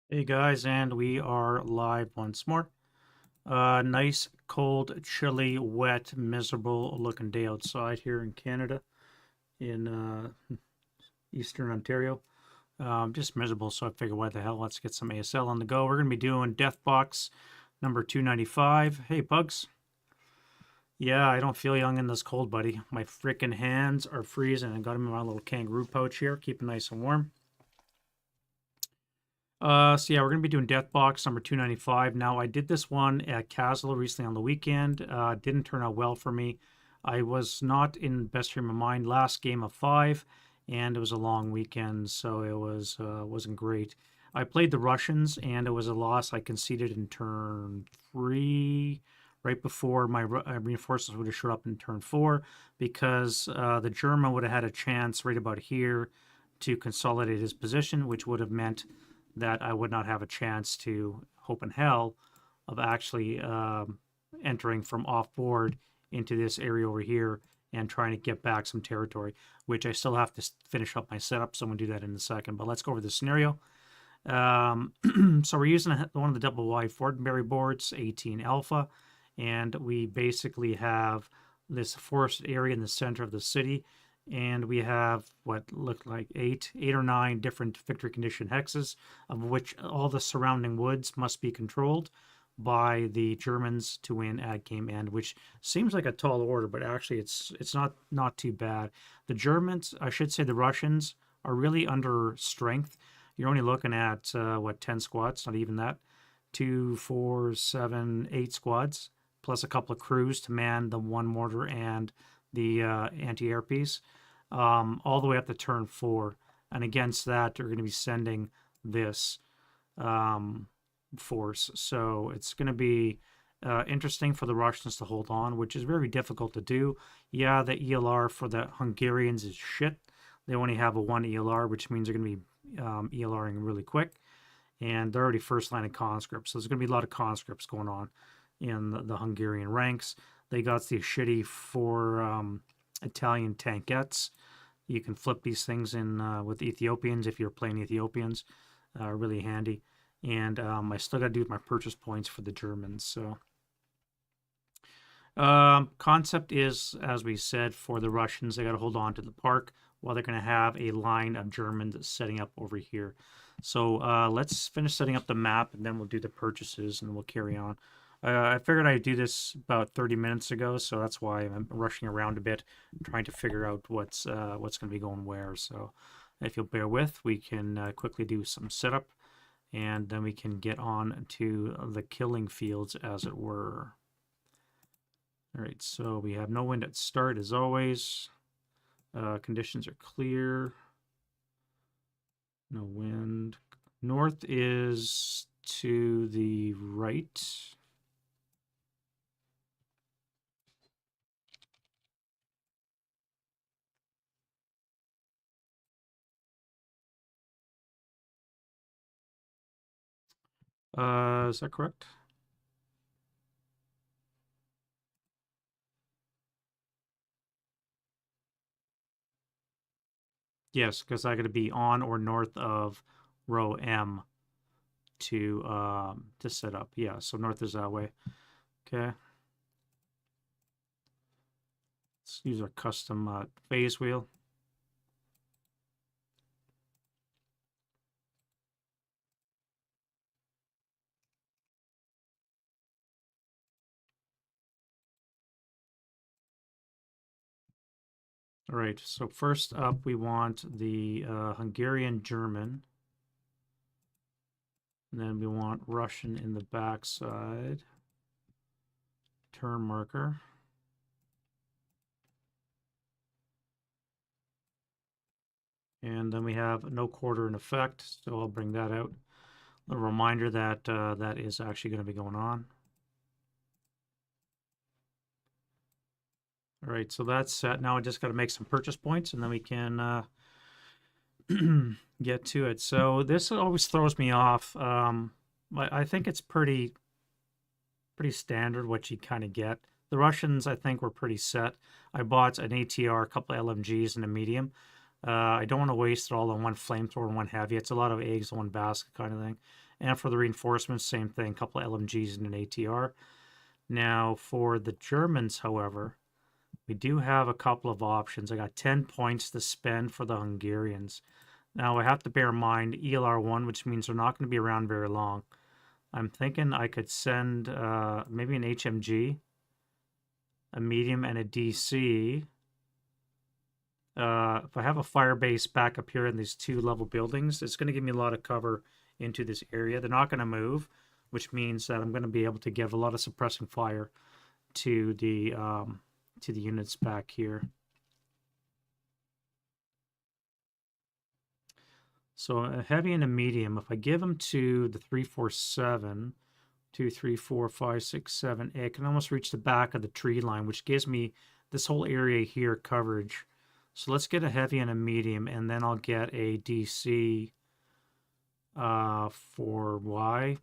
Hey guys, and we are live once more. Nice, cold, chilly, wet, miserable looking day outside here in Canada, in Eastern Ontario. Just miserable, so I figured, why the hell, let's get some ASL on the go. We're going to be doing Death Box number 295. Hey, Pugs. Yeah, I don't feel young in this cold, buddy. My freaking hands are freezing. I got them in my little kangaroo pouch here, keep it nice and warm. So yeah, we're gonna be doing Death Box number 295. Now, I did this one at CASLO recently on the weekend. Didn't turn out well for me. I was not in best frame of mind last game of 5, and it was a long weekend, so it wasn't great. I played the Russians, and it was a loss. I conceded in turn 3, right before my reinforcements would have showed up in turn 4, because the German would have had a chance right about here to consolidate his position, which would have meant that I would not have a chance to, hope in hell, of actually entering from off board into this area over here and trying to get back some territory, which I still have to finish up my setup. So I'm going to do that in a second. But let's go over the scenario. So we're using one of the double wide Fortenberry boards, 18 alpha, and we basically have this forested area in the center of the city, and we have what look like eight or nine different victory condition hexes, of which all the surrounding woods must be controlled by the Germans to win at game end, which seems like a tall order, but actually it's not too bad. The Germans, I should say the Russians, are really under strength. You're only looking at 10 squads, not even that. 2, 4, 7, 8 squads, plus a couple of crews to man the one mortar and the anti-air piece, all the way up to turn 4. And against that, they're going to be sending this force. So it's going to be interesting for the Russians to hold on, which is very difficult to do. Yeah, the ELR for the Hungarians is shit. They only have a 1 ELR, which means they're going to be ELRing really quick. And they're already first line of conscripts. So there's going to be a lot of conscripts going on in the Hungarian ranks. They got these shitty 4 Italian tankettes. You can flip these things in with Ethiopians if you're playing Ethiopians. Really handy. And I still got to do my purchase points for the Germans. So concept is, as we said, for the Russians, they got to hold on to the park while they're going to have a line of Germans setting up over here. So let's finish setting up the map, and then we'll do the purchases, and we'll carry on. I figured I'd do this about 30 minutes ago, so that's why I'm rushing around a bit, trying to figure out what's going to be going where. So if you'll bear with, we can quickly do some setup, and then we can get on to the killing fields, as it were. All right, so we have no wind at start, as always. Conditions are clear. No wind. North is to the right. Is that correct? Yes, because I got to be on or north of row M to set up. Yeah, so north is that way. Okay. Let's use our custom phase wheel. All right, so first up, we want the Hungarian German. And then we want Russian in the backside. Turn marker. And then we have no quarter in effect, so I'll bring that out. A reminder that that is actually going to be going on. All right, so that's set. Now I just got to make some purchase points, and then we can get to it. So this always throws me off. I think it's pretty standard what you kind of get. The Russians, I think, were pretty set. I bought an ATR, a couple of LMGs, and a medium. I don't want to waste it all on one flamethrower and one heavy. It's a lot of eggs in one basket kind of thing. And for the reinforcements, same thing, a couple of LMGs and an ATR. Now, for the Germans, however, we do have a couple of options. I got 10 points to spend for the Hungarians. Now, I have to bear in mind ELR1, which means they're not going to be around very long. I'm thinking I could send maybe an HMG, a medium, and a DC. If I have a fire base back up here in these 2-level buildings, it's going to give me a lot of cover into this area. They're not going to move, which means that I'm going to be able to give a lot of suppressing fire to the units back here. So a heavy and a medium, if I give them to the 347, 2, 3, 4, 5, 6, 7, it can almost reach the back of the tree line, which gives me this whole area here coverage. So let's get a heavy and a medium, and then I'll get a DC for Y.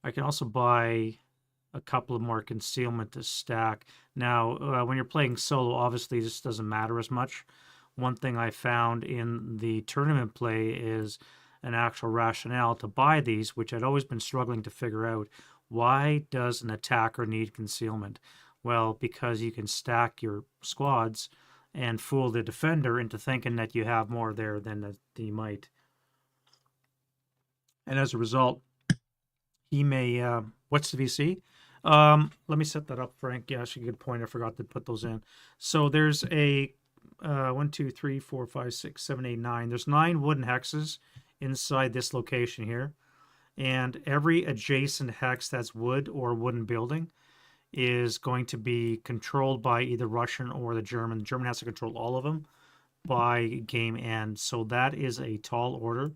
I can also buy a couple of more concealment to stack. Now, when you're playing solo, obviously this doesn't matter as much. One thing I found in the tournament play is an actual rationale to buy these, which I'd always been struggling to figure out. Why does an attacker need concealment? Well, because you can stack your squads and fool the defender into thinking that you have more there than you might. And as a result, he may... what's the VC? Let me set that up, Frank. Yeah, that's a good point. I forgot to put those in. So there's a 1, 2, 3, 4, 5, 6, 7, 8, 9. There's 9 wooden hexes inside this location here. And every adjacent hex that's wood or wooden building is going to be controlled by either Russian or the German. The German has to control all of them by game end. So that is a tall order,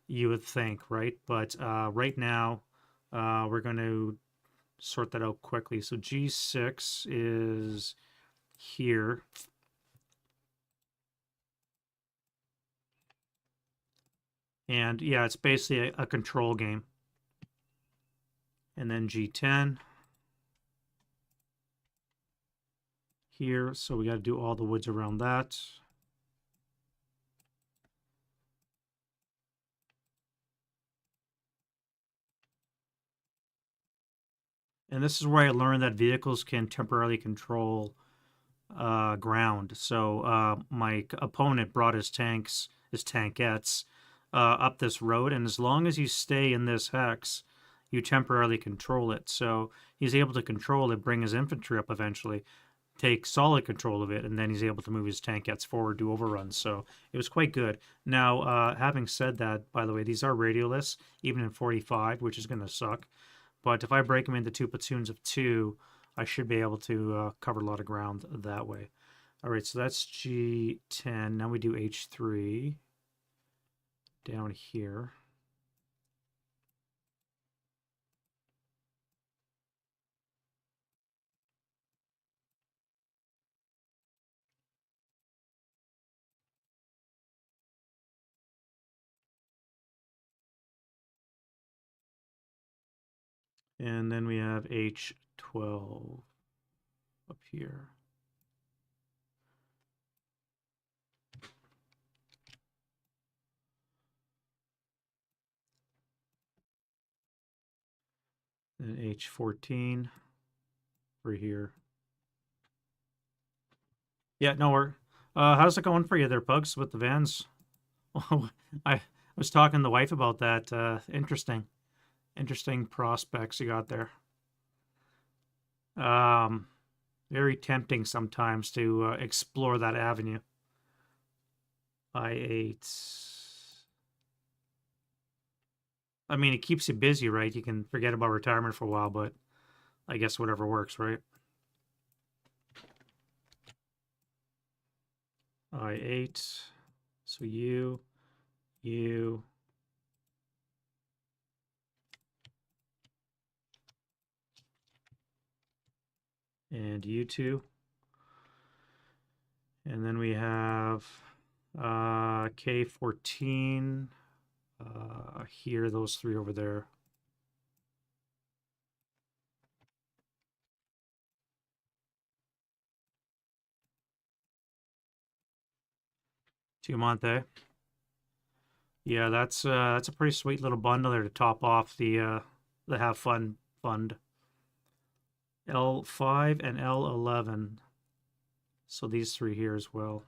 you would think, right? But right now, we're going to sort that out quickly. So G6 is here. And yeah, it's basically a control game. And then G10 here. So we got to do all the woods around that. And this is where I learned that vehicles can temporarily control ground. So my opponent brought his tankettes, up this road, and as long as you stay in this hex, you temporarily control it. So he's able to control it, bring his infantry up eventually, take solid control of it, and then he's able to move his tankettes forward, do overruns. So it was quite good. Now, having said that, by the way, these are radioless, even in 45, which is going to suck. But if I break them into 2 platoons of 2, I should be able to cover a lot of ground that way. All right, so that's G10. Now we do H3 down here. And then we have H12 up here. And H14 for here. Yeah, no, we're... how's it going for you there, Pugs, with the vans? I was talking to the wife about that. Interesting prospects you got there. Very tempting sometimes to explore that avenue. I8. I mean, it keeps you busy, right? You can forget about retirement for a while, but I guess whatever works, right? I8. So you, and you two. And then we have K14 here, those 3 over there. Diamante. Yeah, that's a pretty sweet little bundle there to top off the Have Fun fund. L5 and L11. So these three here as well.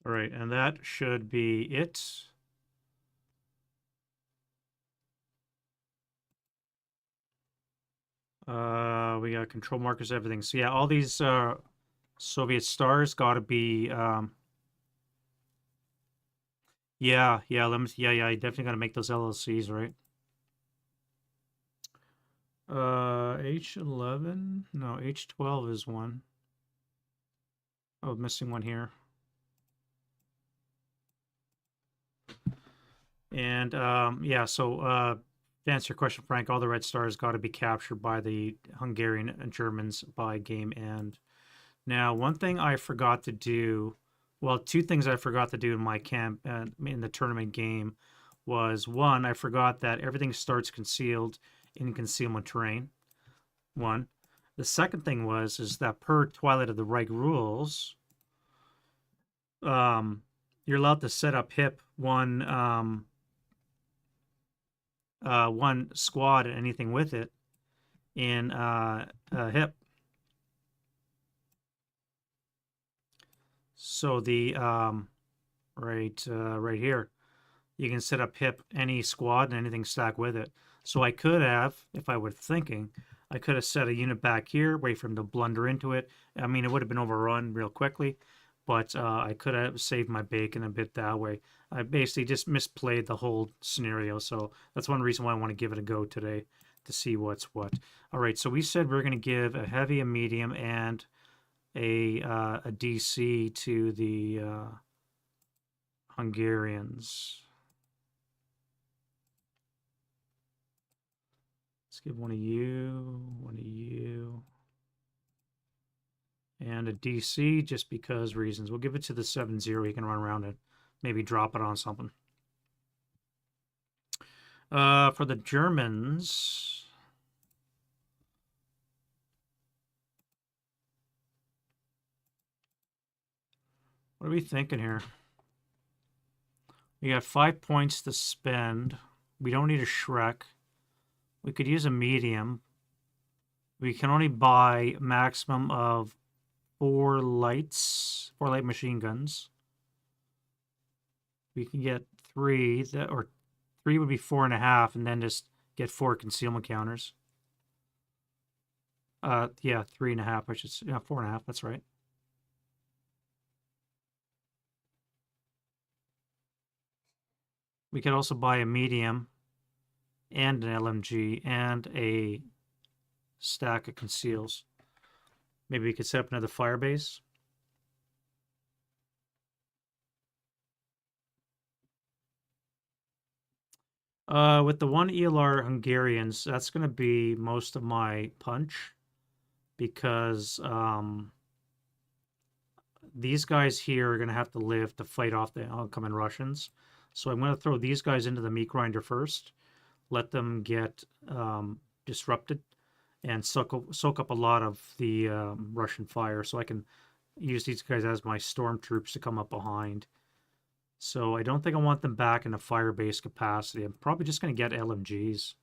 All right, and that should be it. We got control markers, everything. So yeah, all these Soviet stars got to be. Yeah. Let me. Yeah. You definitely got to make those LLCs, right? H11. No, H12 is one. Oh, missing one here. And yeah, so to answer your question, Frank, all the red stars got to be captured by the Hungarian and Germans by game end. Now, one thing I forgot to do, well, two things I forgot to do in my camp in the tournament game was one, I forgot that everything starts concealed in concealment terrain. One. The second thing is that per Twilight of the Reich rules, you're allowed to set up HIP one squad and anything with it in HIP. So the right here, you can set up HIP any squad and anything stacked with it. So I could have, if I were thinking, I could have set a unit back here, wait for him to blunder into it. I mean, it would have been overrun real quickly, but I could have saved my bacon a bit that way. I basically just misplayed the whole scenario, so that's one reason why I want to give it a go today to see what's what. All right, so we said we're going to give a heavy, a medium, and a DC to the Hungarians. Let's give one of you, and a DC just because reasons. We'll give it to the 7-0. He can run around and maybe drop it on something. For the Germans, what are we thinking here? We got 5 points to spend. We don't need a Shrek. We could use a medium. We can only buy maximum of 4 light machine guns. We can get 3 or 3 would be 4.5, and then just get 4 concealment counters. Yeah, 3.5. I should say, yeah, 4.5. That's right. We could also buy a medium and an LMG and a stack of conceals. Maybe we could set up another fire base. With the 1 ELR Hungarians, that's going to be most of my punch because these guys here are going to have to live to fight off the oncoming Russians. So I'm going to throw these guys into the meat grinder first, let them get disrupted, and soak up a lot of the Russian fire, so I can use these guys as my stormtroops to come up behind. So I don't think I want them back in a fire base capacity. I'm probably just going to get LMGs.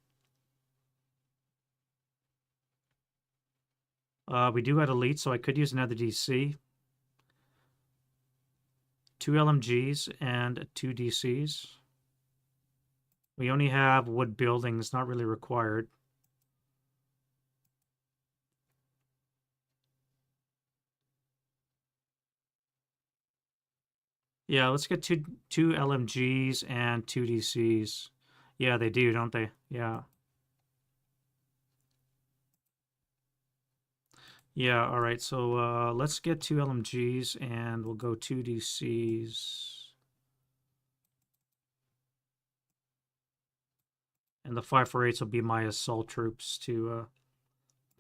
We do have elite, so I could use another DC. 2 LMGs and 2 DCs. We only have wood buildings, not really required. Yeah, let's get two LMGs and 2 DCs. Yeah, they do, don't they? Yeah. Yeah, all right. So let's get two LMGs and we'll go two DCs. And the 548s will be my assault troops to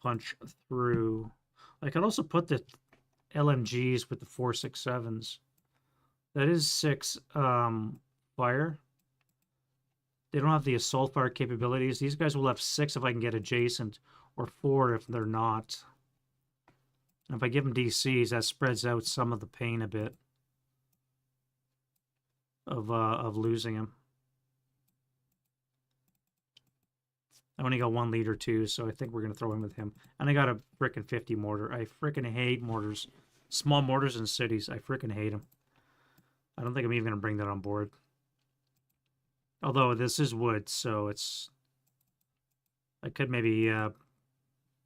punch through. I could also put the LMGs with the 4.67s. That is 6 fire. They don't have the assault fire capabilities. These guys will have 6 if I can get adjacent, or 4 if they're not. And if I give them DCs, that spreads out some of the pain a bit of losing him. I only got 1 leader too, so I think we're gonna throw in with him. And I got a frickin' 50 mortar. I frickin' hate mortars, small mortars in cities. I frickin' hate them. I don't think I'm even gonna bring that on board. Although this is wood, so it's I could maybe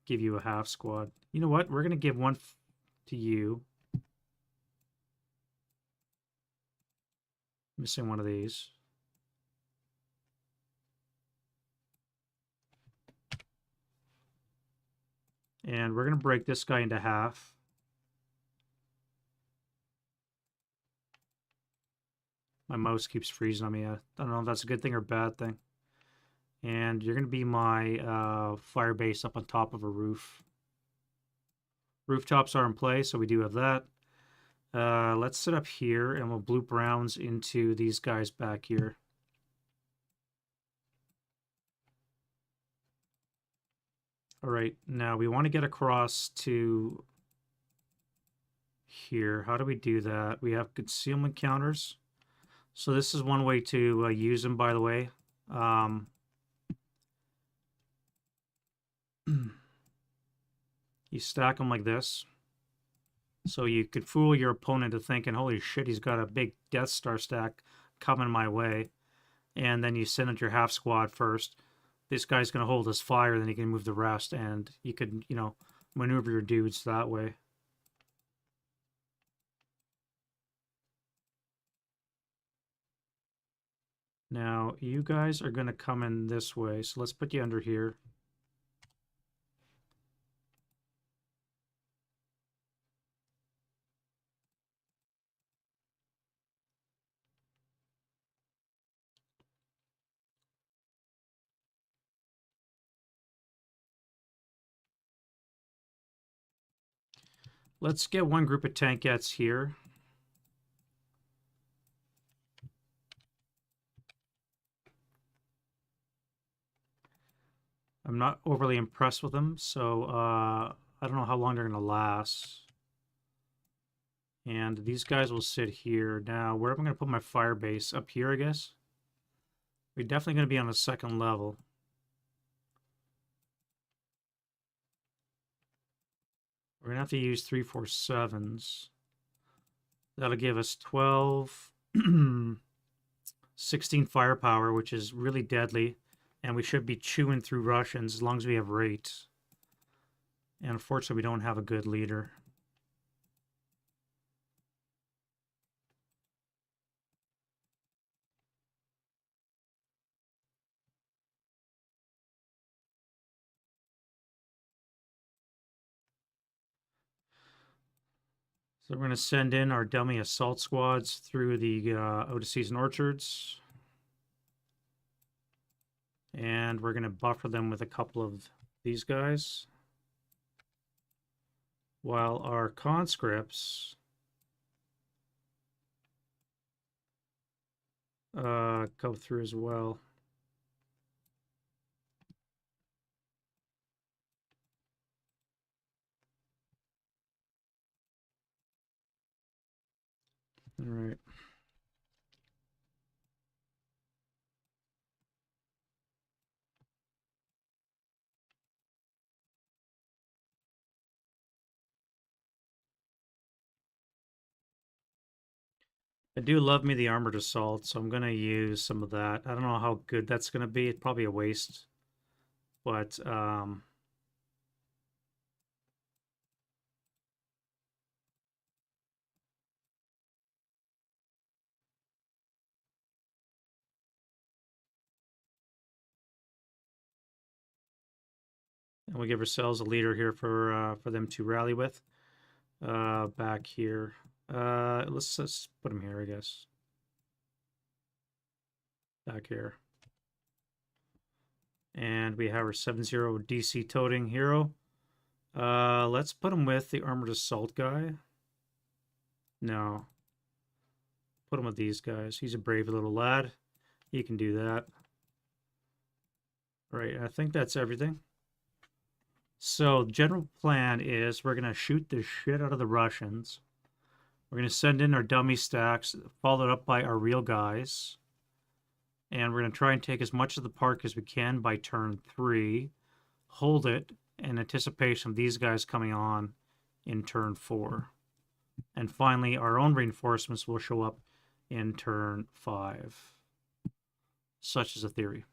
give you a half squad. You know what? We're gonna give one to you. Missing one of these. And we're going to break this guy into half. My mouse keeps freezing on me. I don't know if that's a good thing or a bad thing. And you're going to be my fire base up on top of a roof. Rooftops are in play, so we do have that. Let's sit up here, and we'll bloop rounds into these guys back here. All right, now we want to get across to here. How do we do that? We have concealment counters. So this is one way to use them, by the way. You stack them like this. So you could fool your opponent to thinking, holy shit, he's got a big Death Star stack coming my way. And then you send out your half squad first. This guy's going to hold his fire, then he can move the rest. And you could, you know, maneuver your dudes that way. Now, you guys are going to come in this way. So let's put you under here. Let's get one group of tankettes here. I'm not overly impressed with them, so I don't know how long they're going to last. And these guys will sit here. Now, where am I going to put my fire base? Up here, I guess? We're definitely going to be on the second level. We're going to have to use 347s. That'll give us 12, 16 firepower, which is really deadly. And we should be chewing through Russians as long as we have rates. And unfortunately, we don't have a good leader. So we're going to send in our dummy assault squads through the out-of-season orchards. And we're going to buffer them with a couple of these guys. While our conscripts go through as well. All right. I do love me the armored assault, so I'm going to use some of that. I don't know how good that's going to be. It's probably a waste. But And we'll give ourselves a leader here for them to rally with. Back here. Let's put him here, I guess. Back here. And we have our 7-0 DC toting hero. Let's put him with the armored assault guy. No. Put him with these guys. He's a brave little lad. He can do that. Right, I think that's everything. So, the general plan is we're going to shoot the shit out of the Russians. We're going to send in our dummy stacks, followed up by our real guys. And we're going to try and take as much of the park as we can by turn 3. Hold it in anticipation of these guys coming on in turn 4. And finally, our own reinforcements will show up in turn 5. Such is a theory.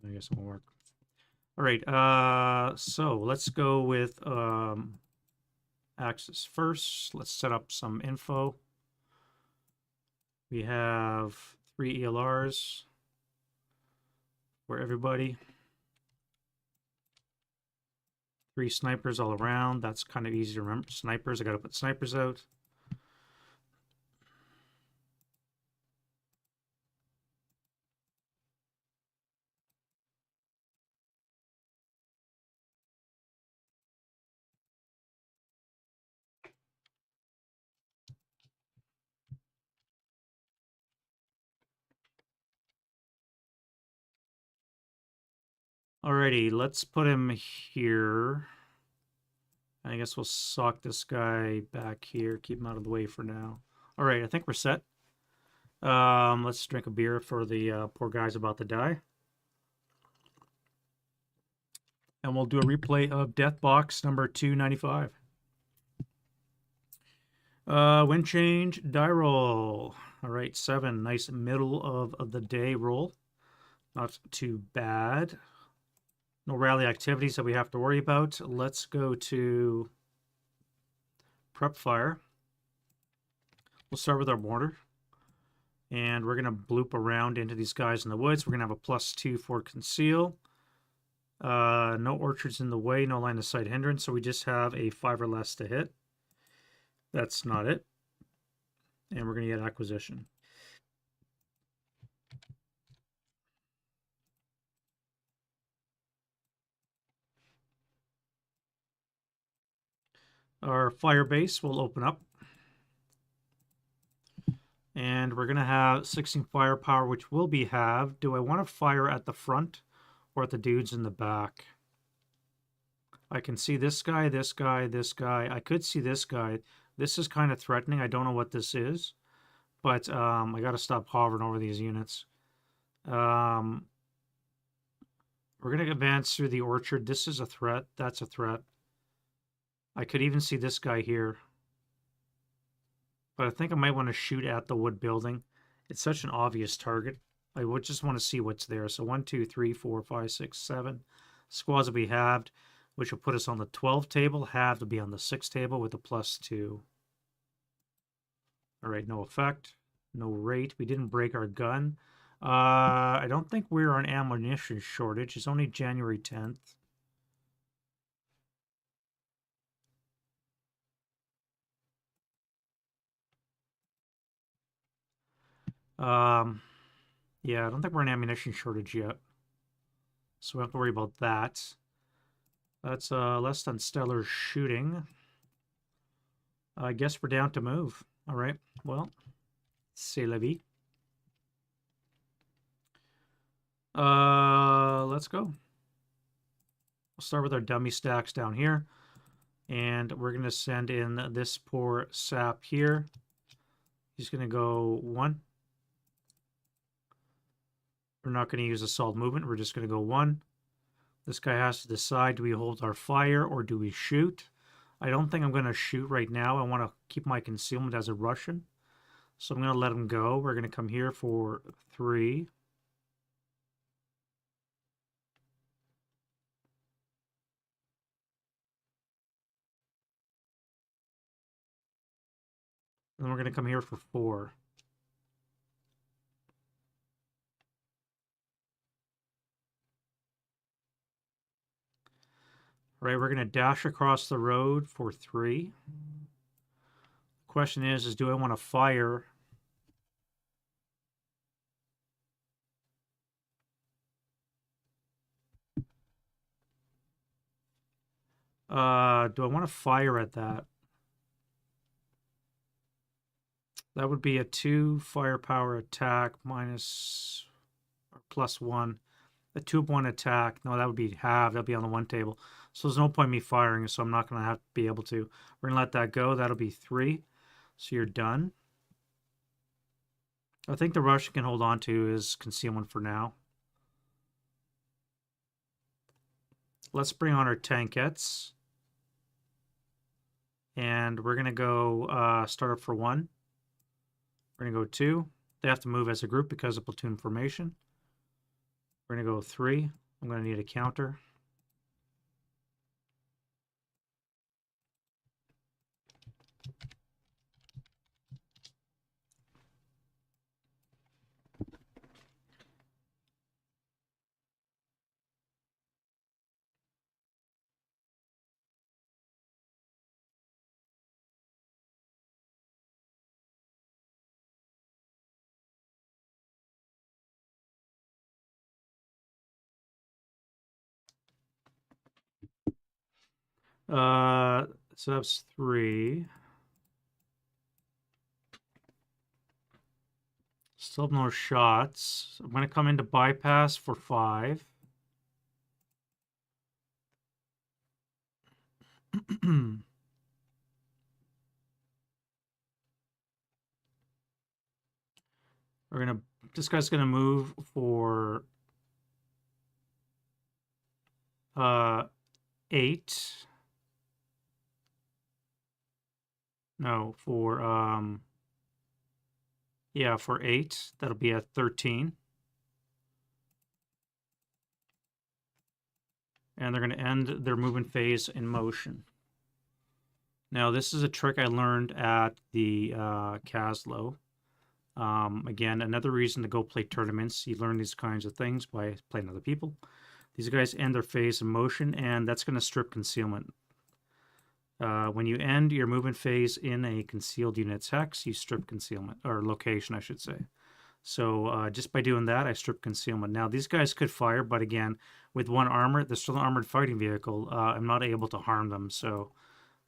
I guess it won't work. All right, so let's go with Axis first. Let's set up some info. We have 3 ELRs for everybody. 3 snipers all around. That's kind of easy to remember. Snipers, I got to put snipers out. Alrighty, let's put him here. I guess we'll sock this guy back here. Keep him out of the way for now. All right, I think we're set. Let's drink a beer for the poor guys about to die. And we'll do a replay of Death Box number 295. Wind change, die roll. All right, 7. Nice middle of the day roll. Not too bad. No rally activities that we have to worry about. Let's go to prep fire. We'll start with our mortar. And we're going to bloop around into these guys in the woods. We're going to have a +2 for conceal. No orchards in the way, no line of sight hindrance, so we just have a 5 or less to hit. That's not it. And we're going to get acquisition. Our fire base will open up. And we're going to have 16 firepower, which will be halved. Do I want to fire at the front or at the dudes in the back? I can see this guy, this guy, this guy. I could see this guy. This is kind of threatening. I don't know what this is. But I got to stop hovering over these units. We're going to advance through the orchard. This is a threat. That's a threat. I could even see this guy here. But I think I might want to shoot at the wood building. It's such an obvious target. I would just want to see what's there. So 1, 2, 3, 4, 5, 6, 7. Squads will be halved, which will put us on the 12 table. Halved will be on the 6 table with a +2. All right, no effect. No rate. We didn't break our gun. I don't think we're on ammunition shortage. It's only January 10th. Yeah, I don't think we're in ammunition shortage yet. So we don't have to worry about that. That's less than stellar shooting. I guess we're down to move. All right, well, c'est la vie. Let's go. We'll start with our dummy stacks down here. And we're going to send in this poor sap here. He's going to go 1. We're not going to use assault movement. We're just going to go 1. This guy has to decide, do we hold our fire or do we shoot? I don't think I'm going to shoot right now. I want to keep my concealment as a Russian. So I'm going to let him go. We're going to come here for 3. Then we're going to come here for 4. All right, we're going to dash across the road for 3. Question is do I want to fire? Do I want to fire at that? That would be a 2 firepower attack minus or +1. A 2-1 attack. No, that would be half. That'll be on the 1 table. So there's no point in me firing, so I'm not going to have to be able to. We're going to let that go. That'll be 3. So you're done. I think the rush you can hold on to is concealment for now. Let's bring on our tankettes. And we're going to go start up for 1. We're going to go 2. They have to move as a group because of platoon formation. We're going to go 3. I'm going to need a counter. So that's 3. Still have no shots. I'm going to come into bypass for 5. This guy's gonna move for 8. No, for yeah, for 8. That'll be at 13. And they're gonna end their movement phase in motion. Now this is a trick I learned at the CASLO. Again, another reason to go play tournaments. You learn these kinds of things by playing other people. These guys end their phase in motion, and that's going to strip concealment. When you end your movement phase in a concealed unit's hex, you strip concealment, or location, I should say. So just by doing that, I strip concealment. Now, these guys could fire, but again, with 1 armor, they're still an armored fighting vehicle. I'm not able to harm them, so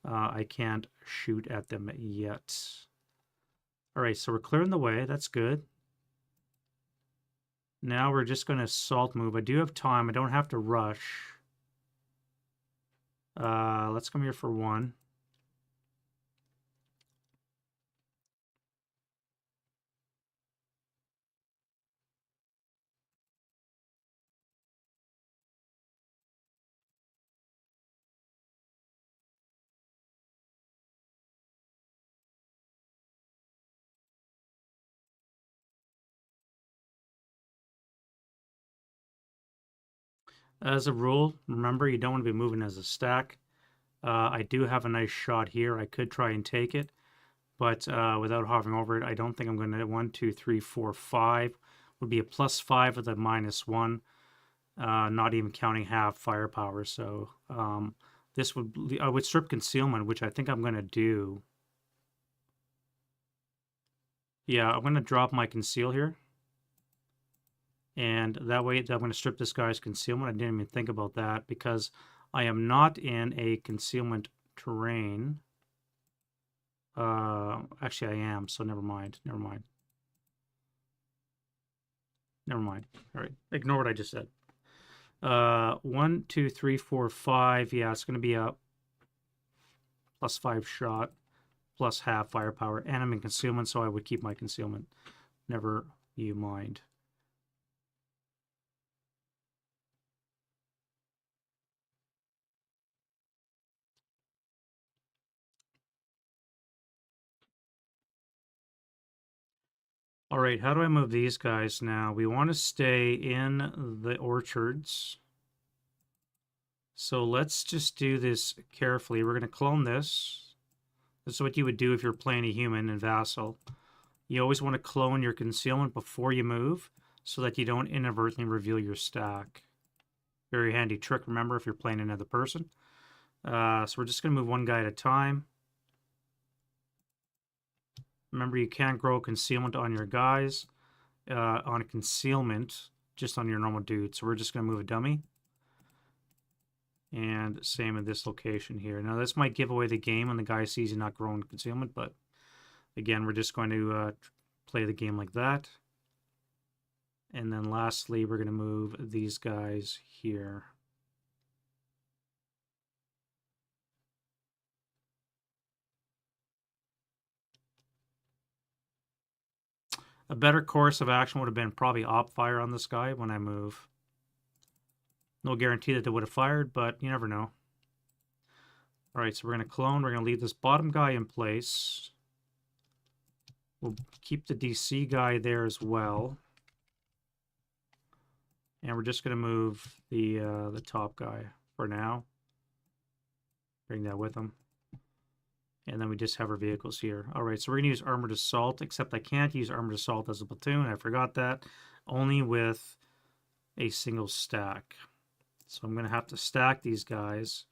I can't shoot at them yet. All right, so we're clearing the way. That's good. Now we're just going to assault move. I do have time. I don't have to rush. Let's come here for 1. As a rule, remember, you don't want to be moving as a stack. I do have a nice shot here. I could try and take it, but without hovering over it, I don't think I'm going to. 1, 2, 3, 4, 5 would be a +5 with a -1, not even counting half firepower. So this would, I would strip concealment, which I think I'm going to do. Yeah, I'm going to drop my conceal here. And that way, I'm going to strip this guy's concealment. I didn't even think about that because I am not in a concealment terrain. Actually, I am, so never mind. Never mind. Never mind. All right, ignore what I just said. 1, 2, 3, 4, 5. Yeah, it's going to be a +5 shot, plus half firepower, and I'm in concealment, so I would keep my concealment. Never you mind. All right, how do I move these guys now? We want to stay in the orchards. So let's just do this carefully. We're going to clone this. This is what you would do if you're playing a human in Vassal. You always want to clone your concealment before you move so that you don't inadvertently reveal your stack. Very handy trick, remember, if you're playing another person. So we're just going to move one guy at a time. Remember, you can't grow concealment on your guys. On concealment, just on your normal dude. So we're just going to move a dummy. And same in this location here. Now, this might give away the game when the guy sees you not growing concealment, but again, we're just going to play the game like that. And then lastly, we're going to move these guys here. A better course of action would have been probably op fire on this guy when I move. No guarantee that they would have fired, but you never know. All right, so we're going to clone. We're going to leave this bottom guy in place. We'll keep the DC guy there as well. And we're just going to move the top guy for now. Bring that with him. And then we just have our vehicles here. All right, so we're going to use Armored Assault, except I can't use Armored Assault as a platoon. I forgot that. Only with a single stack. So I'm going to have to stack these guys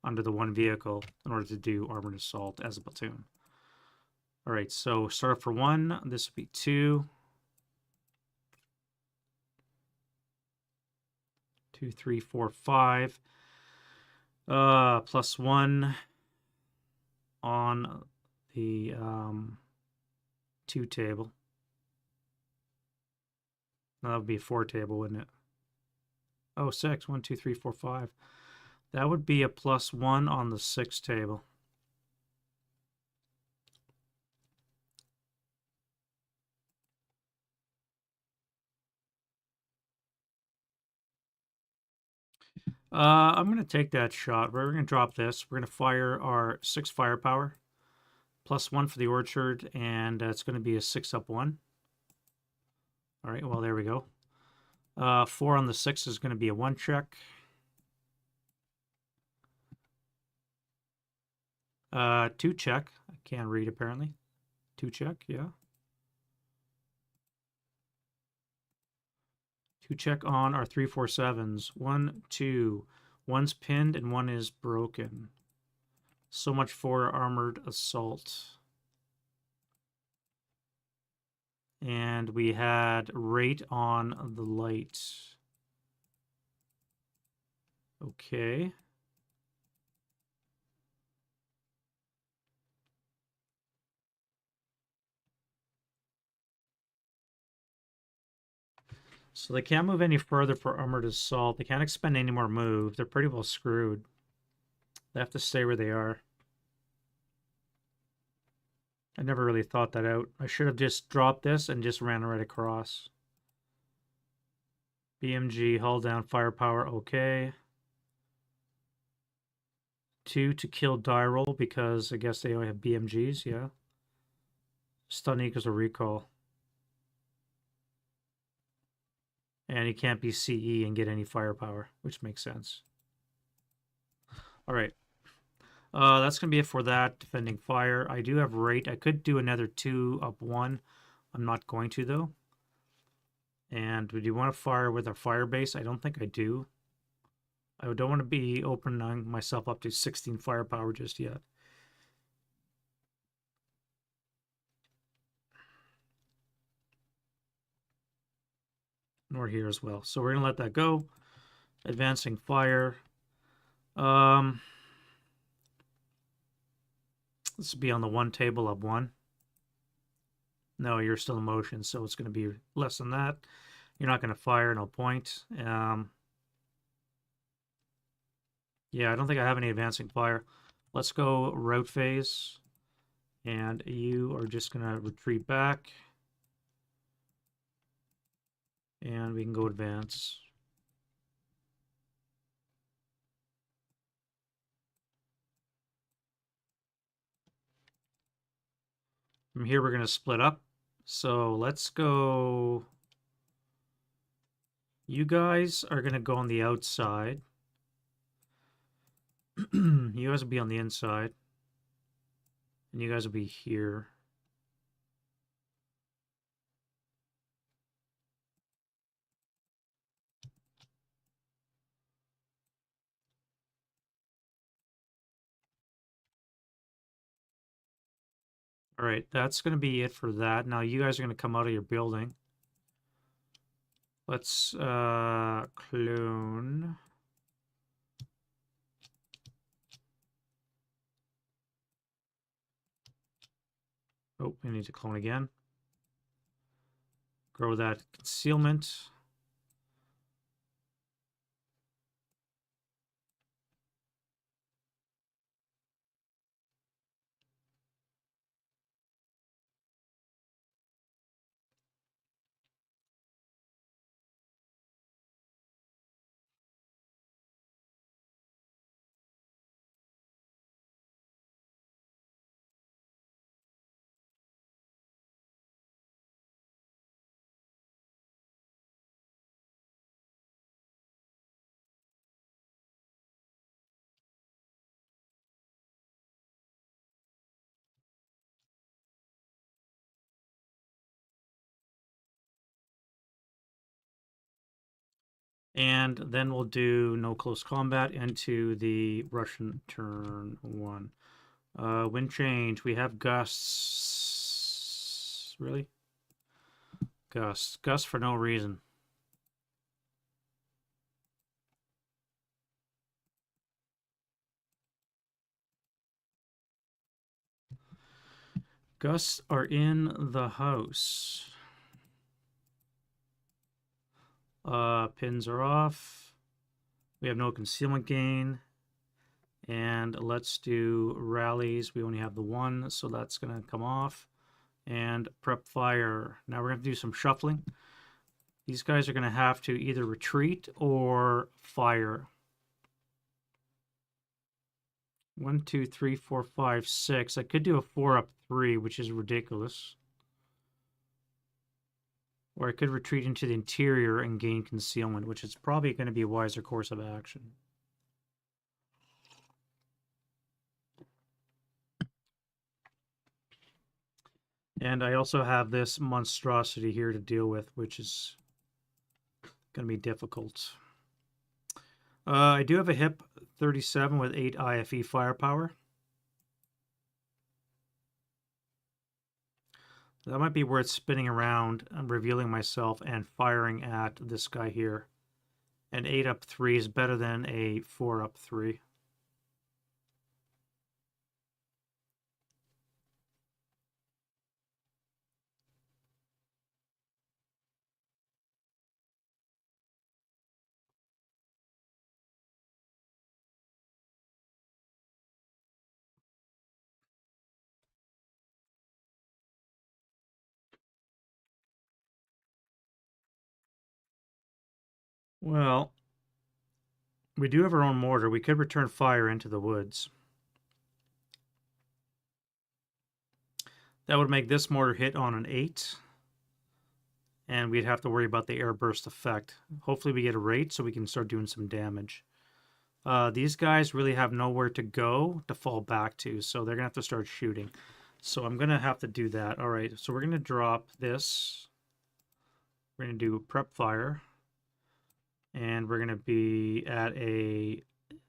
under the one vehicle in order to do Armored Assault as a platoon. All right, so start up for 1. This would be 2. 2, 3, 4, 5. Plus 1 on the 2 table. That would be a 4 table, wouldn't it? Oh, 6. 1, 2, 3, 4, 5. That would be a plus 1 on the 6 table. I'm going to take that shot. We're going to drop this. We're going to fire our 6 firepower. Plus 1 for the orchard, and it's going to be a 6-up-1. All right, well, there we go. 4 on the 6 is going to be a 1 check. 2 check. I can't read, apparently. 2 check, yeah. 2 check on our 3-4-7s. 1, 2. One's pinned and 1 is broken. So much for Armored Assault. And we had rate on the light. Okay. So they can't move any further for Armored Assault. They can't expend any more move. They're pretty well screwed. They have to stay where they are. I never really thought that out. I should have just dropped this and just ran right across. BMG, hull down, firepower, okay. 2 to kill die roll because I guess they only have BMGs, yeah. Stun equals a recall. And he can't be CE and get any firepower, which makes sense. All right. That's going to be it for that. Defending fire. I do have rate. I could do another 2-up-1. I'm not going to, though. And do you want to fire with our fire base? I don't think I do. I don't want to be opening myself up to 16 firepower just yet. Nor here as well. So we're going to let that go. Advancing fire. This will be on the 1 table of 1. No, you're still in motion, so it's going to be less than that. You're not going to fire, no point. Yeah, I don't think I have any advancing fire. Let's go route phase. And you are just going to retreat back. And we can go advance. From here, we're going to split up. So let's go. You guys are going to go on the outside. You guys will be on the inside. And you guys will be here. All right, that's going to be it for that. Now you guys are going to come out of your building. Let's clone. Oh, we need to clone again. Grow that concealment. And then we'll do no close combat into the Russian turn 1. Wind change. We have gusts. Really? Gusts. Gusts for no reason. Gusts are in the house. Pins are off. We have no concealment gain. And let's do rallies. We only have the one, so that's going to come off. And prep fire. Now we're going to do some shuffling. These guys are going to have to either retreat or fire. 1, 2, 3, 4, 5, 6. I could do a 4 up 3, which is ridiculous. Or I could retreat into the interior and gain concealment, which is probably going to be a wiser course of action. And I also have this monstrosity here to deal with, which is going to be difficult. I do have a HIP 37 with 8 IFE firepower. That might be worth spinning around and revealing myself and firing at this guy here. An 8 up 3 is better than a 4 up 3. Well, we do have our own mortar. We could return fire into the woods. That would make this mortar hit on an 8. And we'd have to worry about the air burst effect. Hopefully we get a rate so we can start doing some damage. These guys really have nowhere to go to fall back to, so they're going to have to start shooting. So I'm going to have to do that. All right, so we're going to drop this. We're going to do prep fire. And we're going to be at a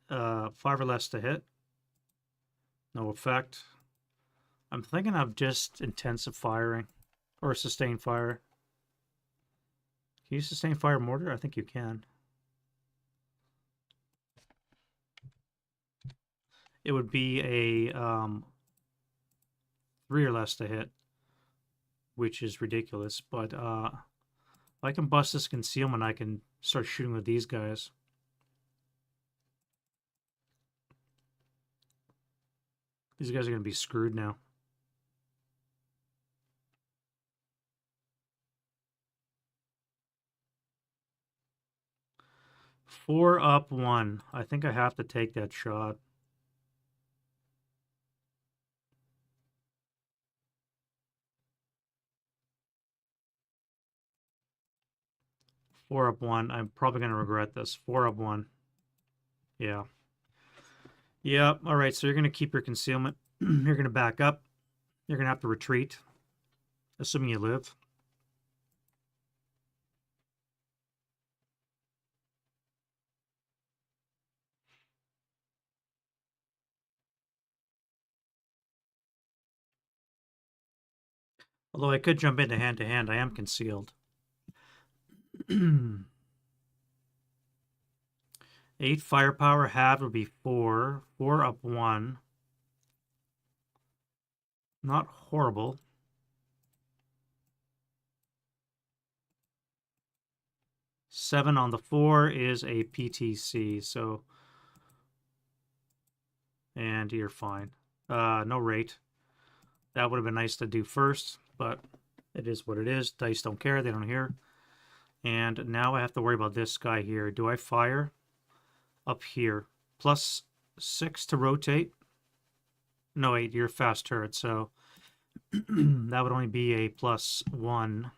5 or less to hit. No effect. I'm thinking of just intensive firing or sustained fire. Can you sustain fire mortar? I think you can. It would be a 3 or less to hit, which is ridiculous. But if I can bust this concealment, I can start shooting with these guys. These guys are going to be screwed now. Four up 1. I think I have to take that shot. Four up 1. I'm probably going to regret this. 4 up 1. Yeah. Yep. All right. So you're going to keep your concealment. You're going to back up. You're going to have to retreat, assuming you live. Although I could jump into hand-to-hand, I am concealed. 8 firepower, half would be 4. 4 up 1. Not horrible. Seven on the 4 is a PTC, so... And you're fine. No rate. That would have been nice to do first, but it is what it is. Dice don't care, they don't hear. And now I have to worry about this guy here. Do I fire? Up here. Plus 6 to rotate. No, 8, you're fast turret, so that would only be a plus 1.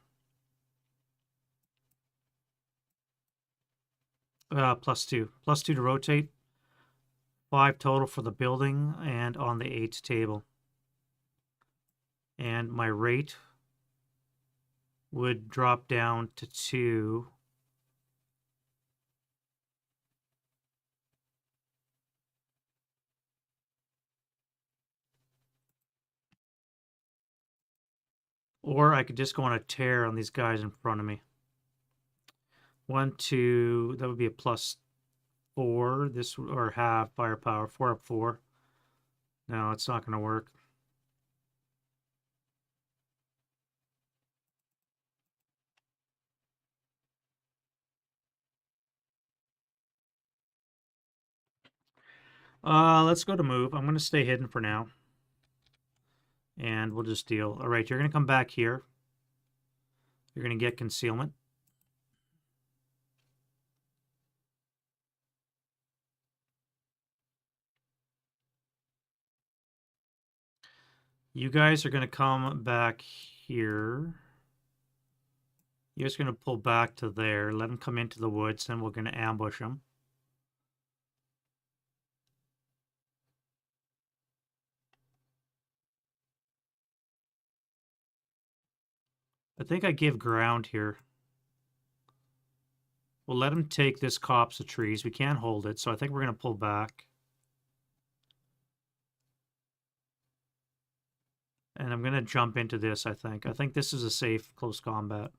Plus 2. Plus 2 to rotate. 5 total for the building and on the 8 table. And my rate would drop down to 2. Or I could just go on a tear on these guys in front of me. 1, 2, that would be a plus 4. This, or half firepower. 4 up 4. No, it's not going to work. Let's go to move. I'm going to stay hidden for now. And we'll just deal. All right, you're going to come back here. You're going to get concealment. You guys are going to come back here. You guys are going to pull back to there. Let them come into the woods, and we're going to ambush them. I think I give ground here. We'll let them take this copse of trees. We can't hold it, so I think we're going to pull back. And I'm going to jump into this, I think. I think this is a safe close combat.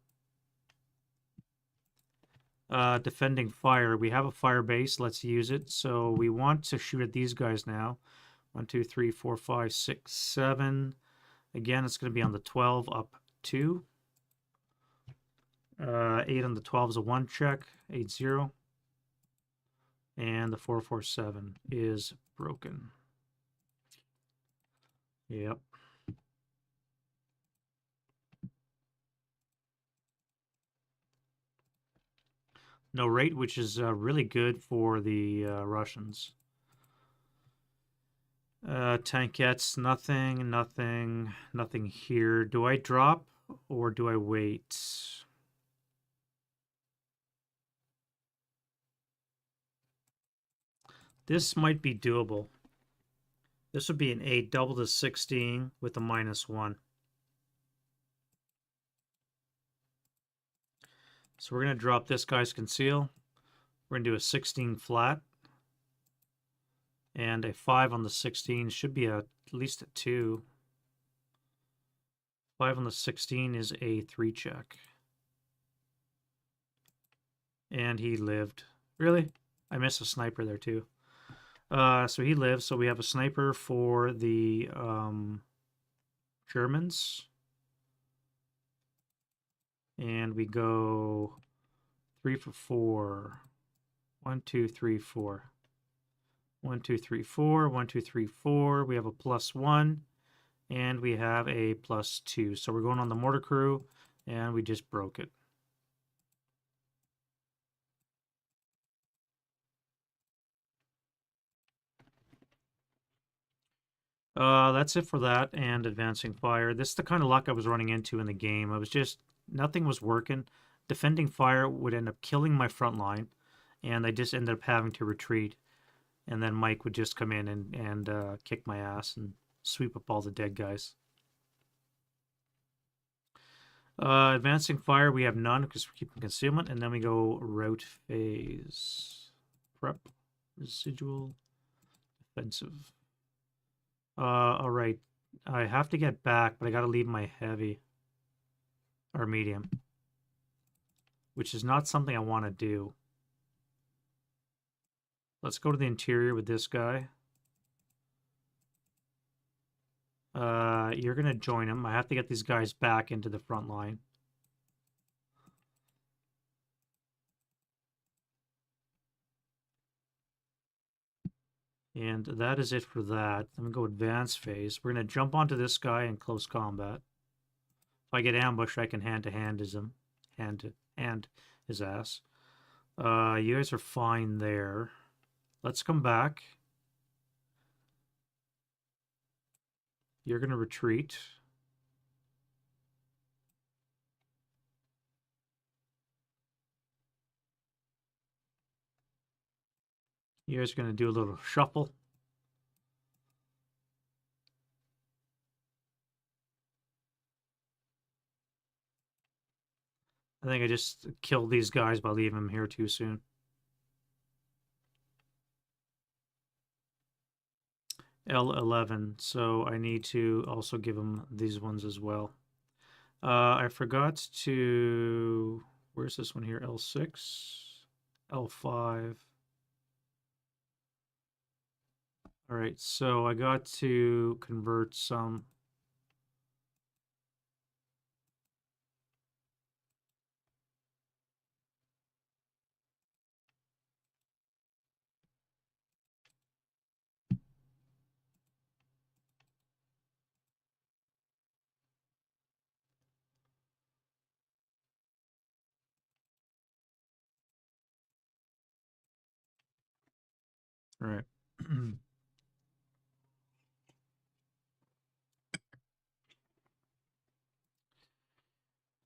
Defending fire. We have a fire base. Let's use it. So we want to shoot at these guys now. 1, 2, 3, 4, 5, 6, 7. Again, it's going to be on the 12 up 2. 8 on the 12 is a 1 check. 8, 0. And the 4, 4, 7 is broken. Yep. No rate, which is really good for the Russians. Tankettes, nothing here. Do I drop or do I wait? This might be doable. This would be an 8, double to 16 with a -1. So we're going to drop this guy's conceal. We're going to do a 16 flat. And a 5 on the 16 should be at least a 2. 5 on the 16 is a 3 check. And he lived. Really? I missed a sniper there too. So he lives. So we have a sniper for the Germans. And we go 3 for 4. 1, 2, 3, 4. 1, 2, 3, 4. 1, 2, 3, 4. We have a +1. And we have a +2. So we're going on the mortar crew. And we just broke it. That's it for that and advancing fire. This is the kind of luck I was running into in the game. I was just, nothing was working. Defending fire would end up killing my front line, and I just ended up having to retreat. And then Mike would just come in and kick my ass and sweep up all the dead guys. Advancing fire, we have none because we're keeping concealment, and then we go route phase. Prep, residual, defensive. Alright. I have to get back, but I gotta leave my heavy. Or medium. Which is not something I want to do. Let's go to the interior with this guy. You're going to join him. I have to get these guys back into the front line. And that is it for that. I'm going to go advanced phase. We're going to jump onto this guy in close combat. If I get ambushed, I can hand-to-hand him. Hand his ass. You guys are fine there. Let's come back. You're going to retreat. You guys are going to do a little shuffle. I think I just killed these guys by leaving them here too soon. L11, so I need to also give them these ones as well. I forgot to... Where's this one here? L6, L5. All right, so I got to convert some... All right.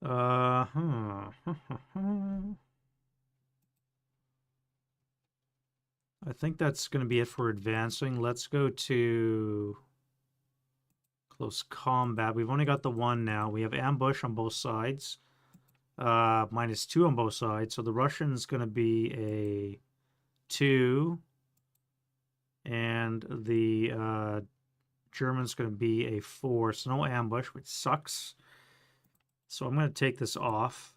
I think that's going to be it for advancing. Let's go to close combat. We've only got the one now. We have ambush on both sides. -2 on both sides. So the Russian's going to be a 2. And the German's going to be a 4. So no ambush, which sucks. So I'm going to take this off.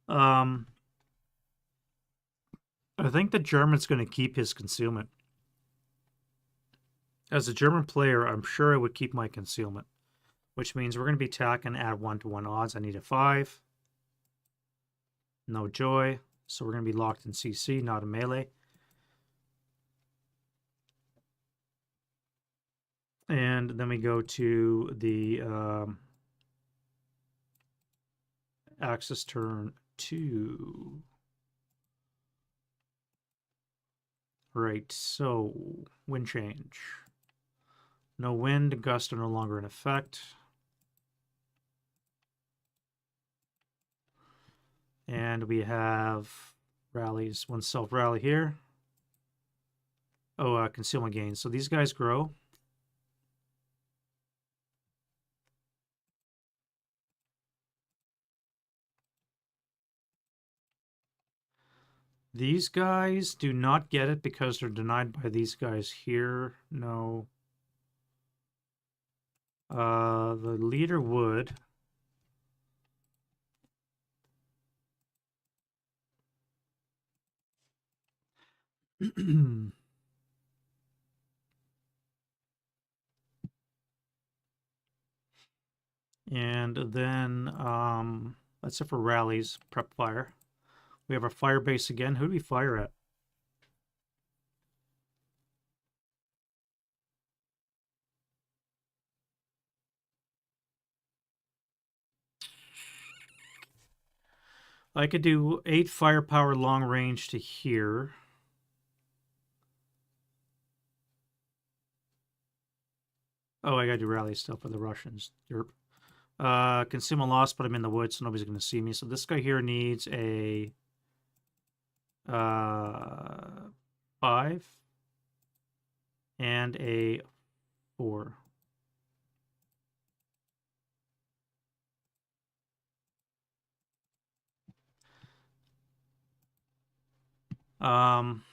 I think the German's going to keep his concealment. As a German player, I'm sure I would keep my concealment, which means we're going to be attacking at 1-to-1 odds. I need a 5. No joy. So we're going to be locked in CC, not a melee. And then we go to the Axis turn 2. Right, so wind change. No wind, gusts are no longer in effect. And we have rallies, one self-rally here. Oh, concealment gains. So these guys grow. These guys do not get it because they're denied by these guys here. No. The leader would. And then that's it for rallies. Prep fire. We have our fire base again. Who do we fire at? I could do 8 firepower long range to here. Oh, I gotta do rally stuff for the Russians. Derp. Concealment loss, but I'm in the woods, so nobody's gonna see me. So this guy here needs a 5 and a 4. Um,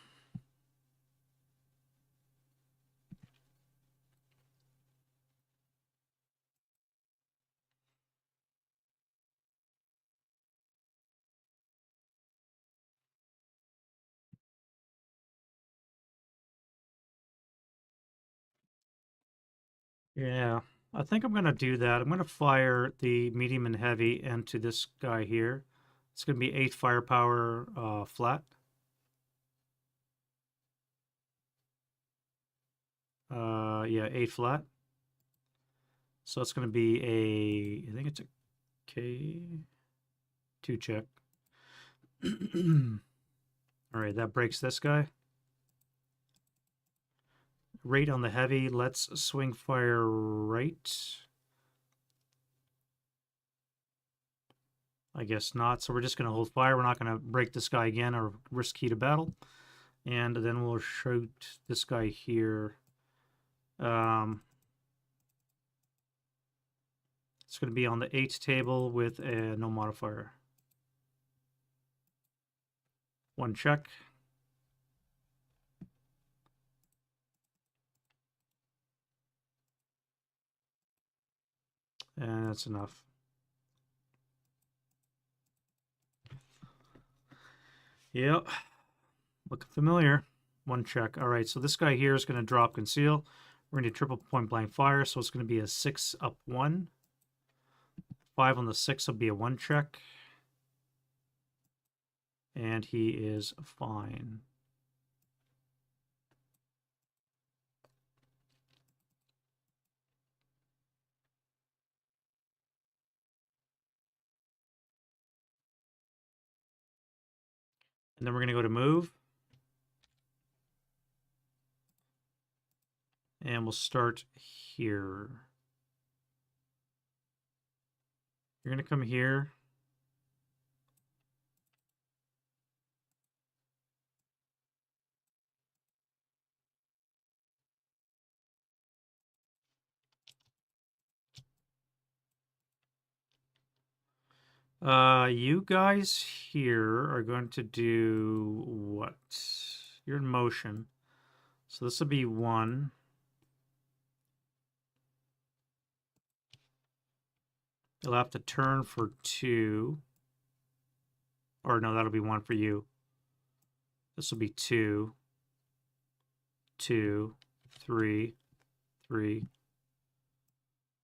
yeah, I think I'm going to do that. I'm going to fire the medium and heavy into this guy here. It's going to be 8 firepower flat. Yeah, 8 flat. So it's going to be I think it's a K2 check. All right, that breaks this guy. Rate on the heavy. Let's swing fire right. I guess not. So we're just going to hold fire. We're not going to break this guy again or risk heat of battle. And then we'll shoot this guy here. It's going to be on the 8 table with a no modifier. 1 check. And that's enough. Yep. Looking familiar. 1 check. All right, so this guy here is going to drop conceal. We're going to triple point blank fire, so it's going to be a 6 up 1. 5 on the 6 will be a 1 check. And he is fine. And then we're going to go to move. And we'll start here. You're going to come here. You guys here are going to do what? You're in motion. So this will be 1. You'll have to turn for 2. Or no, that'll be 1 for you. This will be 2. 2, 3, 3.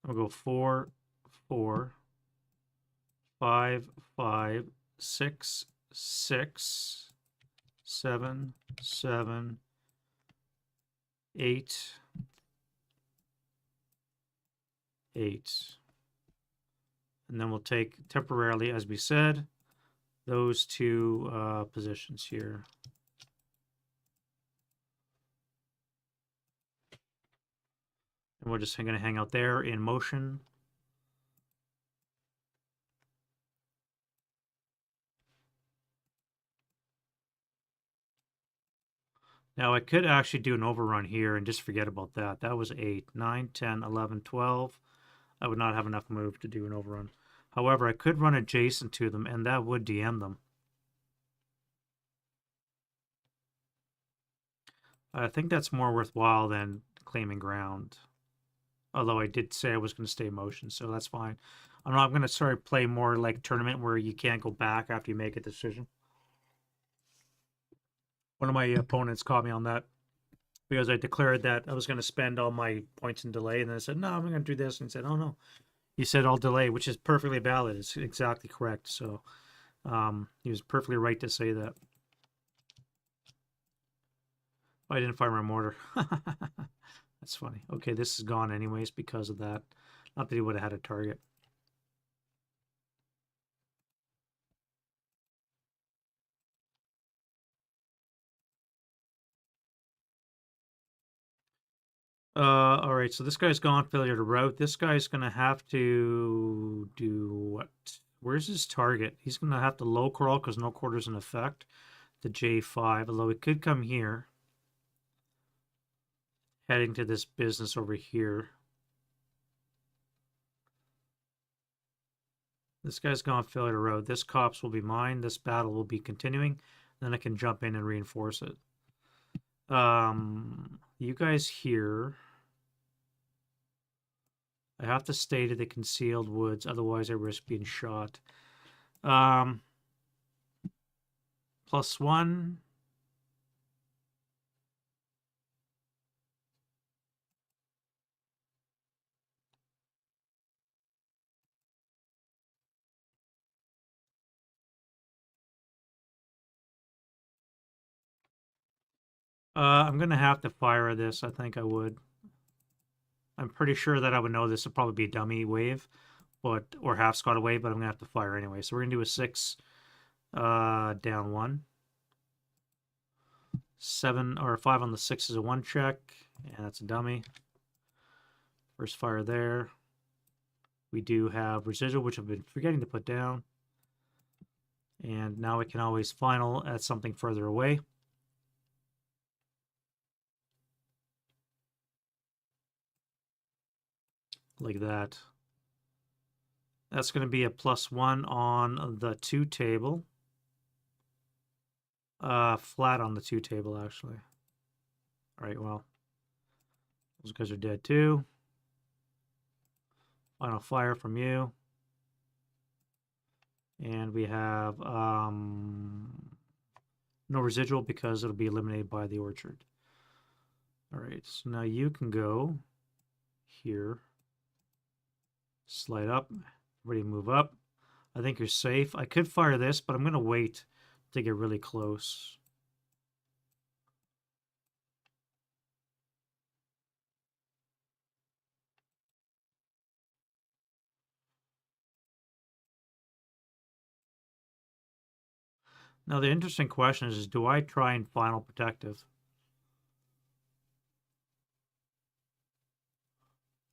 I'll go 4, 4, 5, 5, 6, 6, 7, 7, 8, 8. And then we'll take temporarily, as we said, those 2 positions here. And we're just going to hang out there in motion. Now I could actually do an overrun here and just forget about that. That was 8, 9, 10, 11, 12. I would not have enough move to do an overrun. However, I could run adjacent to them, and that would DM them. I think that's more worthwhile than claiming ground. Although I did say I was going to stay in motion, so that's fine. I'm going to sort of play more like tournament where you can't go back after you make a decision. One of my opponents caught me on that because I declared that I was going to spend all my points in delay, and then I said, no, I'm going to do this. And he said, oh, no. He said, I'll delay, which is perfectly valid. It's exactly correct. So he was perfectly right to say that. I didn't fire my mortar. That's funny. Okay, this is gone anyways because of that. Not that he would have had a target. All right, so this guy's gone, failure to route. This guy's going to have to do what? Where's his target? He's going to have to low crawl because no quarter's in effect. The J5, although he could come here. Heading to this business over here. This guy's gone, failure to route. This cops will be mine. This battle will be continuing. Then I can jump in and reinforce it. You guys here. I have to stay to the concealed woods, otherwise I risk being shot. +1. I'm going to have to fire this. I think I would. I'm pretty sure that I would know this would probably be a dummy wave, or half squad wave, but I'm going to have to fire anyway. So we're going to do a 6, down 1. 7 or 5 on the 6 is a 1 check, and that's a dummy. First fire there. We do have residual, which I've been forgetting to put down. And now we can always final at something further away. Like that. That's going to be a +1 on the 2 table. Flat on the 2 table, actually. All right, well, those guys are dead too. Final fire from you. And we have no residual because it'll be eliminated by the orchard. All right, so now you can go here. Slide up. Everybody move up. I think you're safe. I could fire this, but I'm going to wait to get really close. Now, the interesting question is do I try and final protective?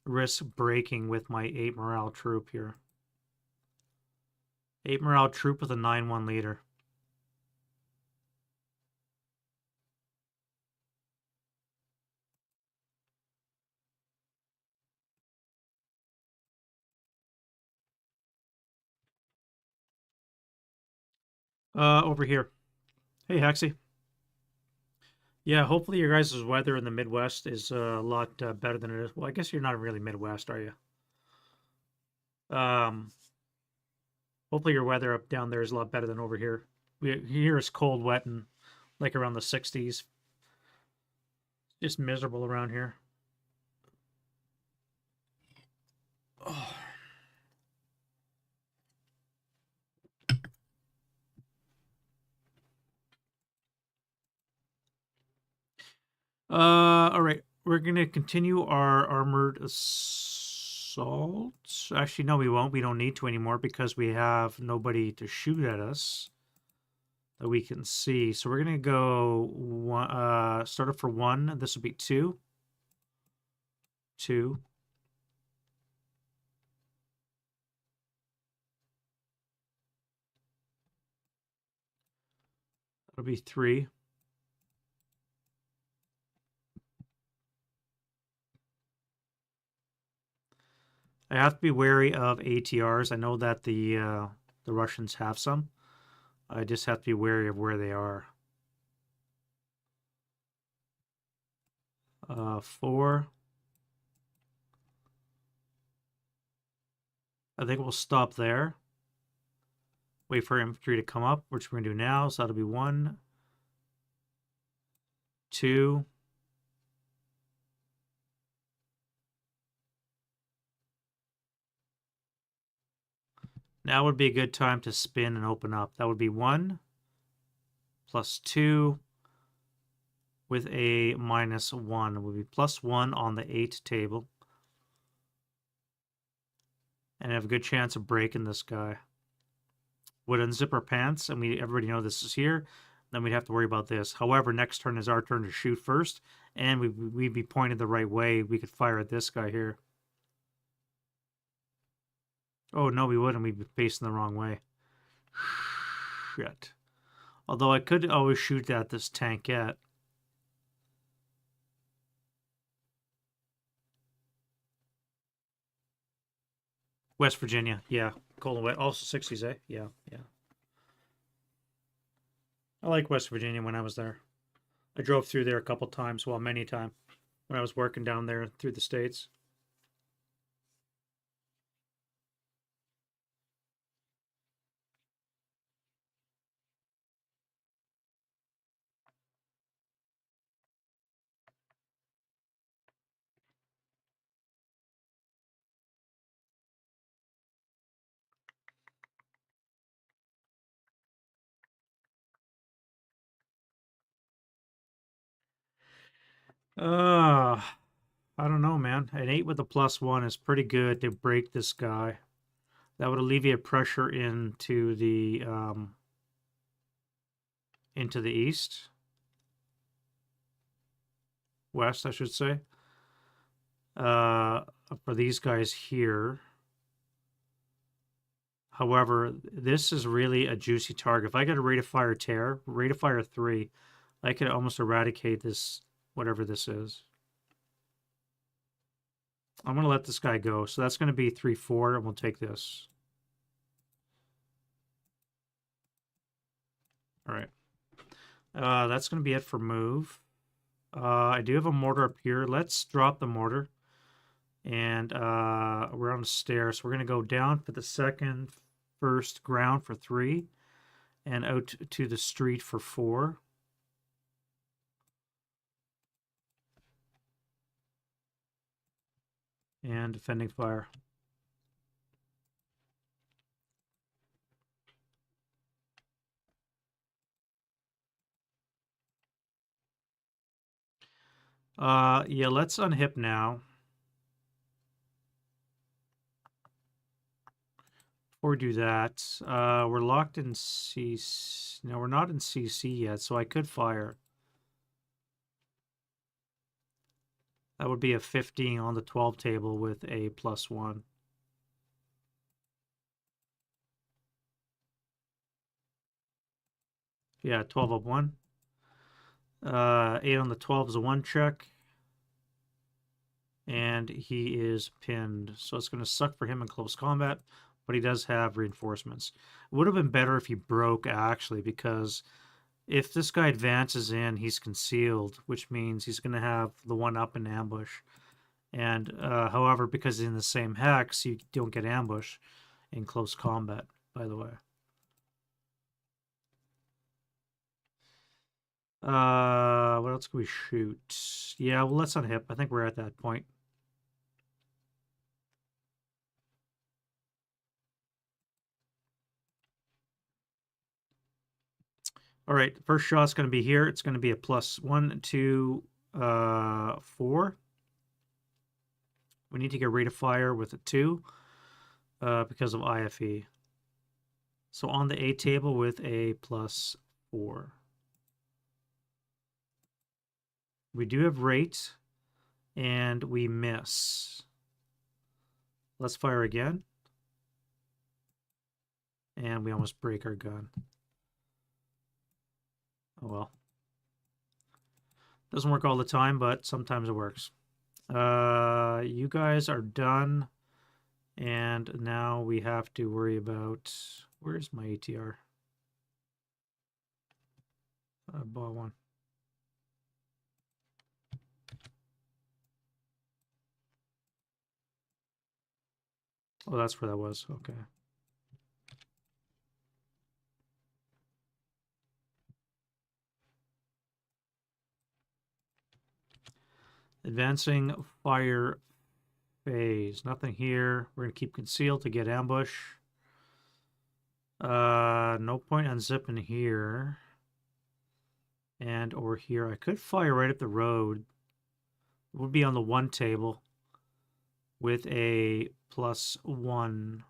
Risk breaking with my 8 morale troop here. 8 morale troop with a 9-1 leader. Over here. Hey, Hexy. Yeah, hopefully your guys' weather in the Midwest is a lot better than it is. Well, I guess you're not really Midwest, are you? Hopefully your weather up down there is a lot better than over here. Here it's cold, wet, and like around the 60s. Just miserable around here. Oh. All right. We're going to continue our armored assault. Actually, no, we won't. We don't need to anymore because we have nobody to shoot at us that we can see. So we're going to go one, start up for 1. This will be 2. 2. That'll be 3. I have to be wary of ATRs. I know that the Russians have some. I just have to be wary of where they are. 4. I think we'll stop there. Wait for infantry to come up, which we're going to do now. So that'll be 1, 2. Now would be a good time to spin and open up. That would be 1 +2 with a -1. It would be +1 on the 8 table. And I have a good chance of breaking this guy. Would unzip our pants, and everybody know this is here. Then we'd have to worry about this. However, next turn is our turn to shoot first, and we'd be pointed the right way. We could fire at this guy here. Oh, no, we wouldn't. We'd be facing the wrong way. Shit. Although I could always shoot at this tankette. West Virginia, yeah. Cold and wet. Also 60s, eh? Yeah, yeah. I like West Virginia when I was there. I drove through there a couple times, well, many times, when I was working down there through the States. Uh, I don't know, man. An 8 with a +1 is pretty good to break this guy. That would alleviate pressure into the east, west, I should say. Uh, for these guys here. However, this is really a juicy target. If I get a rate of fire tear, rate of fire 3, I could almost eradicate this, whatever this is. I'm going to let this guy go. So that's going to be 3-4, and we'll take this. All right. That's going to be it for move. I do have a mortar up here. Let's drop the mortar. And we're on the stairs. So we're going to go down for the second, first, ground for 3. And out to the street for 4. And defending fire. Yeah, let's unhip now. Before we do that, we're locked in CC. No, we're not in CC yet, so I could fire. That would be a 15 on the 12 table with a +1. Yeah, 12 up 1. 8 on the 12 is a 1 check. And he is pinned. So it's going to suck for him in close combat, but he does have reinforcements. It would have been better if he broke, actually, because if this guy advances in, he's concealed, which means he's going to have the 1 up in ambush. And however, because he's in the same hex, you don't get ambush in close combat, by the way. What else can we shoot? Yeah, well, let's unhip. I think we're at that point. All right, the first shot's going to be here. It's going to be a +1, 2, 4. We need to get rate of fire with a 2 because of IFE. So on the A table with a +4. We do have rate, and we miss. Let's fire again. And we almost break our gun. Oh well. Doesn't work all the time, but sometimes it works. You guys are done. And now we have to worry about... Where's my ATR? I bought one. Oh, that's where that was. Okay. Advancing fire phase. Nothing here. We're going to keep concealed to get ambush. No point unzipping here. And over here. I could fire right up the road. It would be on the 1 table with a +1.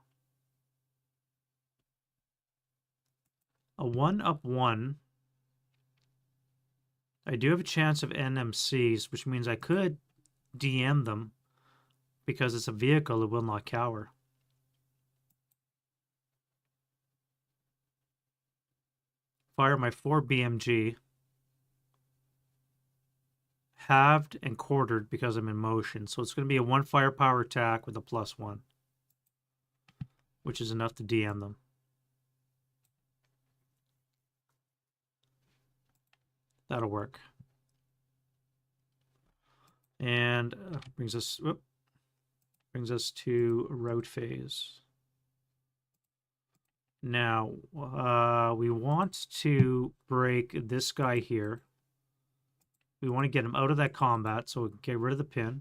A 1 up 1. I do have a chance of NMCs, which means I could DM them because it's a vehicle that will not cower. Fire my 4 BMG. Halved and quartered because I'm in motion. So it's going to be a 1 firepower attack with a +1, which is enough to DM them. That'll work. And brings us to rout phase. Now, we want to break this guy here. We want to get him out of that combat, so we can get rid of the pin.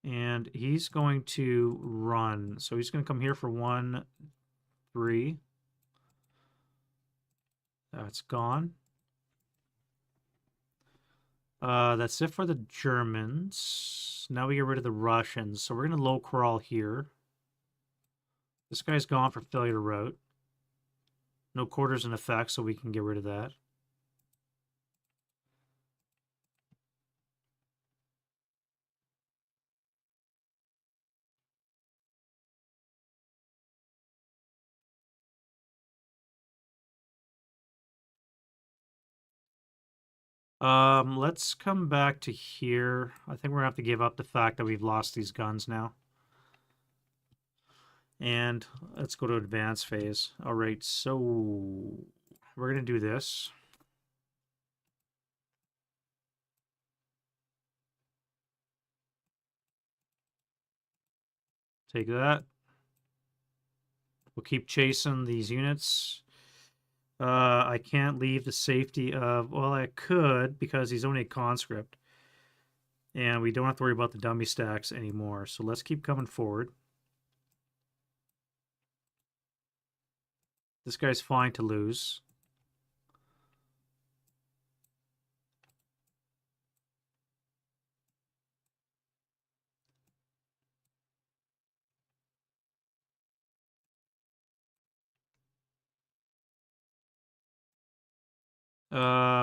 And he's going to run. So he's going to come here for 1, 3. That's gone. That's it for the Germans. Now we get rid of the Russians. So we're going to low crawl here. This guy's gone for failure to rout. No quarters in effect, so we can get rid of that. Let's come back to here. I think we're gonna have to give up the fact that we've lost these guns now. And let's go to advance phase. All right, so we're gonna do this. Take that. We'll keep chasing these units. I can't leave the safety of... Well, I could, because he's only a conscript. And we don't have to worry about the dummy stacks anymore. So let's keep coming forward. This guy's fine to lose.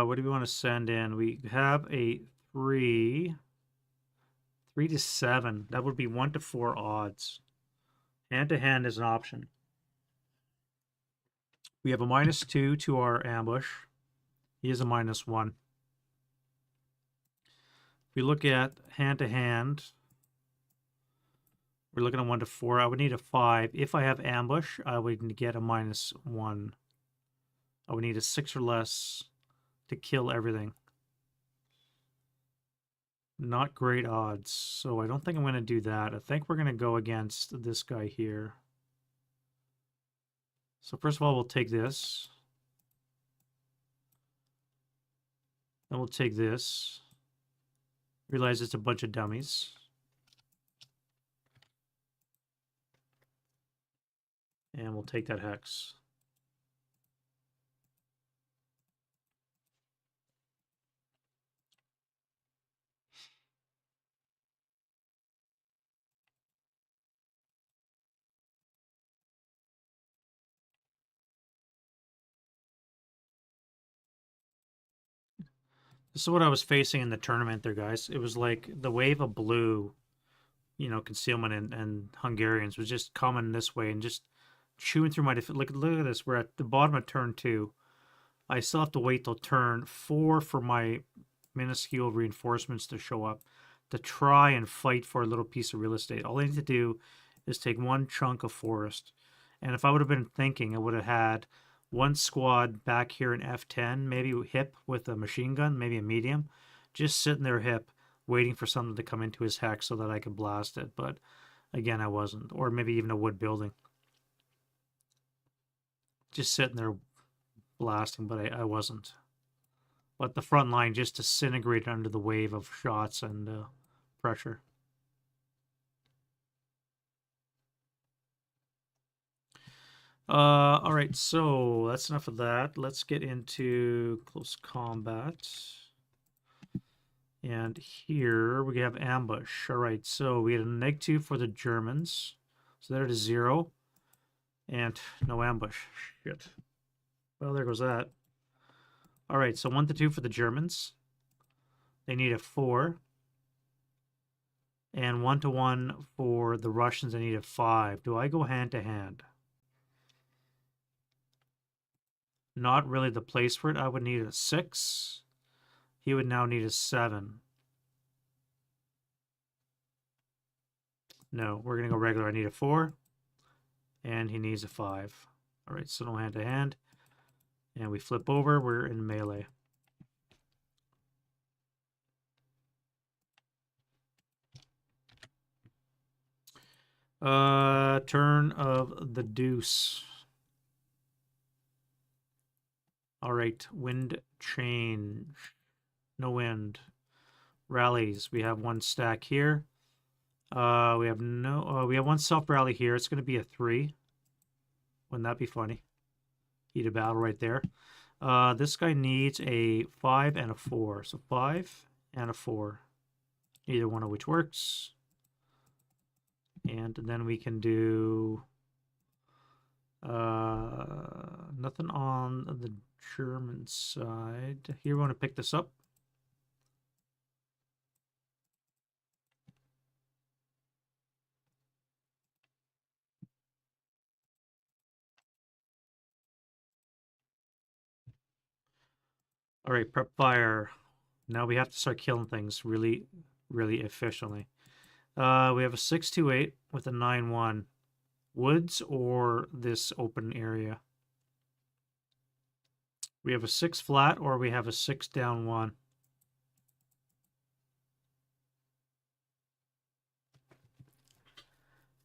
What do we want to send in? We have a 3 to 7. That would be 1 to 4 odds. Hand to hand is an option. We have a -2 to our ambush. He is a -1. If we look at hand to hand, we're looking at 1 to 4. I would need a 5. If I have ambush, I would get a -1. I would need a 6 or less to kill everything. Not great odds, so I don't think I'm going to do that. I think we're going to go against this guy here. So first of all, we'll take this. Then we'll take this. Realize it's a bunch of dummies. And we'll take that hex. This is what I was facing in the tournament there, guys. It was like the wave of blue, concealment and Hungarians was just coming this way and just chewing through my defense. Look at this. We're at the bottom of turn 2. I still have to wait till turn 4 for my minuscule reinforcements to show up to try and fight for a little piece of real estate. All I need to do is take one chunk of forest. And if I would have been thinking, I would have had one squad back here in F10, maybe hip with a machine gun, maybe a medium, just sitting there hip, waiting for something to come into his hex so that I could blast it. But again, I wasn't. Or maybe even a wood building. Just sitting there blasting, but I wasn't. But the front line just disintegrated under the wave of shots and pressure. All right, so that's enough of that. Let's get into close combat. And here we have ambush. All right, so we had a -2 for the Germans. So they're at a 0. And no ambush. Shit. Well, there goes that. All right, so 1 to 2 for the Germans. They need a 4. And 1 to 1 for the Russians. They need a 5. Do I go hand to hand? Not really the place for it. I would need a 6. He would now need a 7. No, we're going to go regular. I need a 4. And he needs a 5. All right, so no hand to hand. And we flip over. We're in melee. Turn of the deuce. All right, wind change. No wind. Rallies. We have one stack here. We have one self rally here. It's going to be a 3. Wouldn't that be funny? Heat of battle right there. This guy needs a 5 and a 4. So 5 and a 4. Either one of which works. And then we can do nothing on the German side. Here we want to pick this up. All right, prep fire. Now we have to start killing things really, really efficiently. We have a 628 with a 9-1. Woods or this open area? We have a 6 flat or we have a 6 down 1.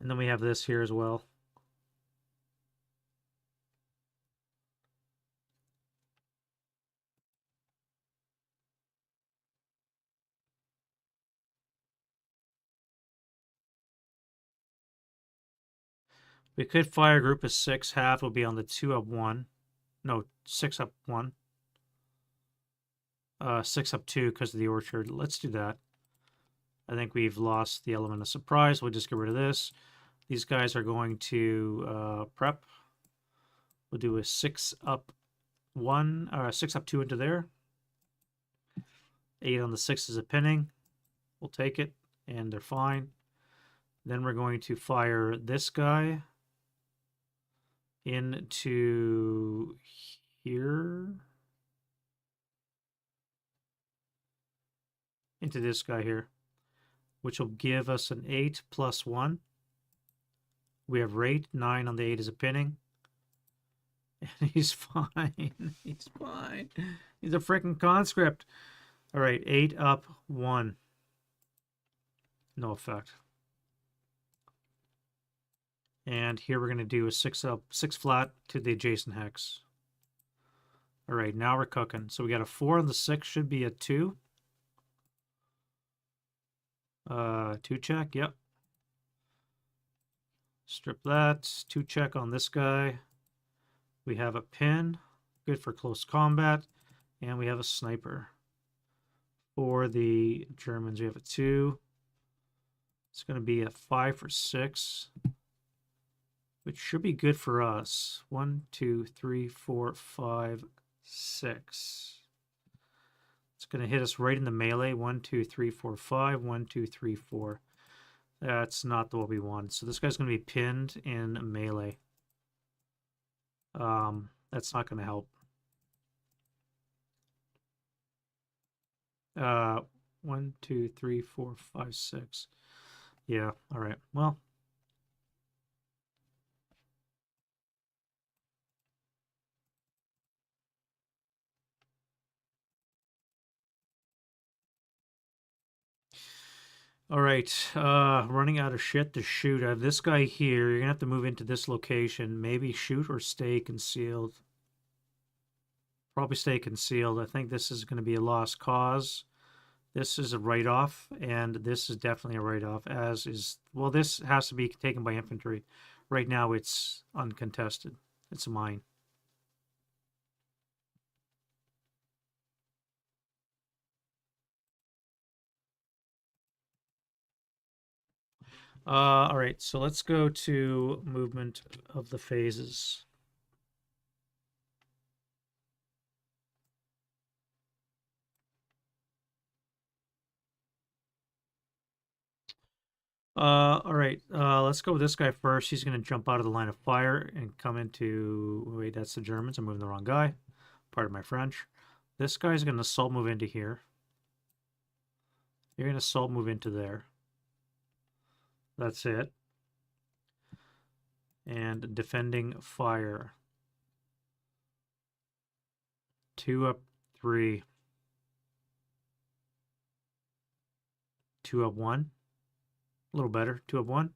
And then we have this here as well. We could fire a group of 6. Half will be on the 2 up 1. No, 6 up 1. 6 up 2 because of the orchard. Let's do that. I think we've lost the element of surprise. We'll just get rid of this. These guys are going to prep. We'll do a 6 up 1, 6 up 2 into there. 8 on the 6 is a pinning. We'll take it, and they're fine. Then we're going to fire this guy into here. Into this guy here, which will give us an 8 plus 1. We have rate. 9 on the 8 is a pinning. And he's fine. He's fine. He's a freaking conscript. All right, 8 up 1. No effect. And here we're going to do a 6 up, 6 flat to the adjacent hex. All right, now we're cooking. So we got a 4 on the 6, should be a 2. 2 check, yep. Strip that. 2 check on this guy. We have a pin, good for close combat. And we have a sniper. For the Germans, we have a 2. It's going to be a 5 for 6. Which should be good for us. 1, 2, 3, 4, 5, 6. It's going to hit us right in the melee. 1, 2, 3, 4, 5. 1, 2, 3, 4. That's not what we want. So this guy's going to be pinned in melee. That's not going to help. 1, 2, 3, 4, 5, 6. Yeah, all right. Well. All right, running out of shit to shoot. I have this guy here. You're going to have to move into this location. Maybe shoot or stay concealed. Probably stay concealed. I think this is going to be a lost cause. This is a write-off, and this is definitely a write-off, as is... Well, this has to be taken by infantry. Right now, it's uncontested. It's a mine. All right, so let's go to movement of the phases. All right, let's go with this guy first. He's going to jump out of the line of fire and come into... Wait, that's the Germans. I'm moving the wrong guy. Part of my French. This guy's going to assault move into here. You're going to assault move into there. That's it. And defending fire. 2 up 3. 2 up 1. A little better. 2 up 1.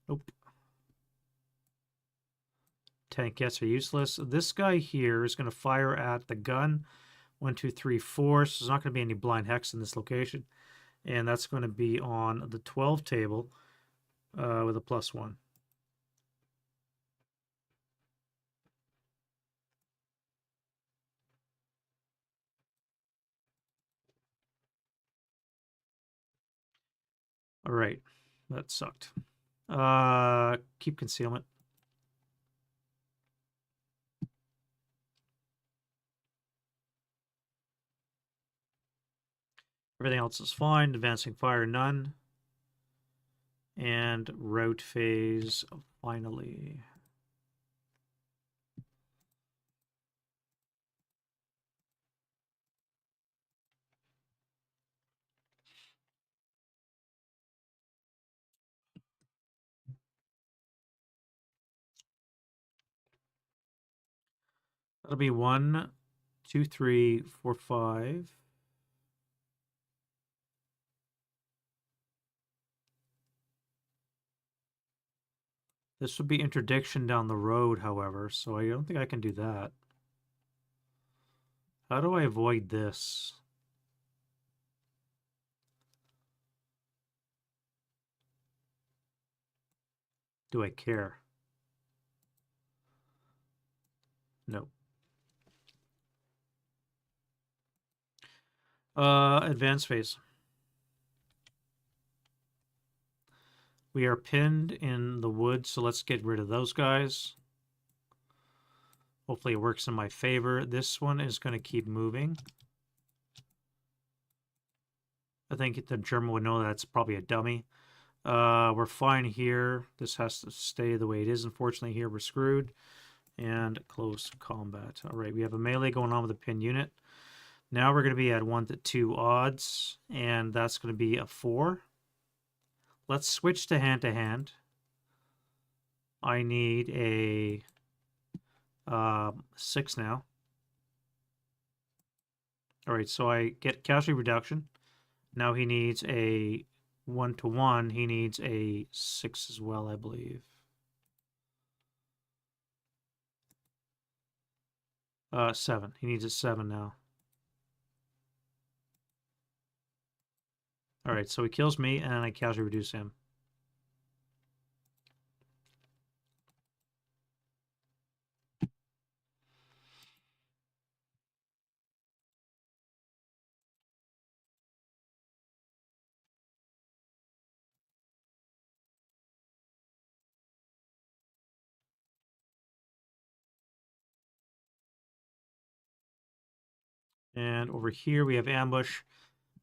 Nope. Tank guests are useless. This guy here is going to fire at the gun. 1, 2, 3, 4. So there's not going to be any blind hex in this location. And that's going to be on the 12 table with a +1. All right. That sucked. Keep concealment. Everything else is fine. Advancing fire, none. And route phase, finally. That'll be 1, 2, 3, 4, 5. This would be interdiction down the road, however, so I don't think I can do that. How do I avoid this? Do I care? No. Advance phase. We are pinned in the woods, so let's get rid of those guys. Hopefully it works in my favor. This one is going to keep moving. I think the German would know that's probably a dummy. We're fine here. This has to stay the way it is. Unfortunately, here we're screwed. And close combat. All right, we have a melee going on with a pin unit. Now we're going to be at 1 to 2 odds, and that's going to be a 4. Let's switch to hand-to-hand. I need a 6 now. All right, so I get casualty reduction. Now he needs a 1 to 1. He needs a 6 as well, I believe. 7. He needs a 7 now. All right, so he kills me, and I casualty reduce him. And over here we have ambush.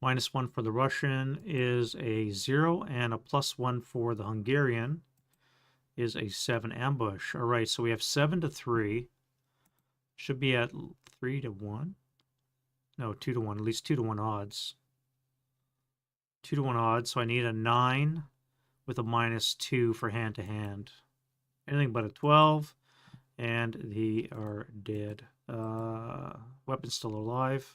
-1 for the Russian is a 0, and a +1 for the Hungarian is a 7 ambush. All right, so we have 7 to 3. Should be at 3 to 1. No, 2 to 1. At least 2 to 1 odds. 2 to 1 odds, so I need a 9 with a -2 for hand-to-hand. Anything but a 12, and they are dead. Weapon's still alive.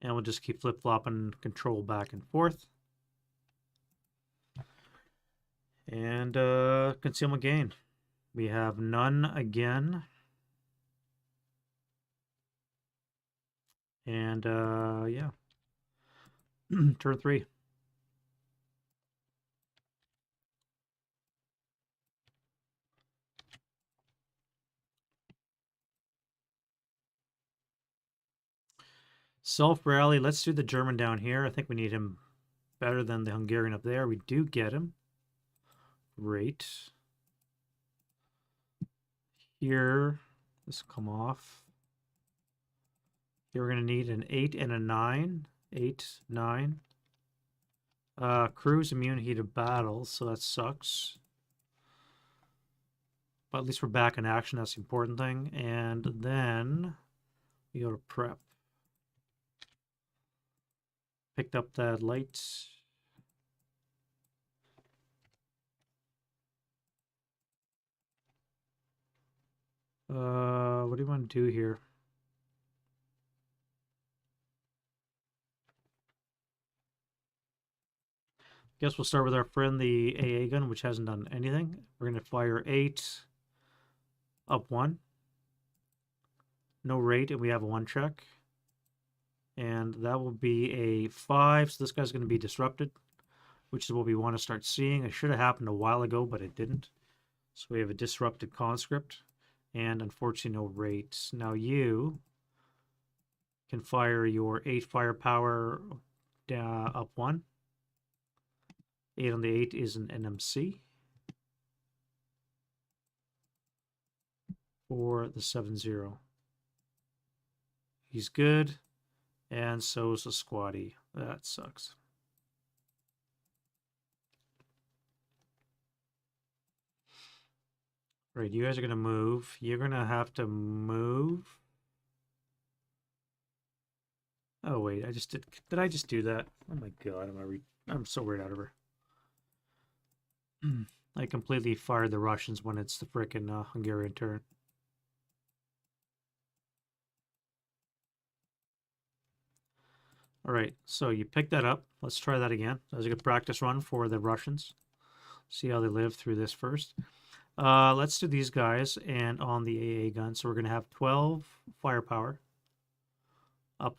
And we'll just keep flip-flopping control back and forth. And concealment gain. We have none again. And yeah. Turn 3. Self-rally. Let's do the German down here. I think we need him better than the Hungarian up there. We do get him. Great. Here, this will come off. Here we're going to need an 8 and a 9. 8, 9. Crew's immune heat of battle, so that sucks. But at least we're back in action. That's the important thing. And then we go to prep. Picked up that light. What do you want to do here? Guess we'll start with our friend, the AA gun, which hasn't done anything. We're going to fire 8, up 1. No rate, and we have a 1 check. And that will be a 5, so this guy's going to be disrupted, which is what we want to start seeing. It should have happened a while ago, but it didn't. So we have a disrupted conscript, and unfortunately no rates. Now you can fire your 8 firepower up 1. 8 on the 8 is an NMC for the 7-0. He's good, and so is the squatty. That sucks. Right, you guys are going to move. You're going to have to move. Oh, wait, I just did. Did I just do that? Oh my god, I'm so weird out of her. I completely fired the Russians when it's the frickin' Hungarian turn. All right, so you pick that up. Let's try that again. That was a good practice run for the Russians. See how they live through this first. Let's do these guys and on the AA gun. So we're going to have 12 firepower. Up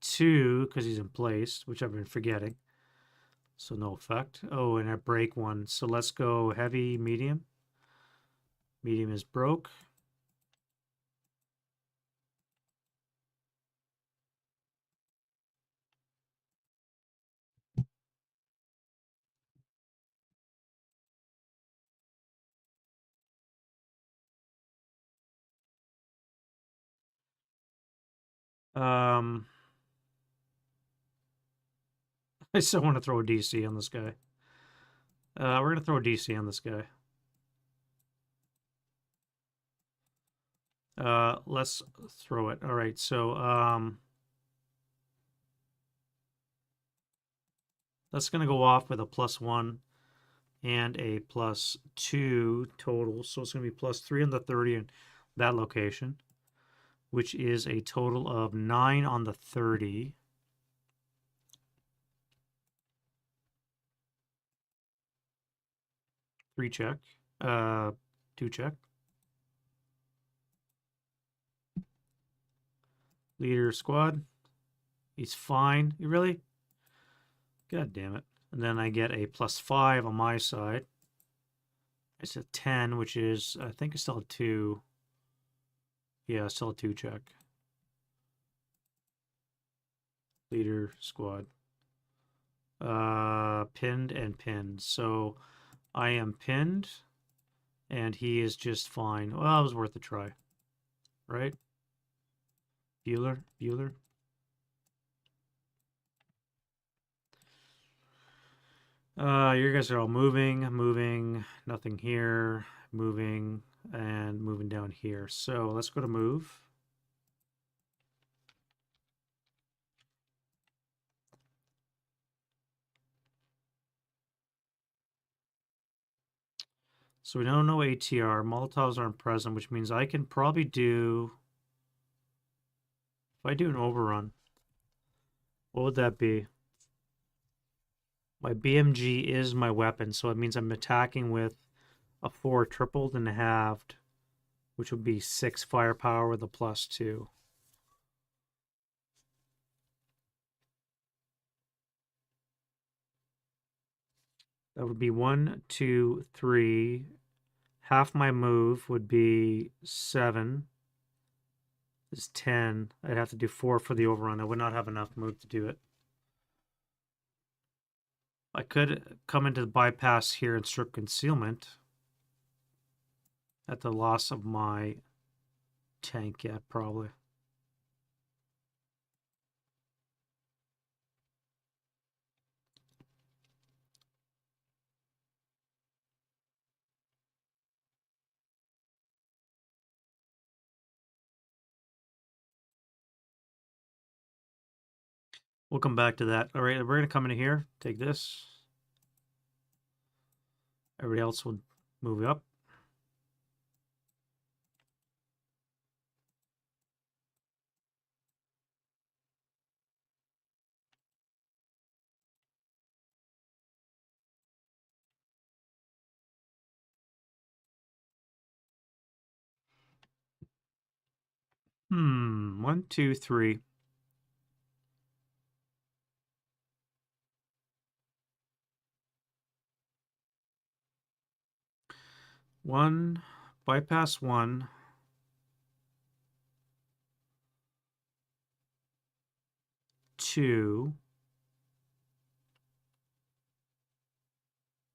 2 because he's in place, which I've been forgetting. So no effect. Oh, and I break 1. So let's go heavy, medium. Medium is broke. I still want to throw a DC on this guy. We're going to throw a DC on this guy. Let's throw it. All right, so that's going to go off with a +1 and a +2 total. So it's going to be +3 on the 30 in that location, which is a total of 9 on the 30. Three check. 2 check. Leader squad. He's fine. You really? God damn it. And then I get a +5 on my side. It's a 10, which is, I think it's still a 2. Yeah, still a 2 check. Leader squad. Pinned and pinned. So I am pinned, and he is just fine. Well, it was worth a try, right? Bueller. You guys are all moving, nothing here, moving, and moving down here. So let's go to move. So we don't know ATR. Molotovs aren't present, which means I can probably do... If I do an overrun, what would that be? My BMG is my weapon, so it means I'm attacking with a 4 tripled and a halved, which would be 6 firepower with a +2. That would be 1, 2, 3. Half my move would be 7. Is 10. I'd have to do 4 for the overrun. I would not have enough move to do it. I could come into the bypass here and strip concealment at the loss of my tank, yeah, probably. We'll come back to that. All right, we're going to come into here, take this. Everybody else will move up. One, two, three. One, bypass one. Two.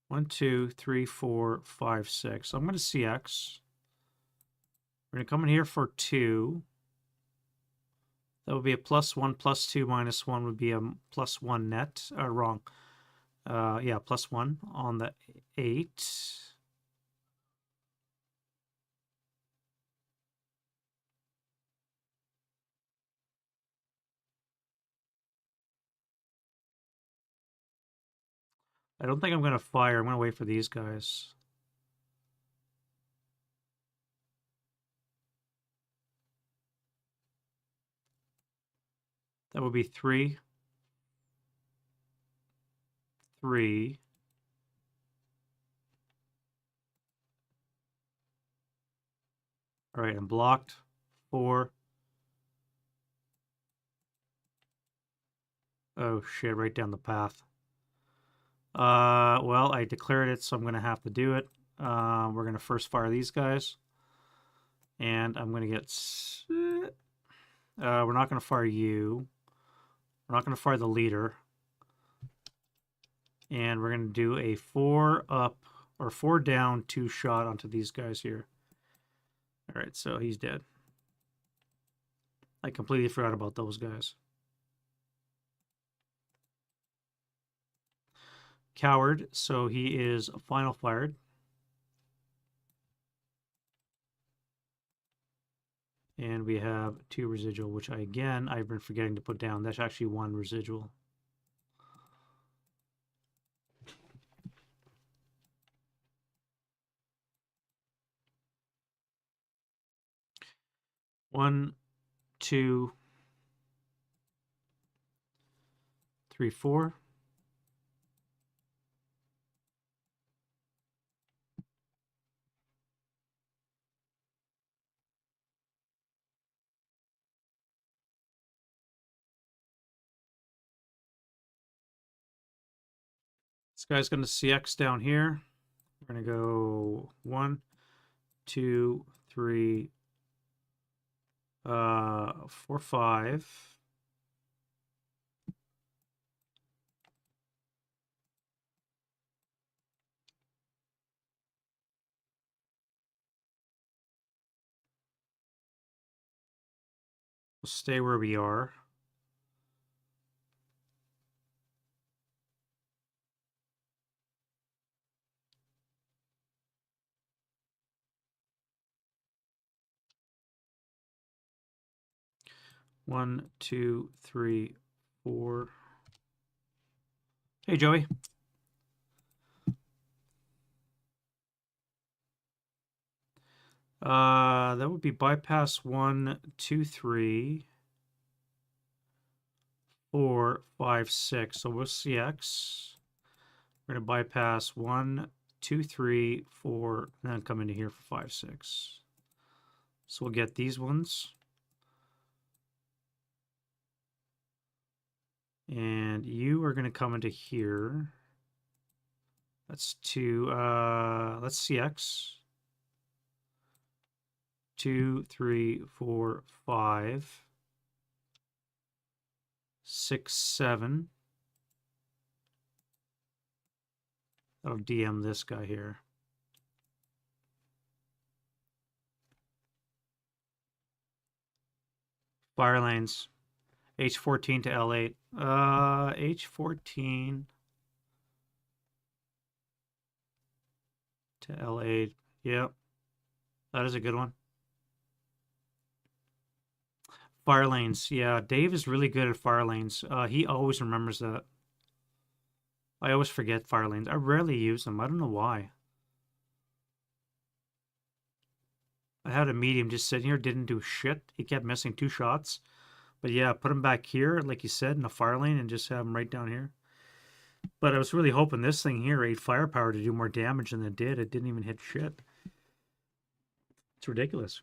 1, 2, 3, 4, 5, 6. So I'm going to CX. We're going to come in here for 2. That would be a +1, +2, -1 would be a +1 net. Wrong. Yeah, +1 on the 8. I don't think I'm going to fire. I'm going to wait for these guys. That would be 3. 3. All right, I'm blocked. 4. Oh, shit, right down the path. Well, I declared it, so I'm going to have to do it. We're going to first fire these guys. And I'm going to get... we're not going to fire you. We're not going to fire the leader. And we're going to do a 4 up or 4 down 2 shot onto these guys here. All right, so he's dead. I completely forgot about those guys. Coward, so he is final fired. And we have 2 residual, which I've been forgetting to put down. That's actually 1 residual. One, 2, 3, 4. This guy's going to CX down here. We're going to go 1, 2, 3, 4, 5. We'll stay where we are. One, two, three, 4. Hey, Joey. That would be bypass 1, 2, 3, 4, 5, 6. So we'll CX. We're going to bypass 1, 2, 3, 4, and then come into here for 5, 6. So we'll get these ones. And you are going to come into here. That's 2. Let's CX. 2, 3, 4, 5, 6, 7. That'll DM this guy here. Fire lanes. H14 to L8. H14 to L8. Yep. That is a good one. Fire lanes. Yeah, Dave is really good at fire lanes. He always remembers that. I always forget fire lanes. I rarely use them. I don't know why. I had a medium just sitting here, didn't do shit. He kept missing 2 shots. But yeah, put him back here, like you said, in a fire lane and just have him right down here. But I was really hoping this thing here, 8 firepower, to do more damage than it did. It didn't even hit shit. It's ridiculous.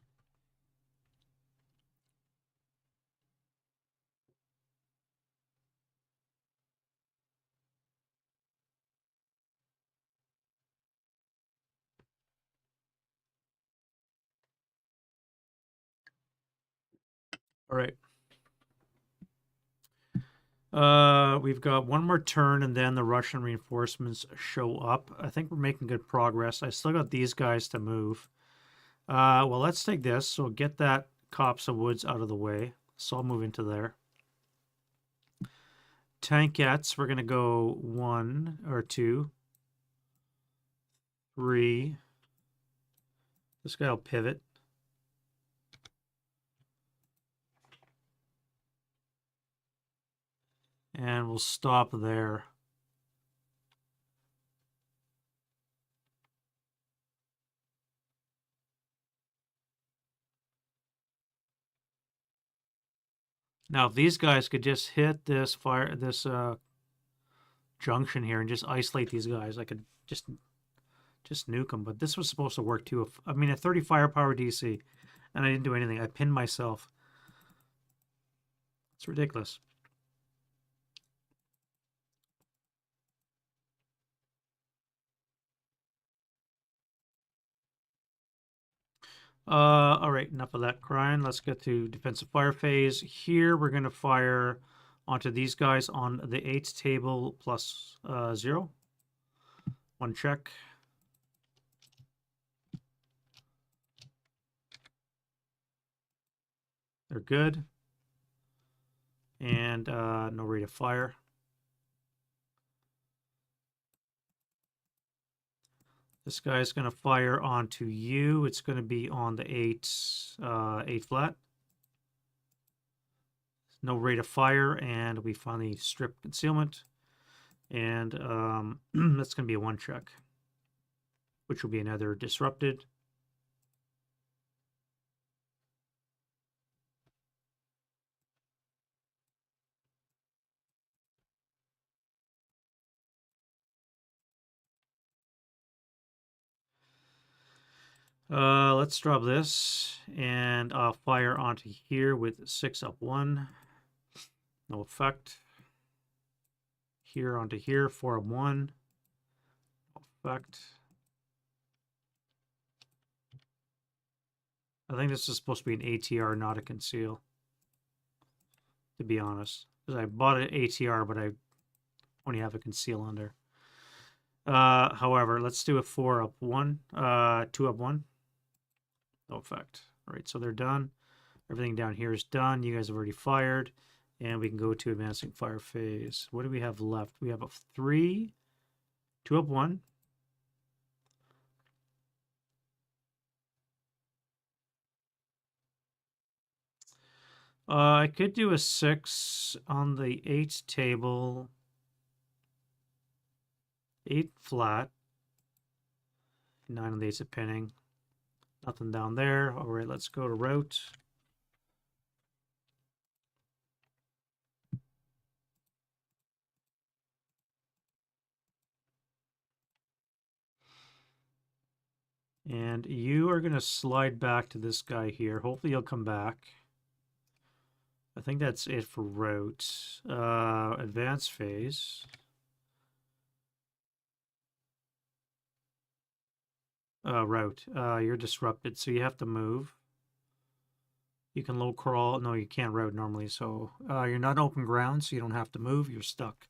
All right. We've got one more turn and then the Russian reinforcements show up. I think we're making good progress. I still got these guys to move. Well, let's take this. So get that copse of woods out of the way. So I'll move into there. Tankettes, we're going to go 1 or 2, 3. This guy will pivot. And we'll stop there. Now, if these guys could just hit this junction here and just isolate these guys, I could just nuke them. But this was supposed to work too. I mean, a 30 firepower DC, and I didn't do anything. I pinned myself. It's ridiculous. All right, enough of that crying. Let's get to defensive fire phase. Here, we're going to fire onto these guys on the 8 table plus 0. 1 check. They're good. And no rate of fire. This guy's going to fire onto you. It's going to be on the 8 flat. No rate of fire, and we finally strip concealment. And that's going to be a 1 check, which will be another disrupted. Let's drop this, and I'll fire onto here with 6 up 1. No effect. Here onto here, 4 up 1. No effect. I think this is supposed to be an ATR, not a conceal, to be honest. Because I bought an ATR, but I only have a conceal under. However, let's do a 4 up 1. 2 up 1. No effect. All right, so they're done. Everything down here is done. You guys have already fired. And we can go to advancing fire phase. What do we have left? We have a 3, 2 up 1. I could do a 6 on the 8 table. 8 flat. 9 on the 8's of pinning. Nothing down there. All right, let's go to route. And you are going to slide back to this guy here. Hopefully you'll come back. I think that's it for route. Advance phase. Route. You're disrupted, so you have to move. You can low crawl. No, you can't route normally, so you're not open ground, so you don't have to move. You're stuck.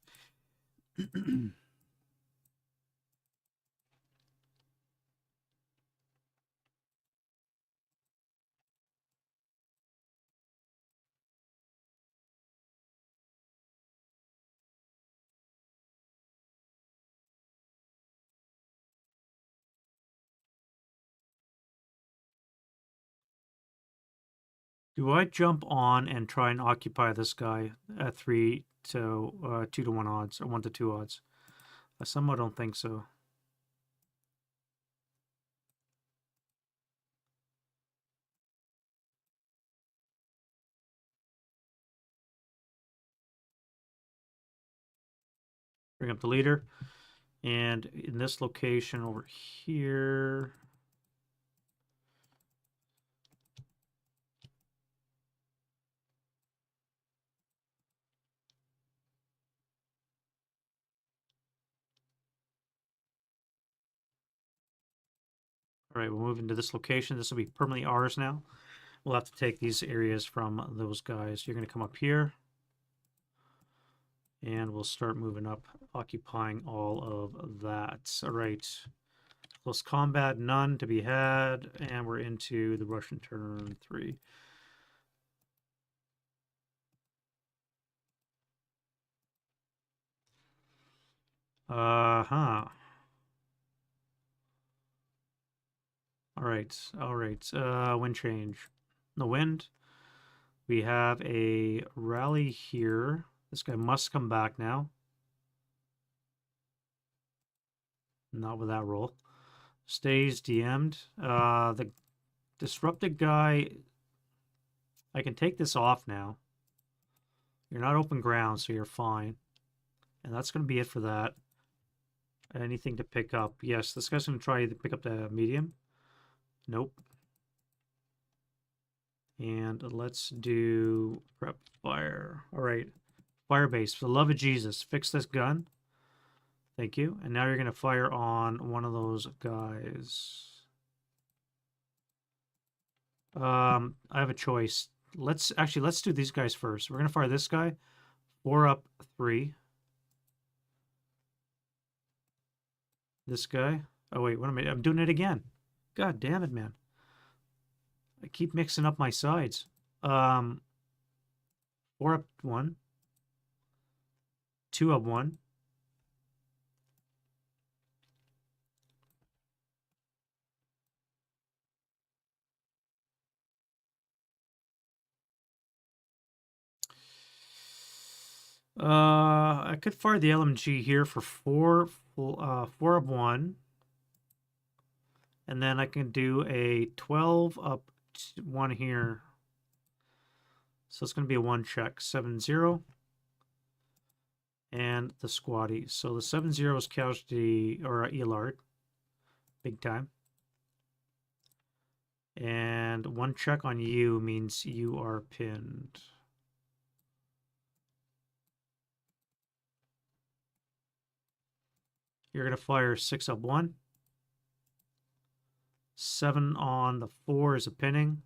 Do I jump on and try and occupy this guy at 2 to 1 odds or 1 to 2 odds? I somehow don't think so. Bring up the leader. And in this location over here, all right, we'll move into this location. This will be permanently ours now. We'll have to take these areas from those guys. You're going to come up here. And we'll start moving up, occupying all of that. All right. Close combat, none to be had. And we're into the Russian turn 3. Uh-huh. All right. Wind change. The wind. We have a rally here. This guy must come back now. Not with that roll. Stays DM'd. The disrupted guy, I can take this off now. You're not open ground, so you're fine. And that's going to be it for that. Anything to pick up? Yes, this guy's going to try to pick up the medium. Nope. And let's do prep fire. All right. Firebase, for the love of Jesus, fix this gun. Thank you. And now you're going to fire on one of those guys. I have a choice. Let's do these guys first. We're going to fire this guy. 4 up, 3. This guy. Oh, wait, what am I? I'm doing it again. God damn it, man. I keep mixing up my sides. 4 up, 1. 2 up, 1. I could fire the LMG here for 4 up 1. And then I can do a 12 up 1 here. So it's going to be a 1 check. 7-0. And the squatty. So the 7-0 is casualty or Elard. Big time. And 1 check on you means you are pinned. You're going to fire 6 up 1. 7 on the 4 is a pinning.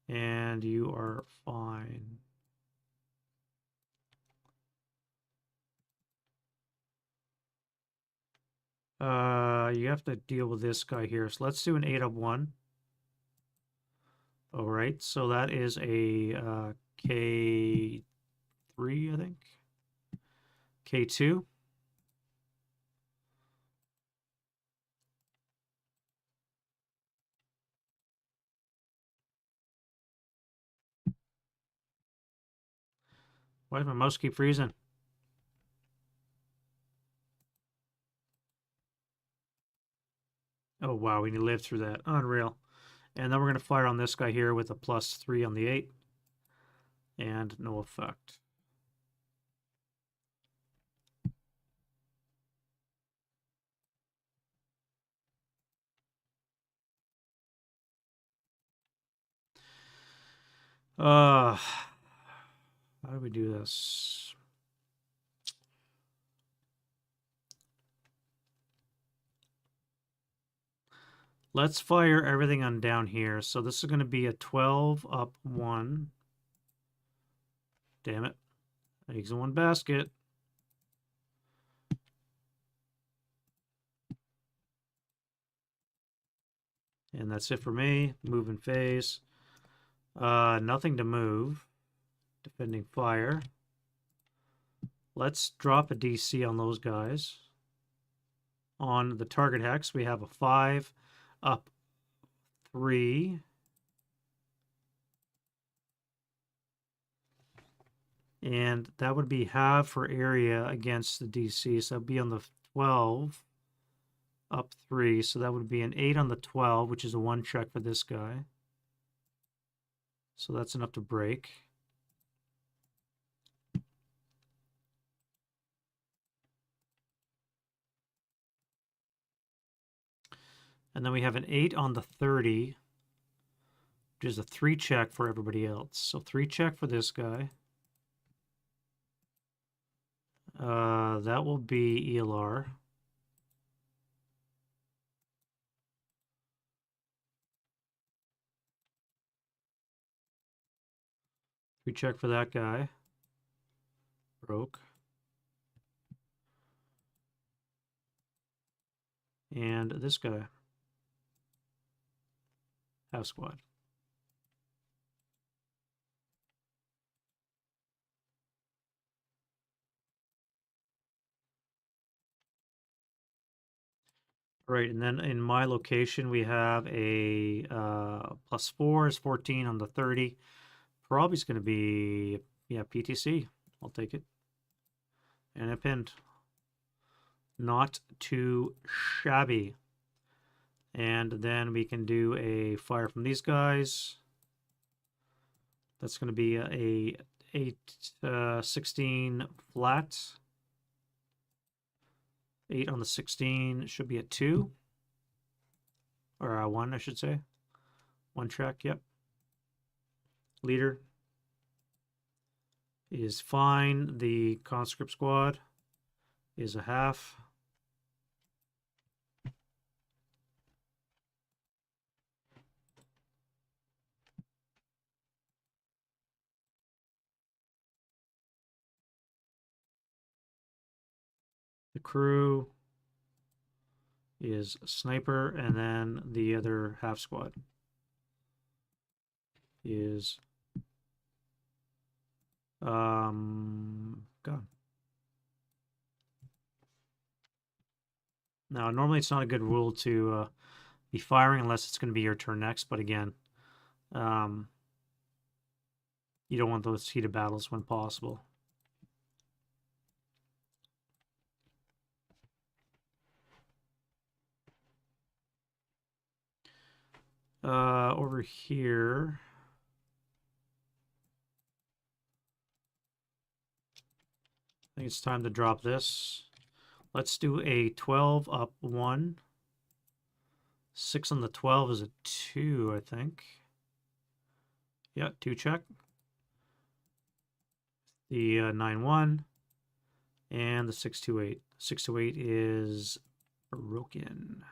And you are fine. You have to deal with this guy here. So let's do an 8 up 1. All right, so that is a K3, I think. K2. Why does my mouse keep freezing? Oh, wow, we lived through that. Unreal. And then we're going to fire on this guy here with a +3 on the 8. And no effect. How do we do this? Let's fire everything on down here. So this is going to be a 12 up 1. Damn it. Eggs in one basket. And that's it for me. Move in phase. Nothing to move. Defending fire. Let's drop a DC on those guys. On the target hex, we have a 5 up 3. And that would be half for area against the DC. So that would be on the 12, up 3. So that would be an 8 on the 12, which is a 1 check for this guy. So that's enough to break. And then we have an 8 on the 30, which is a 3 check for everybody else. So 3 check for this guy. That will be ELR. Three check for that guy. Broke. And this guy. Half squad. Right, and then in my location, we have a +4 is 14 on the 30. Probably is going to be, yeah, PTC. I'll take it. And a pinned. Not too shabby. And then we can do a fire from these guys. That's going to be a 16 flat. 8 on the 16 should be a 2. Or a 1, I should say. 1 check, yep. Leader is fine. The conscript squad is a half. The crew is sniper, and then the other half squad is gone. Now, normally it's not a good rule to be firing unless it's going to be your turn next, but again, you don't want those heated battles when possible. Over here, I think it's time to drop this. Let's do a 12 up 1. 6 on the 12 is a 2, I think. Yeah, 2 check. The 9-1 and the 6-2-8. 6-2-8 is broken.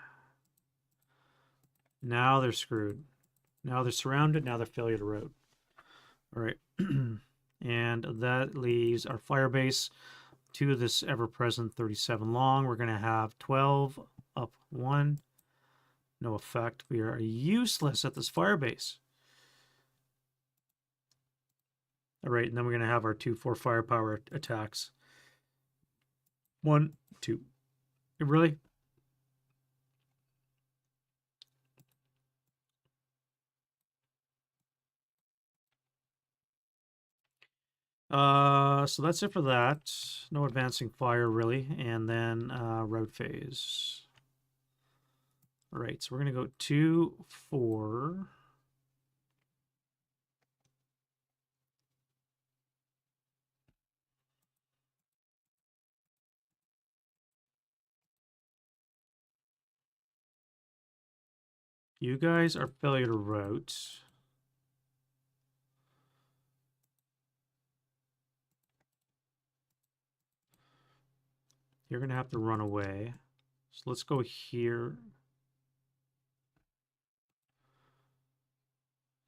Now they're screwed. Now they're surrounded. Now they're failure to route. All right. And that leaves our fire base to this ever-present 37 long. We're going to have 12 up 1. No effect. We are useless at this fire base. All right, and then we're going to have our 2-4 firepower attacks. 1, 2. Really? So that's it for that. No advancing fire, really. And then road phase. All right, so we're going to go 2, 4. You guys are failure to route. You're going to have to run away. So let's go here.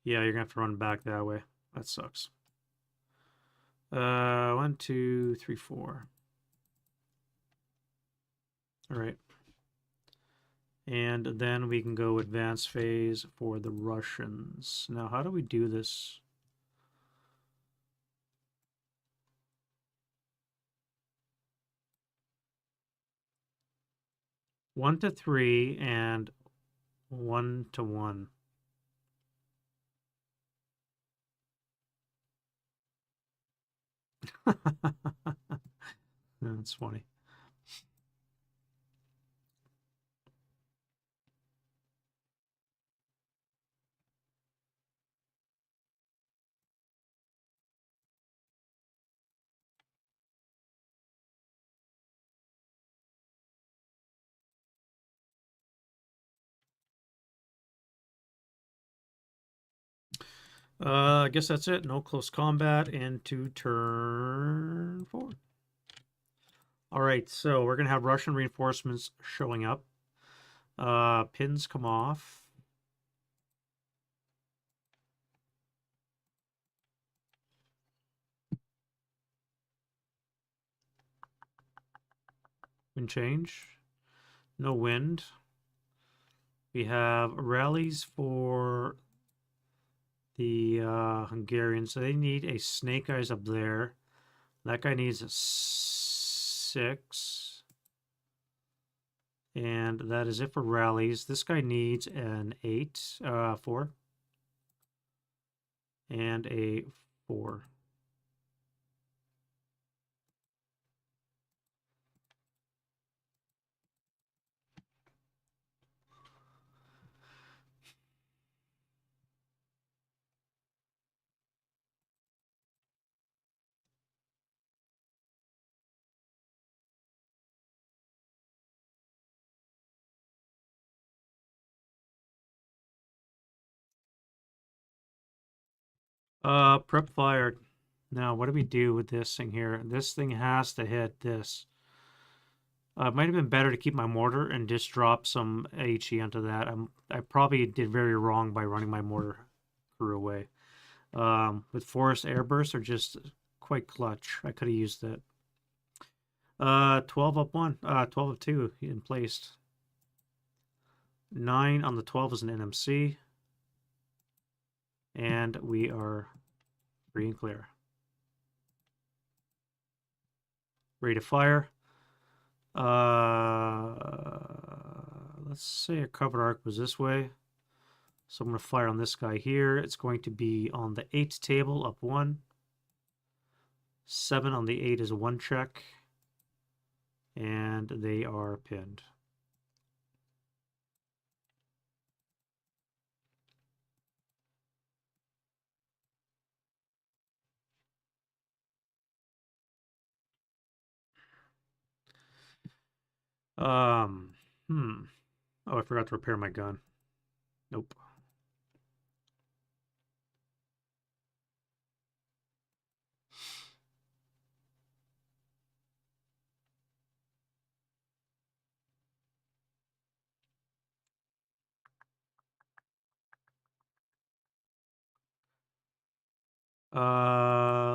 Yeah, you're going to have to run back that way. That sucks. 1, 2, 3, 4. All right. And then we can go advance phase for the Russians. Now, how do we do this? One to 3 and 1 to 1. That's funny. I guess that's it. No close combat into turn 4. All right, so we're gonna have Russian reinforcements showing up. Pins come off. Wind change. No wind. We have rallies for the Hungarians. So they need a Snake Eyes up there. That guy needs a 6. And that is it for rallies. This guy needs an 8, 4. And a 4. Prep fired. Now, what do we do with this thing here? This thing has to hit this. It might have been better to keep my mortar and just drop some HE onto that. I probably did very wrong by running my mortar crew away. With forest airbursts are just quite clutch. I could have used that. 12 up 1. 12 up 2 in place. 9 on the 12 is an NMC. And we are free and clear. Ready to fire. Let's say a covered arc was this way. So I'm going to fire on this guy here. It's going to be on the 8 table, up 1. 7 on the 8 is a 1 check. And they are pinned. Um, hmm. Oh, I forgot to repair my gun. Nope.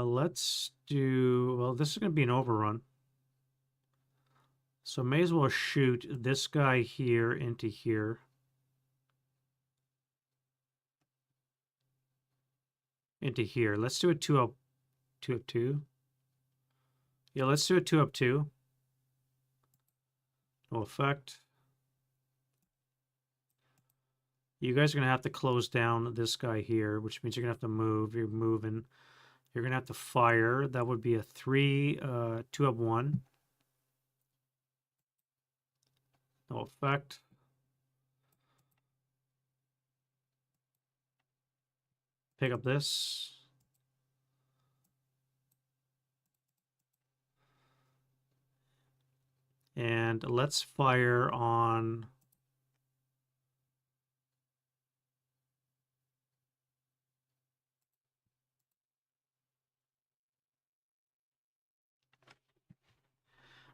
Let's do, well, this is going to be an overrun. So may as well shoot this guy here into here. Into here. Let's do a 2 up 2. Yeah, let's do a 2 up 2. No effect. You guys are going to have to close down this guy here, which means you're going to have to move. You're moving. You're going to have to fire. That would be a 3, 2 up 1. No effect. Pick up this. And let's fire on...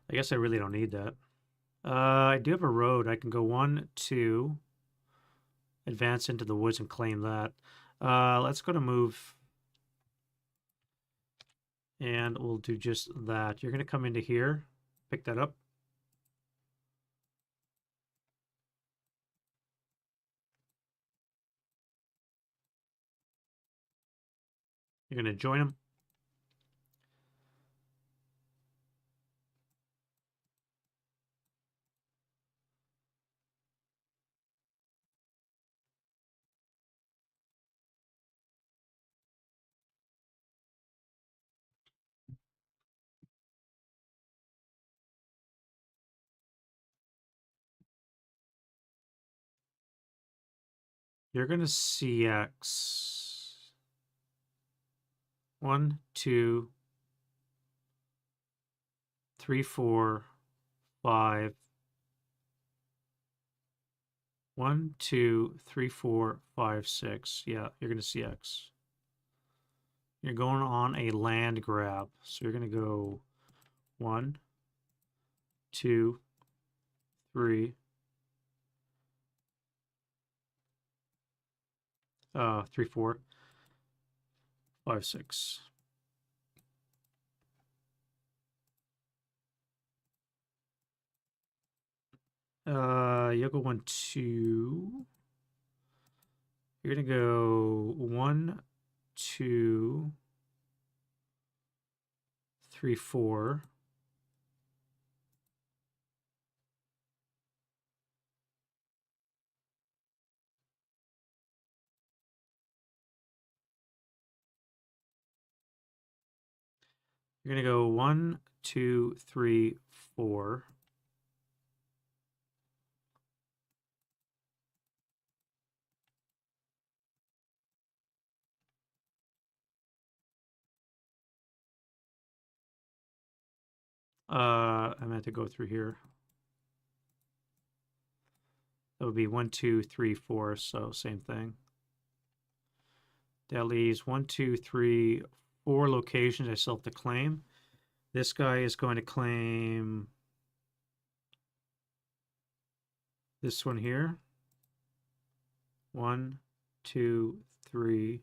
I guess I really don't need that. I do have a road. I can go 1, 2, advance into the woods and claim that. Let's go to move. And we'll do just that. You're going to come into here, pick that up. You're going to join them. You're going to CX. 1, 2, 3, 4, 5. 1, 2, 3, 4, 5, 6. Yeah, you're going to CX. You're going on a land grab. So you're going to go 1, 2, 3, 3, 4, 5, 6. You'll go 1, 2. You're going to go 1, 2, 3, 4. You're going to go 1, 2, 3, 4. I meant to go through here. That would be 1, 2, 3, 4. So same thing. That leaves 1, 2, 3, 4 locations I still have to claim. This guy is going to claim this one here. 1, 2, 3.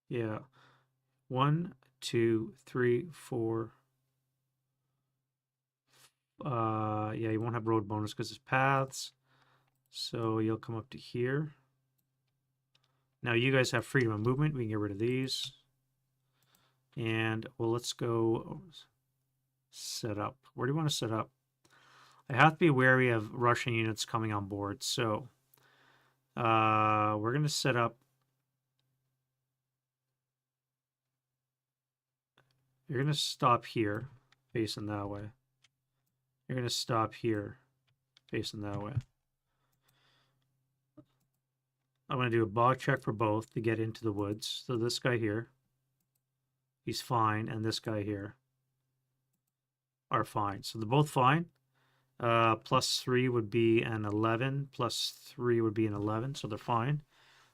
Yeah. 1, 2, 3, 4. Yeah, you won't have road bonus because it's paths. So you'll come up to here. Now you guys have freedom of movement. We can get rid of these. And well, let's go set up. Where do you want to set up? I have to be wary of Russian units coming on board. So we're going to set up. You're going to stop here, facing that way. You're going to stop here, facing that way. I'm going to do a bog check for both to get into the woods. So this guy here, he's fine, and this guy here are fine. So they're both fine. +3 would be an 11. +3 would be an 11, so they're fine.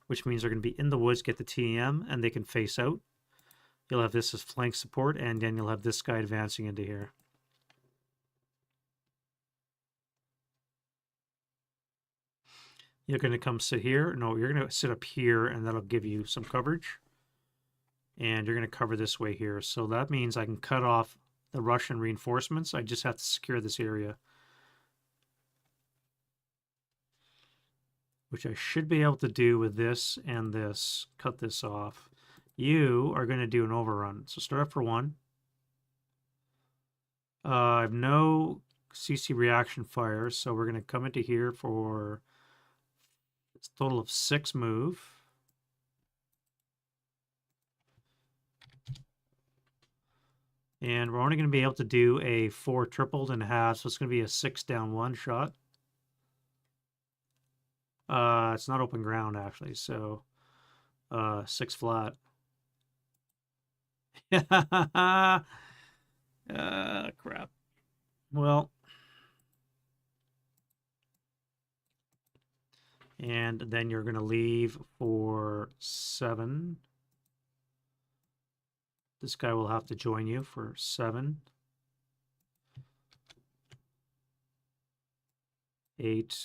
Which means they're going to be in the woods, get the TM, and they can face out. You'll have this as flank support, and then you'll have this guy advancing into here. You're going to come sit here. No, you're going to sit up here, and that'll give you some coverage. And you're going to cover this way here. So that means I can cut off the Russian reinforcements. I just have to secure this area, which I should be able to do with this and this. Cut this off. You are going to do an overrun. So start up for 1. I have no CC reaction fire, so we're going to come into here for a total of 6 move. And we're only going to be able to do a 4 tripled and a half, so it's going to be a 6 down 1 shot. It's not open ground, actually, so 6 flat. Crap. Well, and then you're going to leave for 7. This guy will have to join you for 7. 8,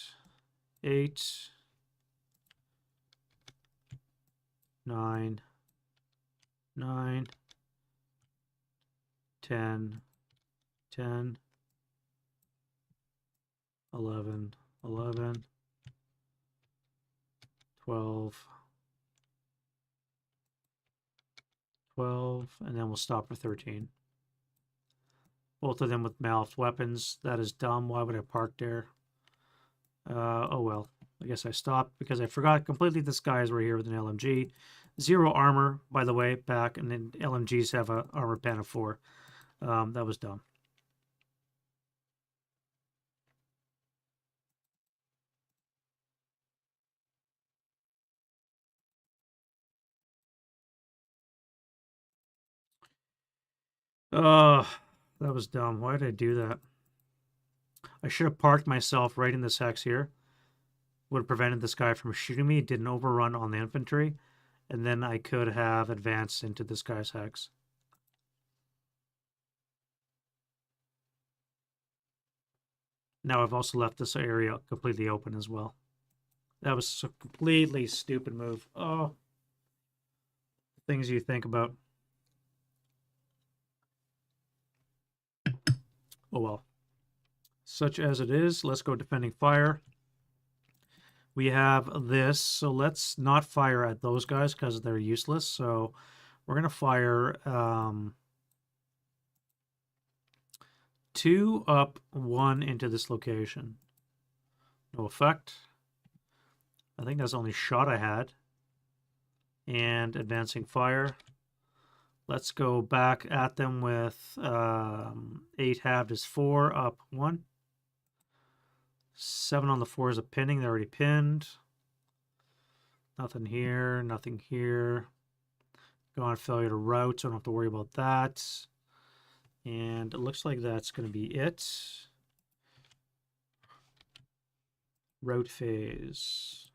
8, 9, 9, 10, 10, 11, 11, 12, 12, and then we'll stop for 13. Both of them with mouthed weapons. That is dumb. Why would I park there? Oh well. I guess I stopped because I forgot completely this guy's right here with an LMG. 0 armor, by the way, back, and then LMGs have a armor pen of 4. That was dumb. Oh, that was dumb. Why did I do that? I should have parked myself right in this hex here. Would have prevented this guy from shooting me. Did an overrun on the infantry. And then I could have advanced into this guy's hex. Now I've also left this area completely open as well. That was a completely stupid move. Oh, things you think about. Oh well. Such as it is, let's go defending fire. We have this, so let's not fire at those guys because they're useless. So we're going to fire 2 up, 1 into this location. No effect. I think that's the only shot I had. And advancing fire. Let's go back at them with 8 halved is 4, up 1. 7 on the 4 is a pinning. They're already pinned. Nothing here, nothing here. Go on failure to route, so I don't have to worry about that. And it looks like that's going to be it. Route phase.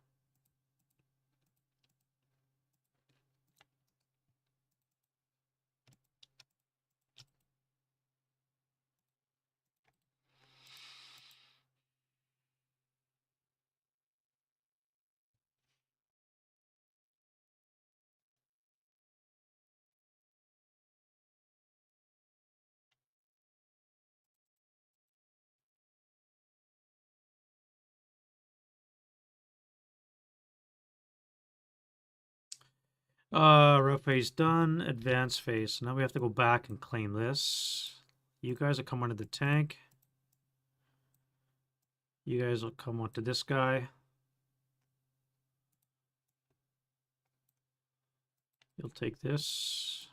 Route phase done. Advance phase. So now we have to go back and claim this. You guys will come onto the tank. You guys will come onto this guy. You'll take this.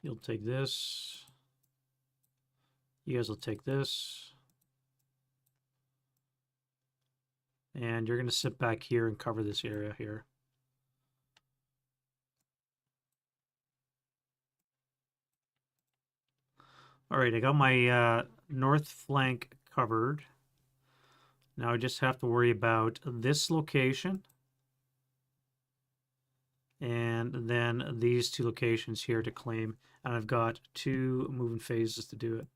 You'll take this. You guys will take this. And you're going to sit back here and cover this area here. All right, I got my north flank covered. Now I just have to worry about this location. And then these 2 locations here to claim. And I've got 2 moving phases to do it.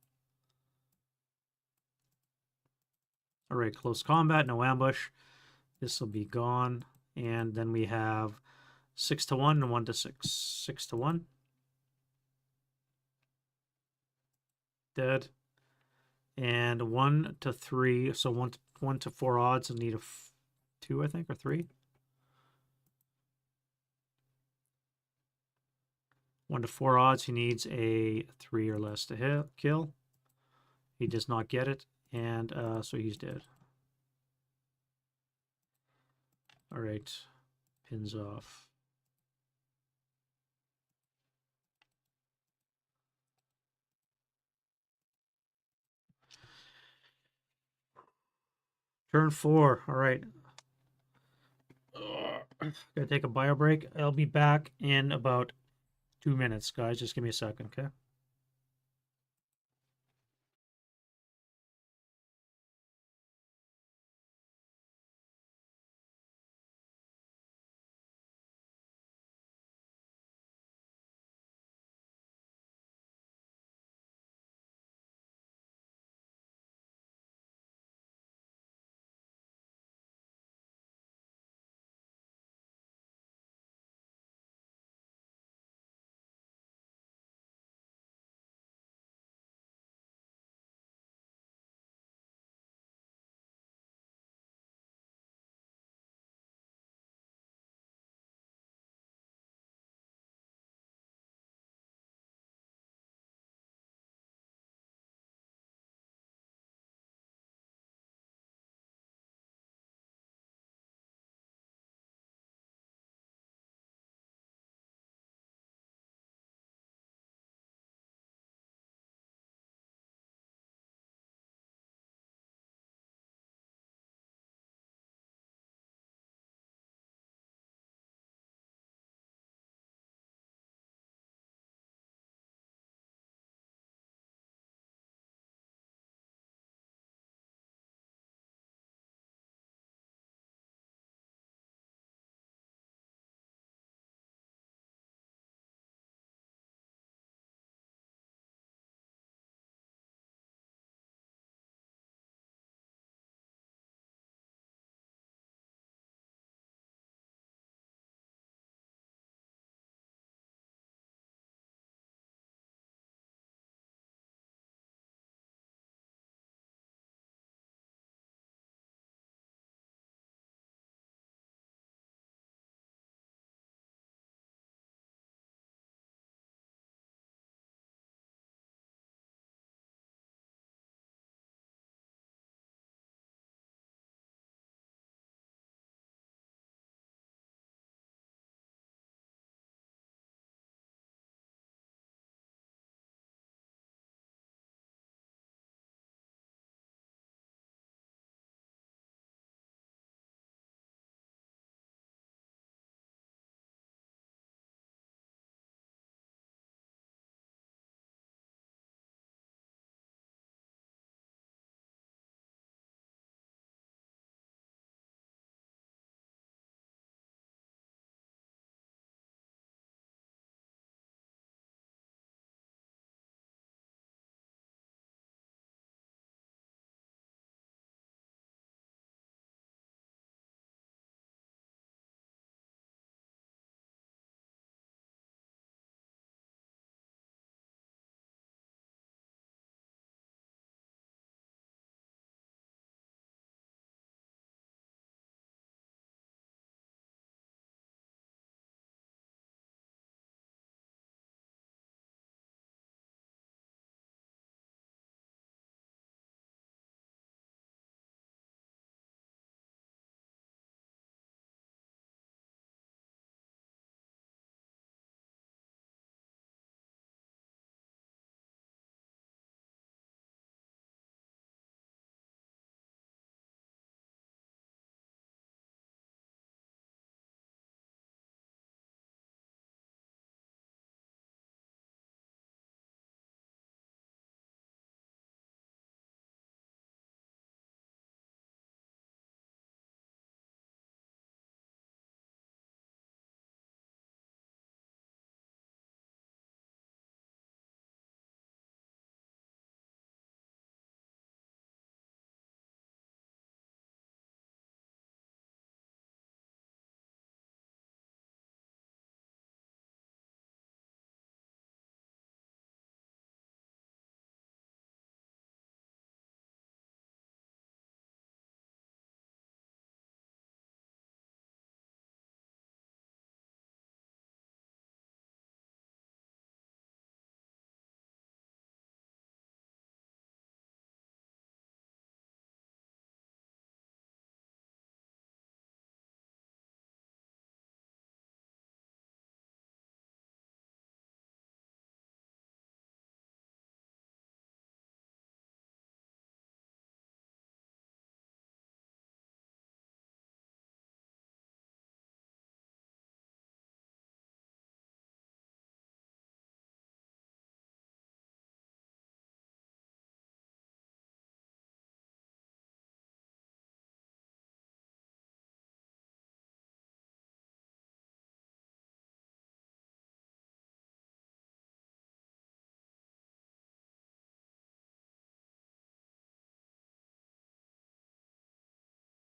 All right, close combat, no ambush. This will be gone. And then we have 6 to 1 and 1 to 6. 6 to 1. Dead. And 1 to 3. So 1 to 4 odds. I need a 2, I think, or 3. 1 to 4 odds. He needs a 3 or less to kill. He does not get it. And so he's dead. All right. Pins off. Turn 4. All right. Gonna take a bio break. I'll be back in about 2 minutes, guys. Just give me a second, okay?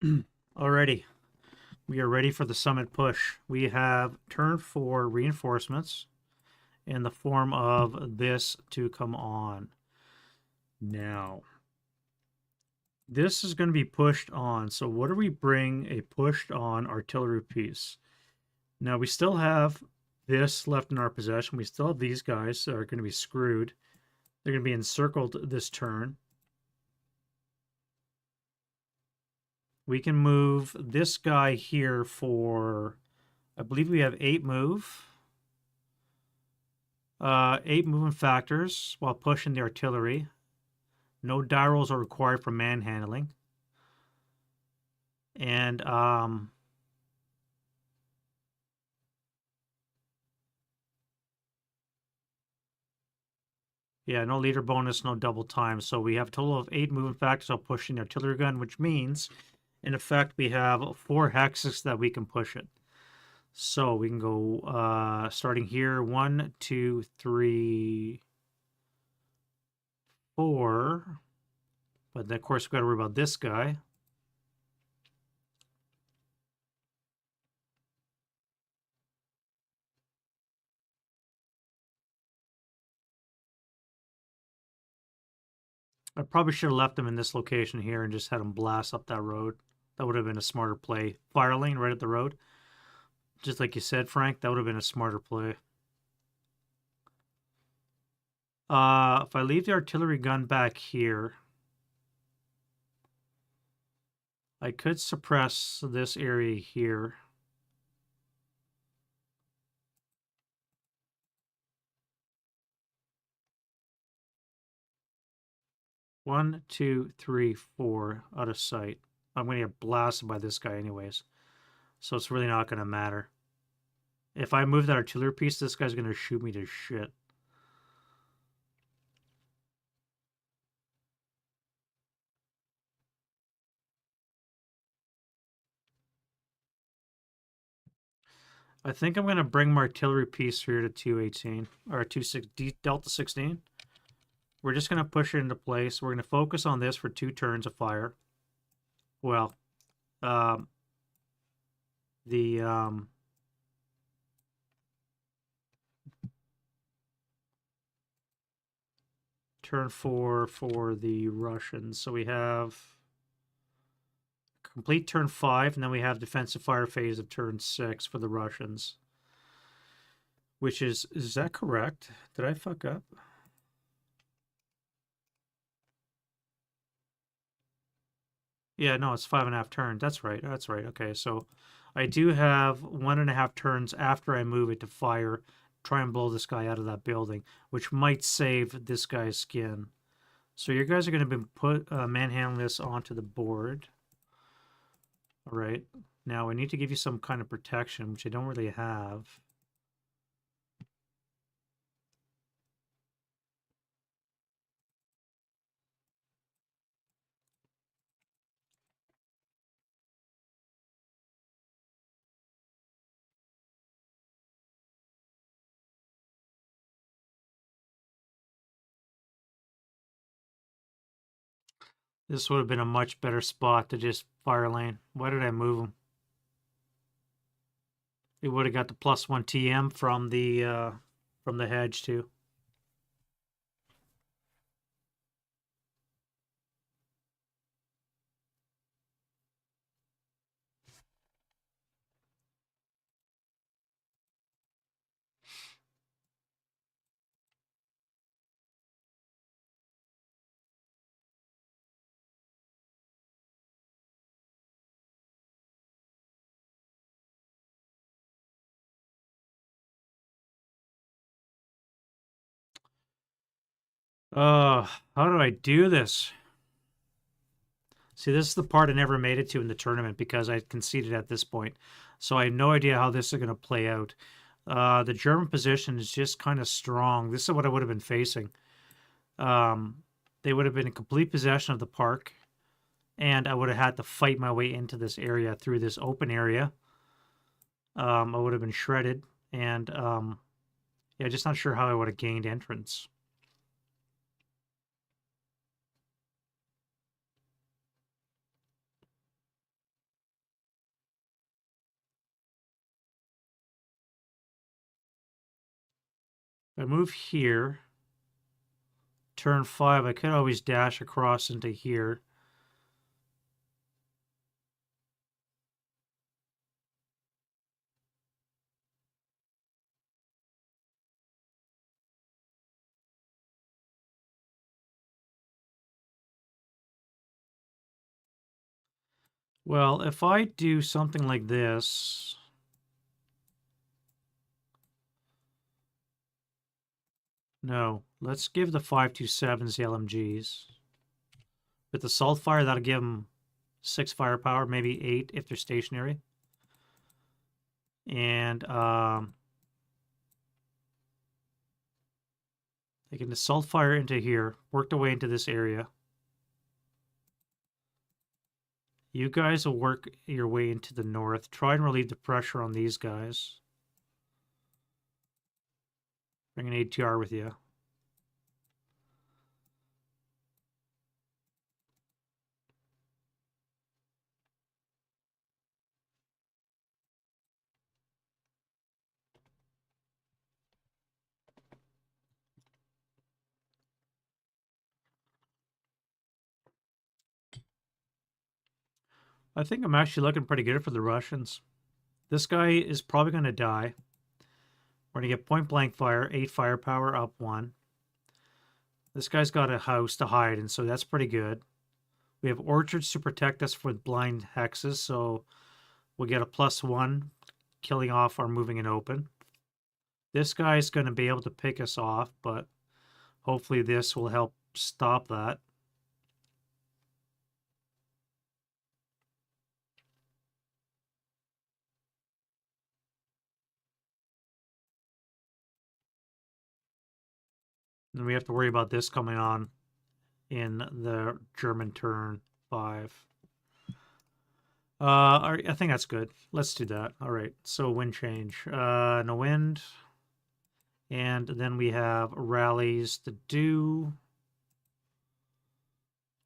Alrighty, we are ready for the summit push. We have turn 4 reinforcements in the form of this to come on. Now, this is going to be pushed on. So what do we bring a pushed on artillery piece? Now, we still have this left in our possession. We still have these guys that are going to be screwed. They're going to be encircled this turn. We can move this guy here for, I believe we have 8 move. 8 movement factors while pushing the artillery. No die rolls are required for manhandling. And yeah, no leader bonus, no double time. So we have a total of 8 movement factors while pushing the artillery gun, which means in effect we have 4 hexes that we can push it. So we can go starting here, 1, 2, 3, 4. But then, of course, we've got to worry about this guy. I probably should have left him in this location here and just had him blast up that road. That would have been a smarter play. Fire lane right at the road. Just like you said, Frank, that would have been a smarter play. If I leave the artillery gun back here, I could suppress this area here. One, two, three, 4 out of sight. I'm going to get blasted by this guy anyways. So it's really not going to matter. If I move that artillery piece, this guy's going to shoot me to shit. I think I'm going to bring my artillery piece here to 218 or Delta 16. We're just going to push it into place. We're going to focus on this for 2 turns of fire. Well, turn 4 for the Russians. So we have complete turn 5, and then we have defensive fire phase of turn 6 for the Russians. Which is that correct? Did I fuck up? Yeah, no, it's 5.5 turns. That's right. That's right. Okay, so I do have 1.5 turns after I move it to fire, try and blow this guy out of that building, which might save this guy's skin. So you guys are going to be manhandling this onto the board. All right. Now I need to give you some kind of protection, which I don't really have. This would have been a much better spot to just fire lane. Why did I move him? He would have got the +1 TM from the hedge too. How do I do this? See, this is the part I never made it to in the tournament because I conceded at this point. So I have no idea how this is going to play out. The German position is just kind of strong. This is what I would have been facing. They would have been in complete possession of the park, and I would have had to fight my way into this area through this open area. I would have been shredded, and yeah, just not sure how I would have gained entrance. I move here. Turn 5, I could always dash across into here. Well, if I do something like this... No, let's give the 5.27s the LMGs. With the Assault Fire, that'll give them 6 firepower, maybe 8 if they're stationary. And they can Assault Fire into here, work their way into this area. You guys will work your way into the north. Try and relieve the pressure on these guys. Bring an ATR with you. I think I'm actually looking pretty good for the Russians. This guy is probably going to die. We're going to get point blank fire, 8 firepower, up 1. This guy's got a house to hide in, so that's pretty good. We have orchards to protect us with blind hexes, so we'll get a +1, killing off our moving and open. This guy's going to be able to pick us off, but hopefully this will help stop that. And we have to worry about this coming on in the German turn 5. I think that's good. Let's do that. All right, so wind change. No wind. And then we have rallies to do.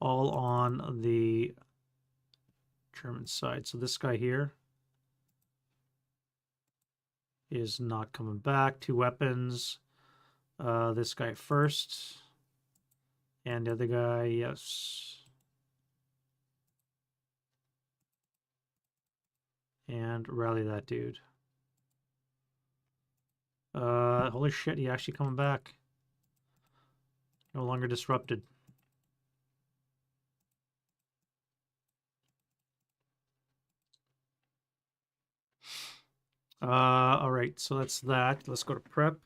All on the German side. So this guy here is not coming back. 2 weapons. This guy first. And the other guy, yes. And rally that dude. Holy shit, he actually coming back. No longer disrupted. All right, so that's that. Let's go to prep.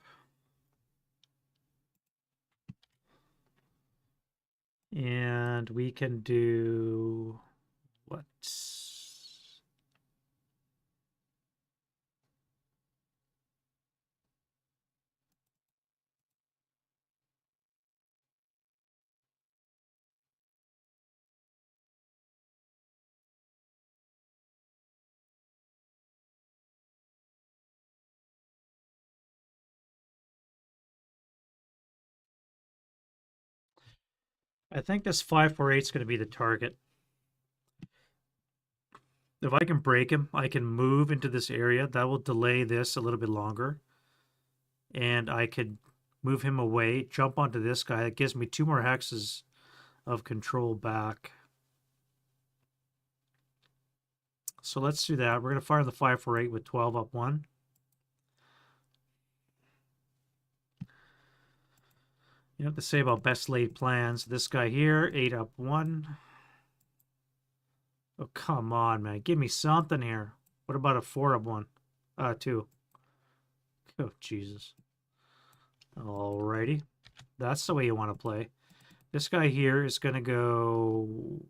And we can do what? I think this 548 is going to be the target. If I can break him, I can move into this area. That will delay this a little bit longer. And I could move him away, jump onto this guy. It gives me 2 more hexes of control back. So let's do that. We're going to fire the 548 with 12 up 1. You have to say about best laid plans. This guy here, 8 up 1. Oh, come on, man. Give me something here. What about a 4 up 1? 2. Oh, Jesus. Alrighty. That's the way you want to play. This guy here is going to go...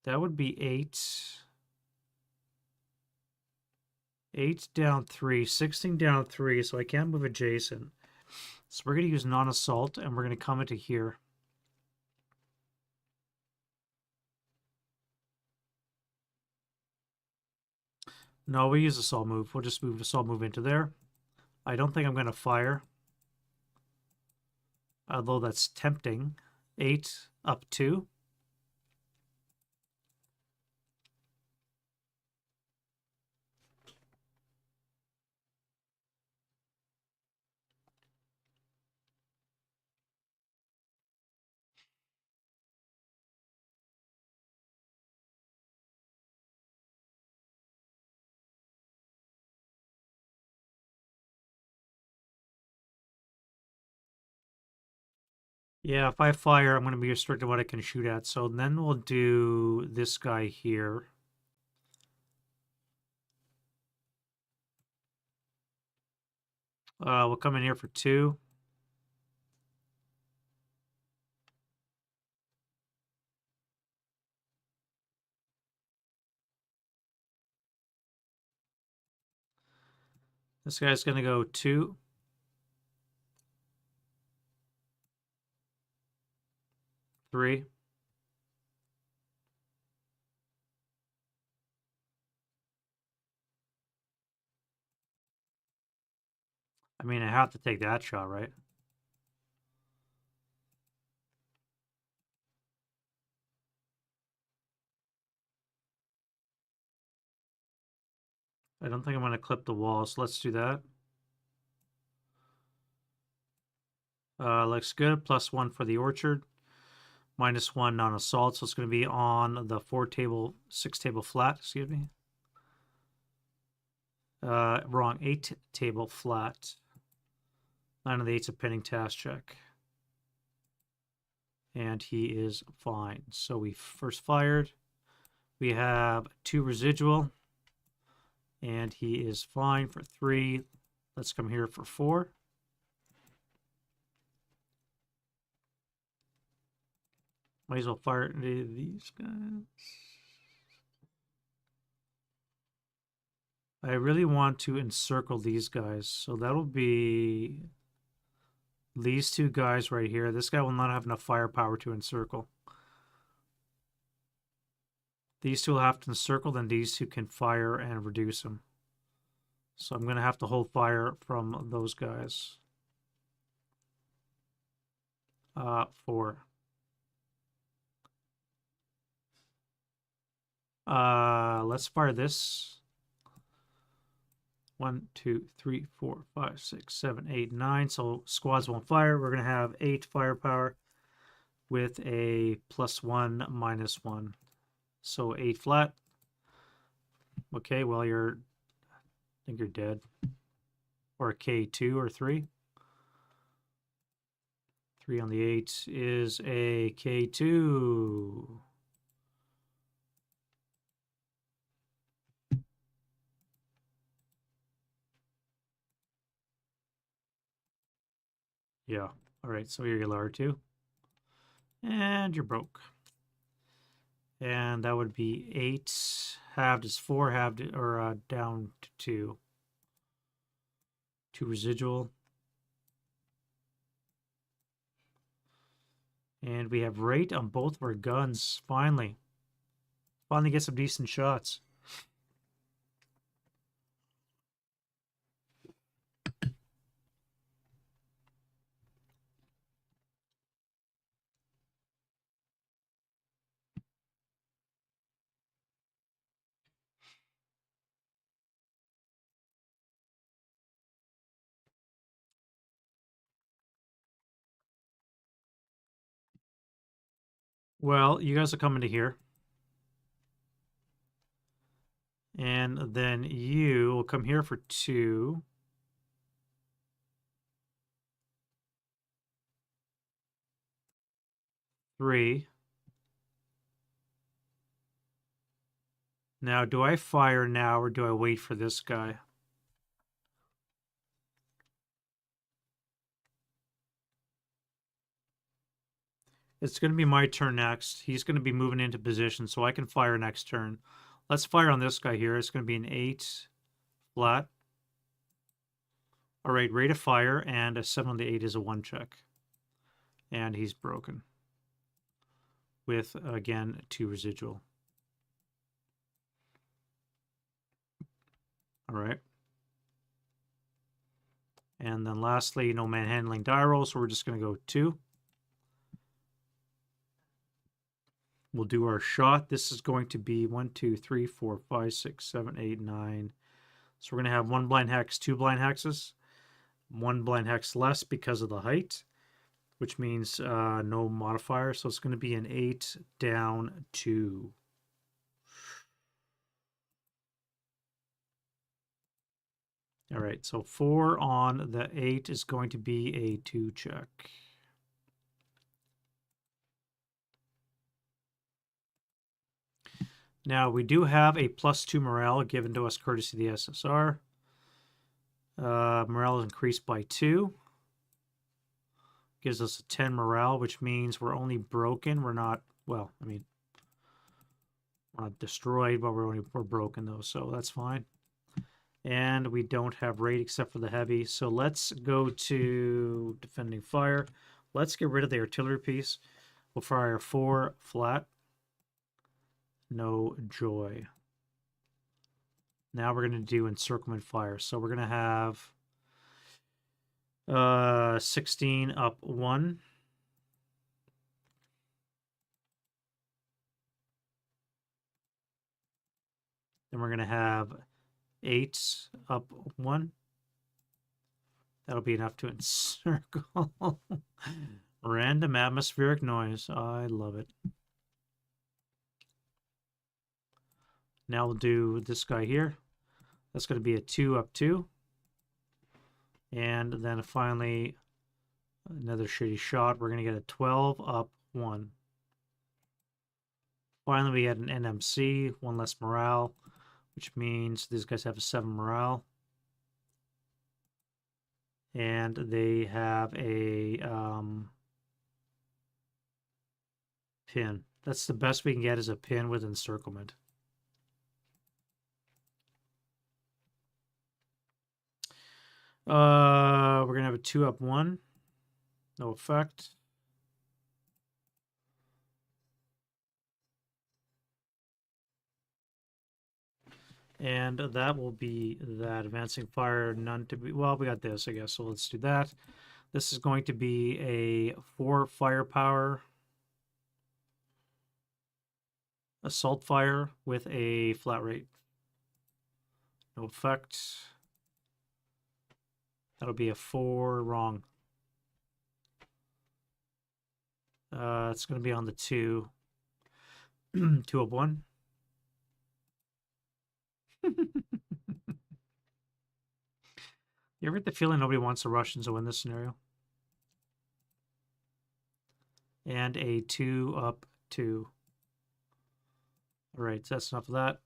That would be 8. 8 down 3. 16 down 3, so I can't move adjacent. So we're going to use non-assault, and we're going to come into here. No, we use assault move. We'll just move assault move into there. I don't think I'm going to fire. Although that's tempting. 8 up 2. Yeah, if I fire, I'm going to be restricted what I can shoot at. So then we'll do this guy here. We'll come in here for 2. This guy's going to go 2, 3. I mean, I have to take that shot, right? I don't think I'm going to clip the wall, so let's do that. Looks good. +1 for the orchard. -1 non-assault, so it's going to be on the 6 table flat, excuse me. Wrong, 8 table flat. 9 of the 8's a pinning task check. And he is fine. So we first fired. We have 2 residual. And he is fine for 3. Let's come here for 4. Might as well fire into these guys. I really want to encircle these guys. So that'll be these 2 guys right here. This guy will not have enough firepower to encircle. These 2 will have to encircle, then these 2 can fire and reduce them. So I'm going to have to hold fire from those guys. 4. Let's fire this. 1, 2, 3, 4, 5, 6, 7, 8, 9. So squads won't fire. We're going to have 8 firepower with a +1, -1. So 8 flat. Okay, well, I think you're dead. Or a K2 or 3. 3 on the 8 is a K2. Yeah. All right, so you're R2. And you're broke. And that would be 8 halved is 4 halved, or down to 2. 2 residual. And we have rate on both of our guns, finally. Finally get some decent shots. Well, you guys are coming to here. And then you will come here for 2. Three. Now, do I fire now or do I wait for this guy? It's going to be my turn next. He's going to be moving into position, so I can fire next turn. Let's fire on this guy here. It's going to be an 8 flat. All right, rate of fire, and a 7 on the 8 is a 1 check. And he's broken. With, again, 2 residual. All right. And then lastly, no manhandling die roll, so we're just going to go 2. We'll do our shot. This is going to be 1, 2, 3, 4, 5, 6, 7, 8, 9. So we're going to have 1 blind hex, 2 blind hexes. 1 blind hex less because of the height, which means no modifier. So it's going to be an 8 down 2. All right, so 4 on the 8 is going to be a 2 check. Now, we do have a +2 morale given to us courtesy of the SSR. Morale is increased by 2. Gives us a 10 morale, which means we're only broken. We're not, well, I mean, we're not destroyed, but we're broken though, so that's fine. And we don't have rate except for the heavy. So let's go to defending fire. Let's get rid of the artillery piece. We'll fire 4 flat. No joy. Now we're going to do encirclement fire. So we're going to have 16 up 1. Then we're going to have 8 up 1. That'll be enough to encircle. Random atmospheric noise. I love it. Now we'll do this guy here. That's going to be a 2 up 2. And then finally, another shitty shot. We're going to get a 12 up 1. Finally, we had an NMC, 1 less morale, which means these guys have a 7 morale. And they have a pin. That's the best we can get, is a pin with encirclement. We're going to have a 2 up 1. No effect. And that will be that. Advancing fire, none to be... Well, we got this, I guess, so let's do that. This is going to be a 4 firepower assault fire with a flat rate. No effect. That'll be a 4 wrong. It's going to be on the 2. 2 up 1. You ever get the feeling nobody wants the Russians to win this scenario? And a 2 up 2. All right, so that's enough of that.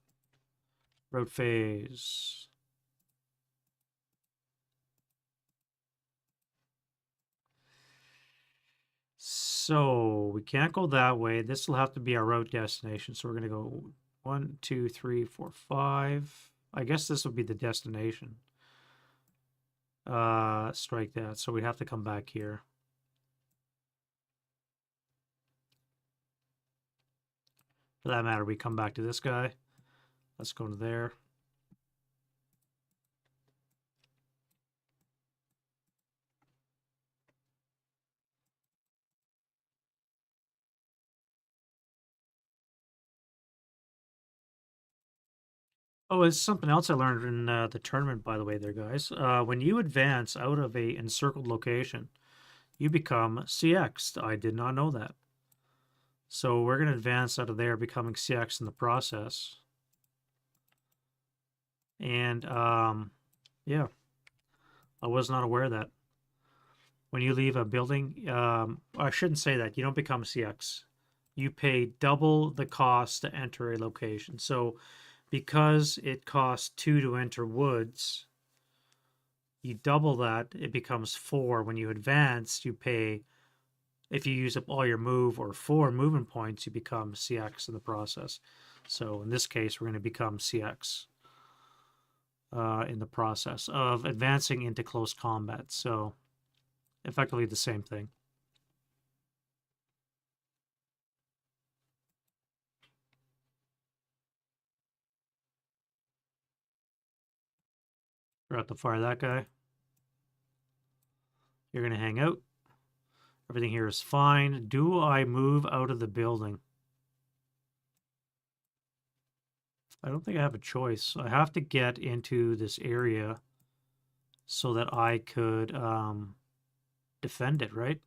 Road phase. So we can't go that way. This will have to be our route destination. So we're going to go 1, 2, 3, 4, 5. I guess this would be the destination. Strike that. So we have to come back here. For that matter, we come back to this guy. Let's go to there. Oh, it's something else I learned in the tournament, by the way, there, guys. When you advance out of a encircled location, you become CX'd. I did not know that. So we're going to advance out of there, becoming CX in the process. And, yeah, I was not aware of that. When you leave a building, I shouldn't say that. You don't become CX. You pay double the cost to enter a location. So because it costs 2 to enter woods, you double that, it becomes 4. When you advance, you pay, if you use up all your move or 4 movement points, you become CX in the process. So in this case, we're going to become CX in the process of advancing into close combat. So effectively the same thing. We're out to fire that guy. You're going to hang out. Everything here is fine. Do I move out of the building? I don't think I have a choice. I have to get into this area so that I could defend it, right?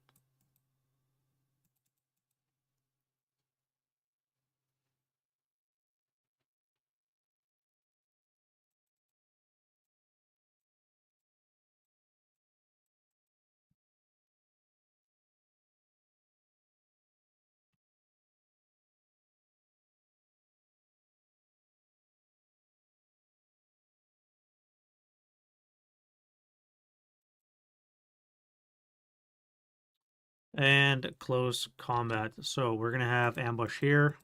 And close combat. So we're going to have ambush here.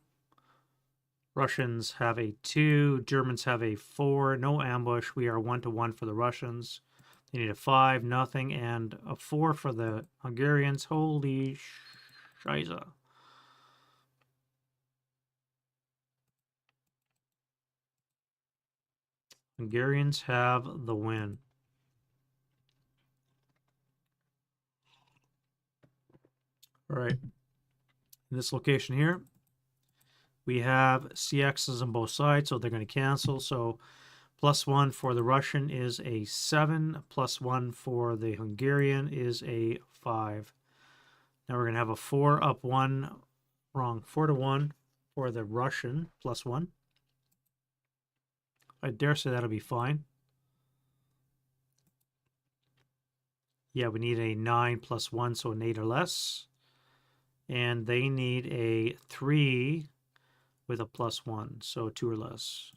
Russians have a 2. Germans have a 4. No ambush. We are 1-1 for the Russians. They need a 5, nothing, and a 4 for the Hungarians. Holy shiza. Hungarians have the win. All right. In this location here, we have CXs on both sides, so they're going to cancel. So +1 for the Russian is a 7. +1 for the Hungarian is a 5. Now we're going to have a 4 up 1. Wrong. 4-1 for the Russian. +1. I dare say that'll be fine. Yeah, we need a 9 +1, so an 8 or less. And they need a 3 with a +1, so 2 or less.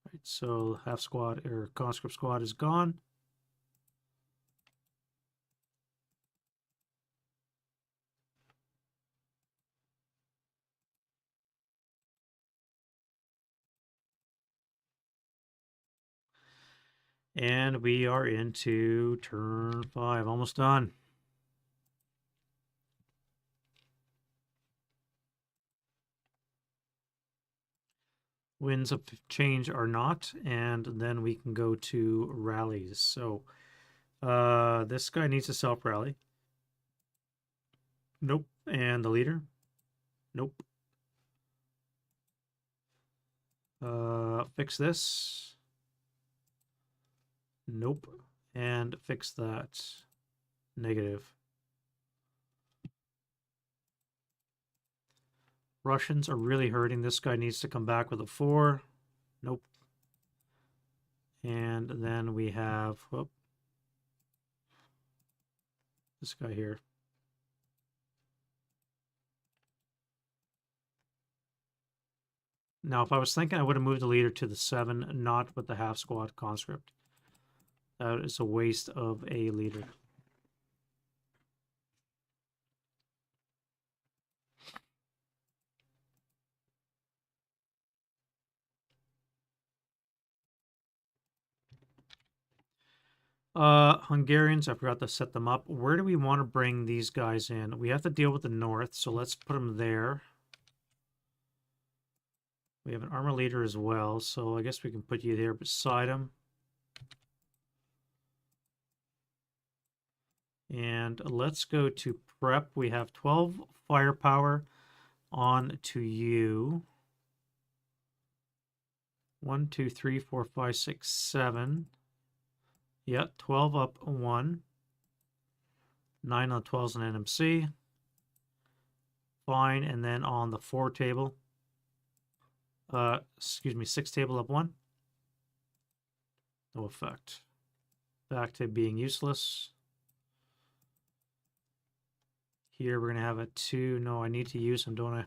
Right, so half squad or conscript squad is gone. And we are into turn 5, almost done. Winds of change are not, and then we can go to rallies. So this guy needs a self-rally. Nope. And the leader? Nope. Fix this. Nope. And fix that. Negative. Russians are really hurting. This guy needs to come back with a 4. Nope. And then we have this guy here. Now, if I was thinking, I would have moved the leader to the 7, not with the half squad conscript. That is a waste of a leader. Hungarians, I forgot to set them up. Where do we want to bring these guys in? We have to deal with the north, so let's put them there. We have an armor leader as well, so I guess we can put you there beside him. And let's go to prep. We have 12 firepower on to you. 1, 2, 3, 4, 5, 6, 7. Yeah, 12 up 1. 9 on 12's an NMC. Fine, and then on the 4 table. 6 table up 1. No effect. Back to being useless. Here we're going to have a 2. No, I need to use him, don't I?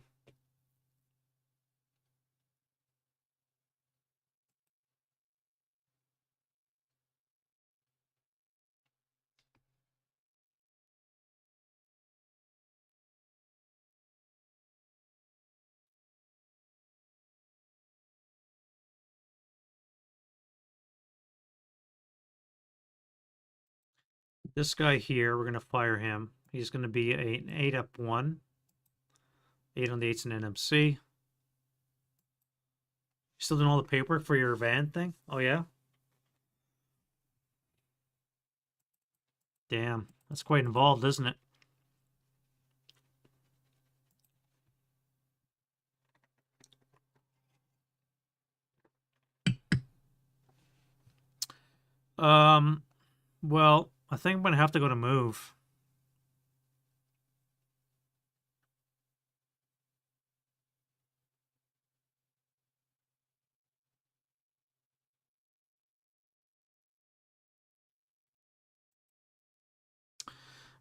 This guy here, we're going to fire him. He's going to be an 8 up 1. 8 on the 8's an NMC. Still doing all the paperwork for your van thing? Oh, yeah? Damn, that's quite involved, isn't it? Well, I think I'm going to have to go to move.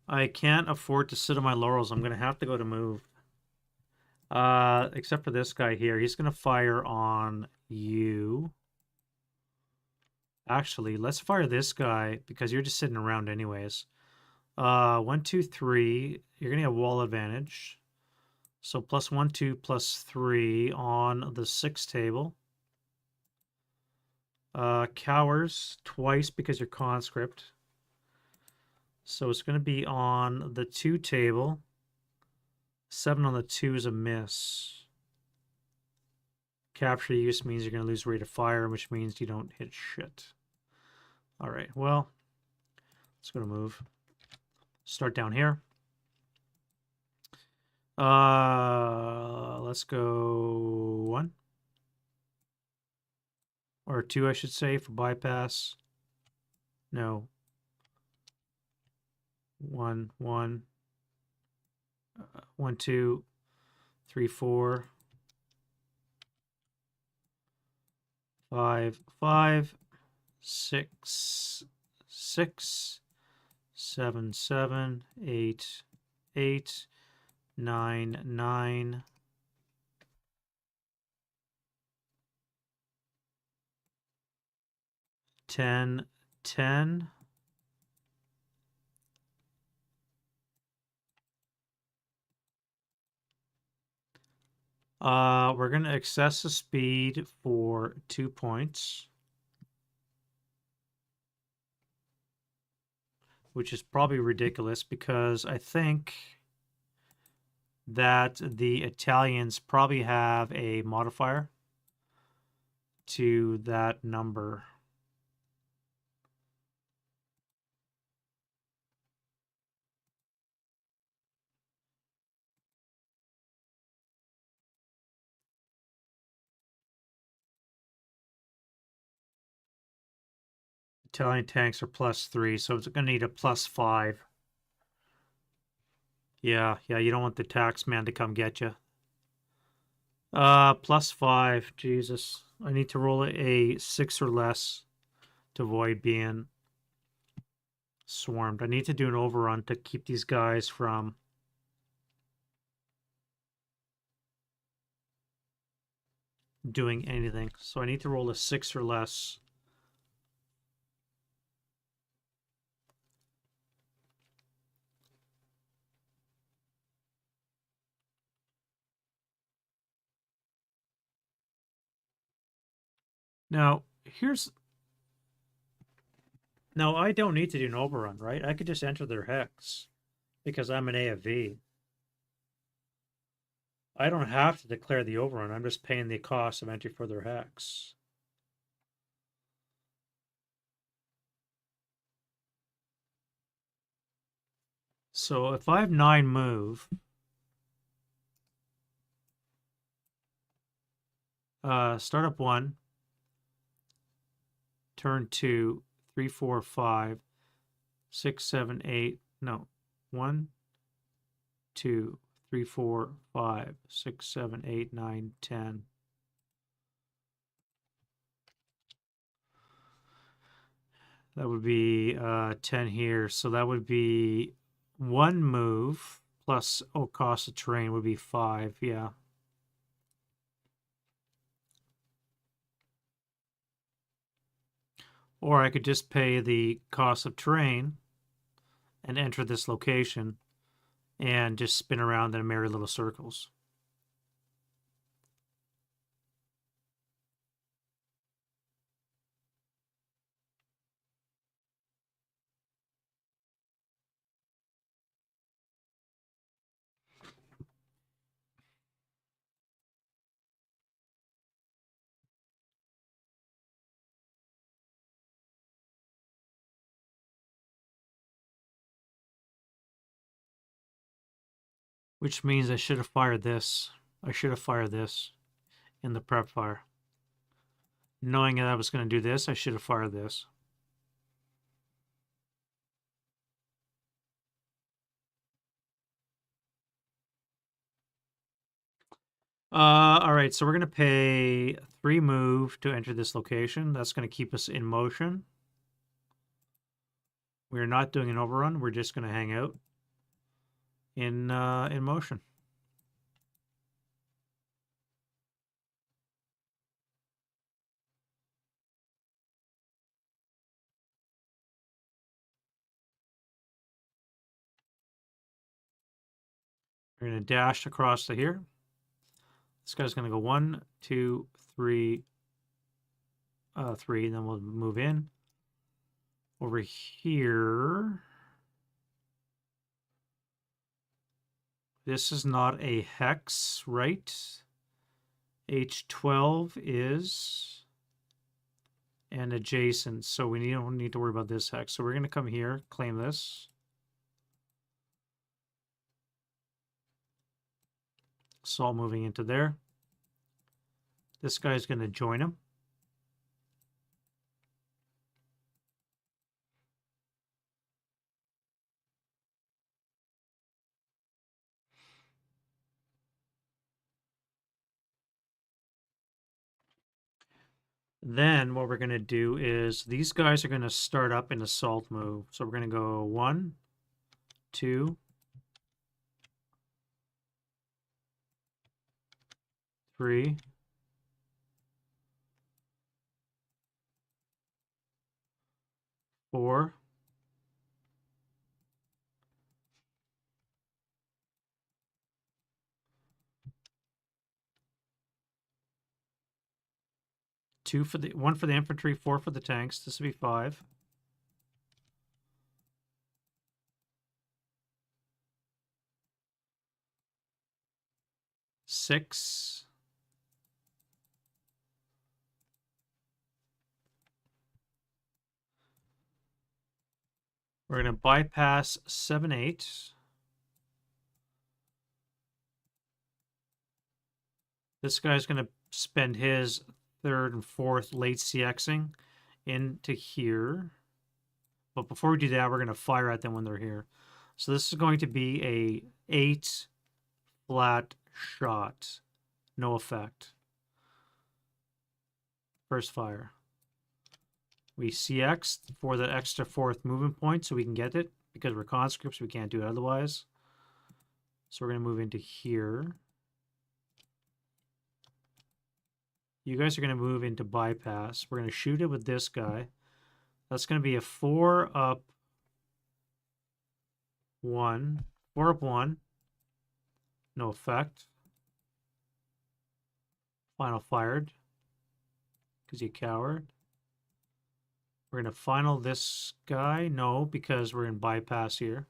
I can't afford to sit on my laurels. I'm going to have to go to move. Except for this guy here. He's going to fire on you. Actually, let's fire this guy because you're just sitting around anyways. 1, 2, 3. You're gonna have wall advantage. So +1, 2, +3 on the 6 table. Cowers twice because you're conscript. So it's going to be on the 2 table. 7 on the 2 is a miss. Capture use means you're going to lose rate of fire, which means you don't hit shit. All right, well, let's go to move. Start down here. Let's go 1. Or 2, I should say, for bypass. No. 1, 1. 1, 2, 3, 4. 5, 5. 6, 6. 7, 7. 8, 8. 9, 9. 10, 10. We're going to access the speed for 2 points, which is probably ridiculous because I think that the Italians probably have a modifier to that number. Italian tanks are +3, so it's going to need a +5. Yeah, you don't want the tax man to come get you. +5. Jesus. I need to roll a 6 or less to avoid being swarmed. I need to do an overrun to keep these guys from doing anything. So I need to roll a 6 or less. Now, Now, I don't need to do an overrun, right? I could just enter their hex because I'm an A of V. I don't have to declare the overrun. I'm just paying the cost of entry for their hex. So if I have 9 move, start up 1, turn 2, 3, 4, 5, 6, 7, 8. No, 1, 2, 3, 4, 5, 6, 7, 8, 9, 10. That would be 10 here. So that would be 1 move plus, cost of terrain would be 5. Yeah. Or I could just pay the cost of terrain and enter this location and just spin around in merry little circles. Which means I should have fired this. I should have fired this in the prep fire. Knowing that I was going to do this, I should have fired this. All right, so we're going to pay 3 move to enter this location. That's going to keep us in motion. We're not doing an overrun. We're just going to hang out in motion. We're going to dash across to here. This guy's going to go 1, 2, 3, 3, and then we'll move in. Over here, this is not a hex, right? H12 is and adjacent, so we don't need to worry about this hex. So we're going to come here, claim this. Salt moving into there. This guy's going to join him. Then what we're going to do is these guys are going to start up in a salt move. So we're going to go 1, 2, 3, 4, 2 for the 1 for the infantry, 4 for the tanks. This would be 5. 6. We're going to bypass 7, 8. This guy's going to spend his 3rd and 4th late CXing into here. But before we do that, we're going to fire at them when they're here. So this is going to be a 8 flat shot. No effect. First fire. We CX for the extra 4th movement point so we can get it. Because we're conscripts, we can't do it otherwise. So we're going to move into here. You guys are going to move into bypass. We're going to shoot it with this guy. That's going to be a 4 up 1. 4 up 1. No effect. Final fired. Because you coward. We're going to final this guy. No, because we're in bypass here.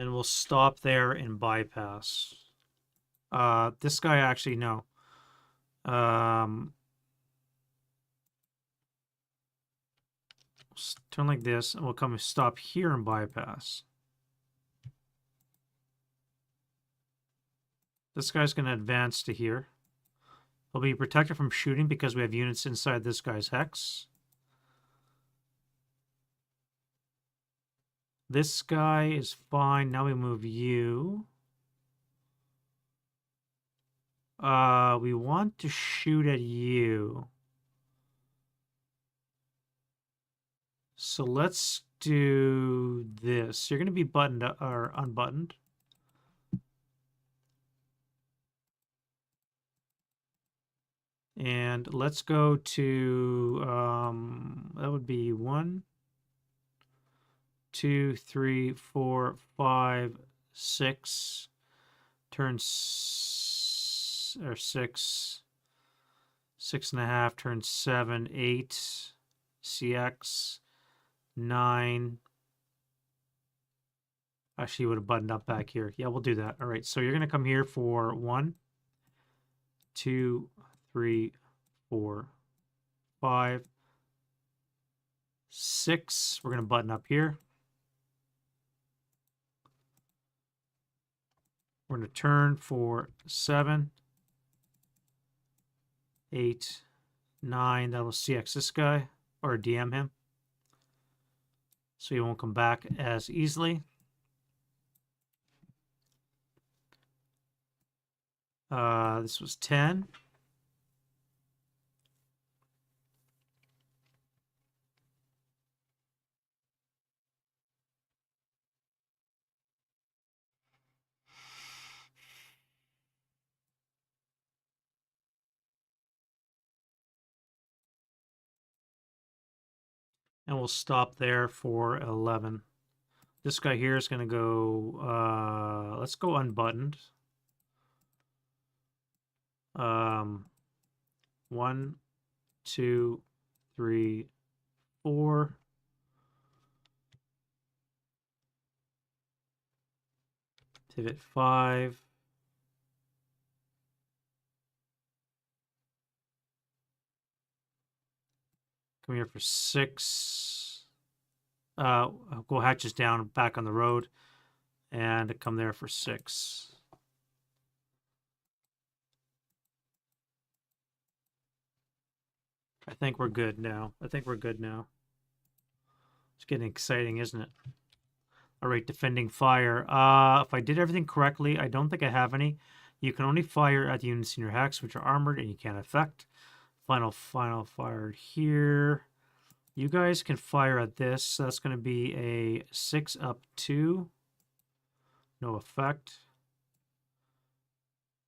And we'll stop there and bypass. This guy actually, no. Turn like this, and we'll come and stop here and bypass. This guy's going to advance to here. He'll be protected from shooting because we have units inside this guy's hex. This guy is fine. Now we move you. We want to shoot at you. So let's do this. You're going to be buttoned or unbuttoned. And let's go to, that would be 1, 2, 3, 4, 5, 6. Turn 6, 6.5, turn 7, 8, CX, 9. Actually, you would have buttoned up back here. Yeah, we'll do that. All right, so you're going to come here for 1, 2, 3, 4, 5, 6. We're going to button up here. We're going to turn for 7, 8, 9. That'll CX this guy or DM him. So he won't come back as easily. This was 10. And we'll stop there for 11. This guy here is going to go, let's go unbuttoned. 1, 2, 3, 4. Pivot 5. Come here for 6. Go hatches down, back on the road, and come there for 6. I think we're good now. It's getting exciting, isn't it? All right, defending fire. If I did everything correctly, I don't think I have any. You can only fire at the units in your hex, which are armored, and you can't affect. Final fire here. You guys can fire at this. So that's going to be a 6 up 2. No effect.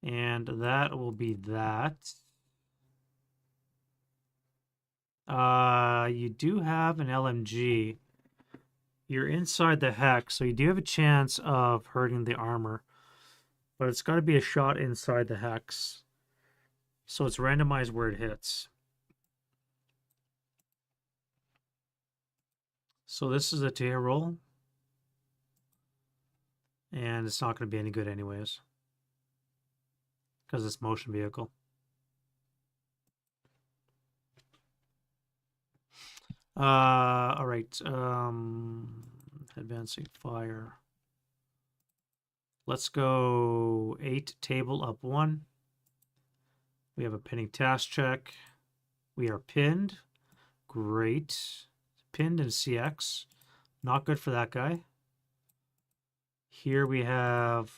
And that will be that. You do have an LMG. You're inside the hex, so you do have a chance of hurting the armor. But it's got to be a shot inside the hex. So it's randomized where it hits. So this is a to-hit roll. And it's not going to be any good anyways. Because it's motion vehicle. All right. Advancing fire. Let's go 8 table up 1. We have a pinning task check. We are pinned. Great. Pinned in CX. Not good for that guy. Here we have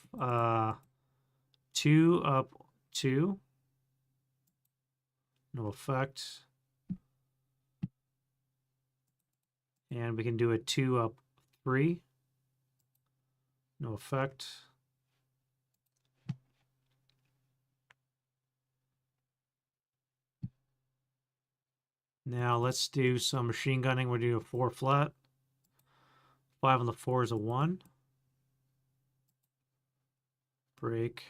2 up 2. No effect. And we can do a 2 up 3. No effect. Now let's do some machine gunning. We'll do a 4 flat. 5 on the 4 is a 1. Break.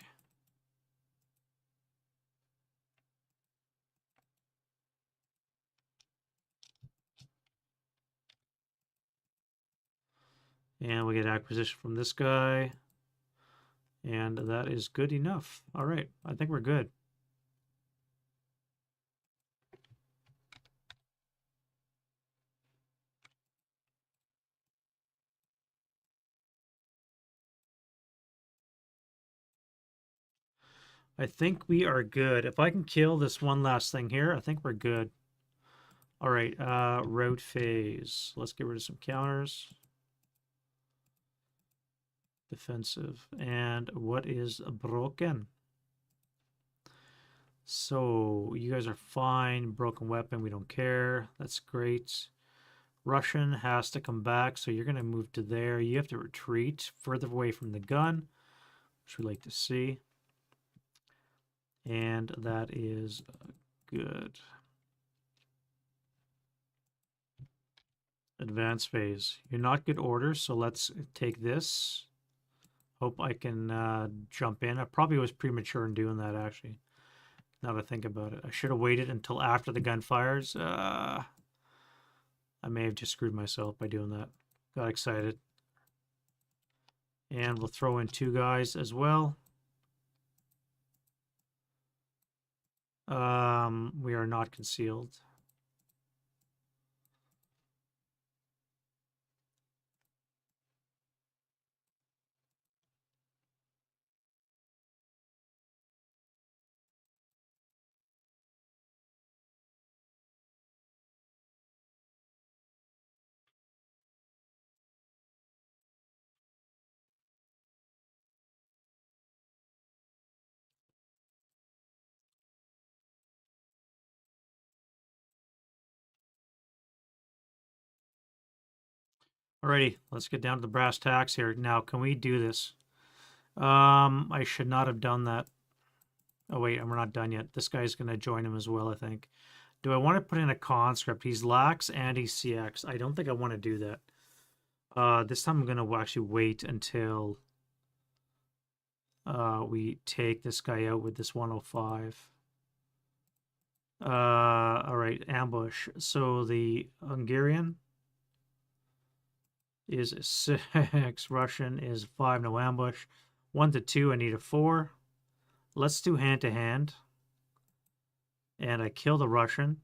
And we get acquisition from this guy. And that is good enough. All right, I think we're good. I think we are good. If I can kill this one last thing here, I think we're good. All right, road phase. Let's get rid of some counters. Defensive. And what is broken? So you guys are fine. Broken weapon, we don't care. That's great. Russian has to come back, so you're going to move to there. You have to retreat further away from the gun, which we like to see. And that is good. Advanced phase. You're not good orders, so let's take this. Hope I can jump in. I probably was premature in doing that, actually. Now that I think about it. I should have waited until after the gun fires. I may have just screwed myself by doing that. Got excited. And we'll throw in 2 guys as well. We are not concealed. Alrighty, let's get down to the brass tacks here. Now, can we do this? I should not have done that. Oh wait, we're not done yet. This guy's gonna join him as well, I think. Do I want to put in a conscript? He's lax and he's CX. I don't think I want to do that. This time I'm gonna actually wait until we take this guy out with this 105. All right, ambush. So the Hungarian is 6, Russian is 5, no ambush. 1 to 2, I need a 4. Let's do hand-to-hand. And I kill the Russian.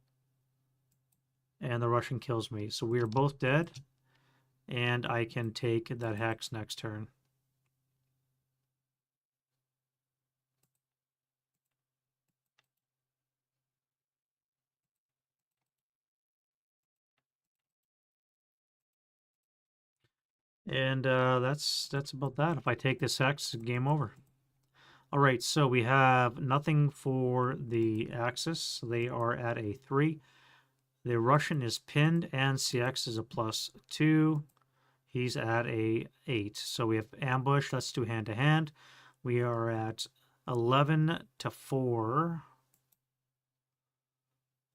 And the Russian kills me. So we are both dead. And I can take that hex next turn. And that's about that. If I take this hex, game over. All right, so we have nothing for the Axis. They are at a 3. The Russian is pinned, and CX is a +2. He's at a 8. So we have ambush. Let's do hand-to-hand. We are at 11 to 4.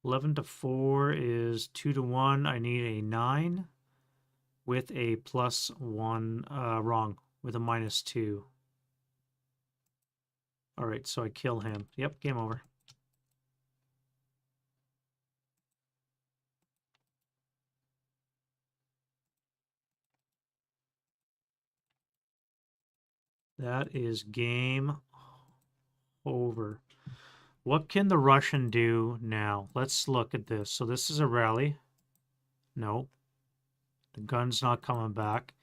11 to 4 is 2 to 1. I need a 9 with a +1. Wrong, with a -2. All right, so I kill him. Yep, game over. That is game over. What can the Russian do now? Let's look at this. So this is a rally. No. The gun's not coming back.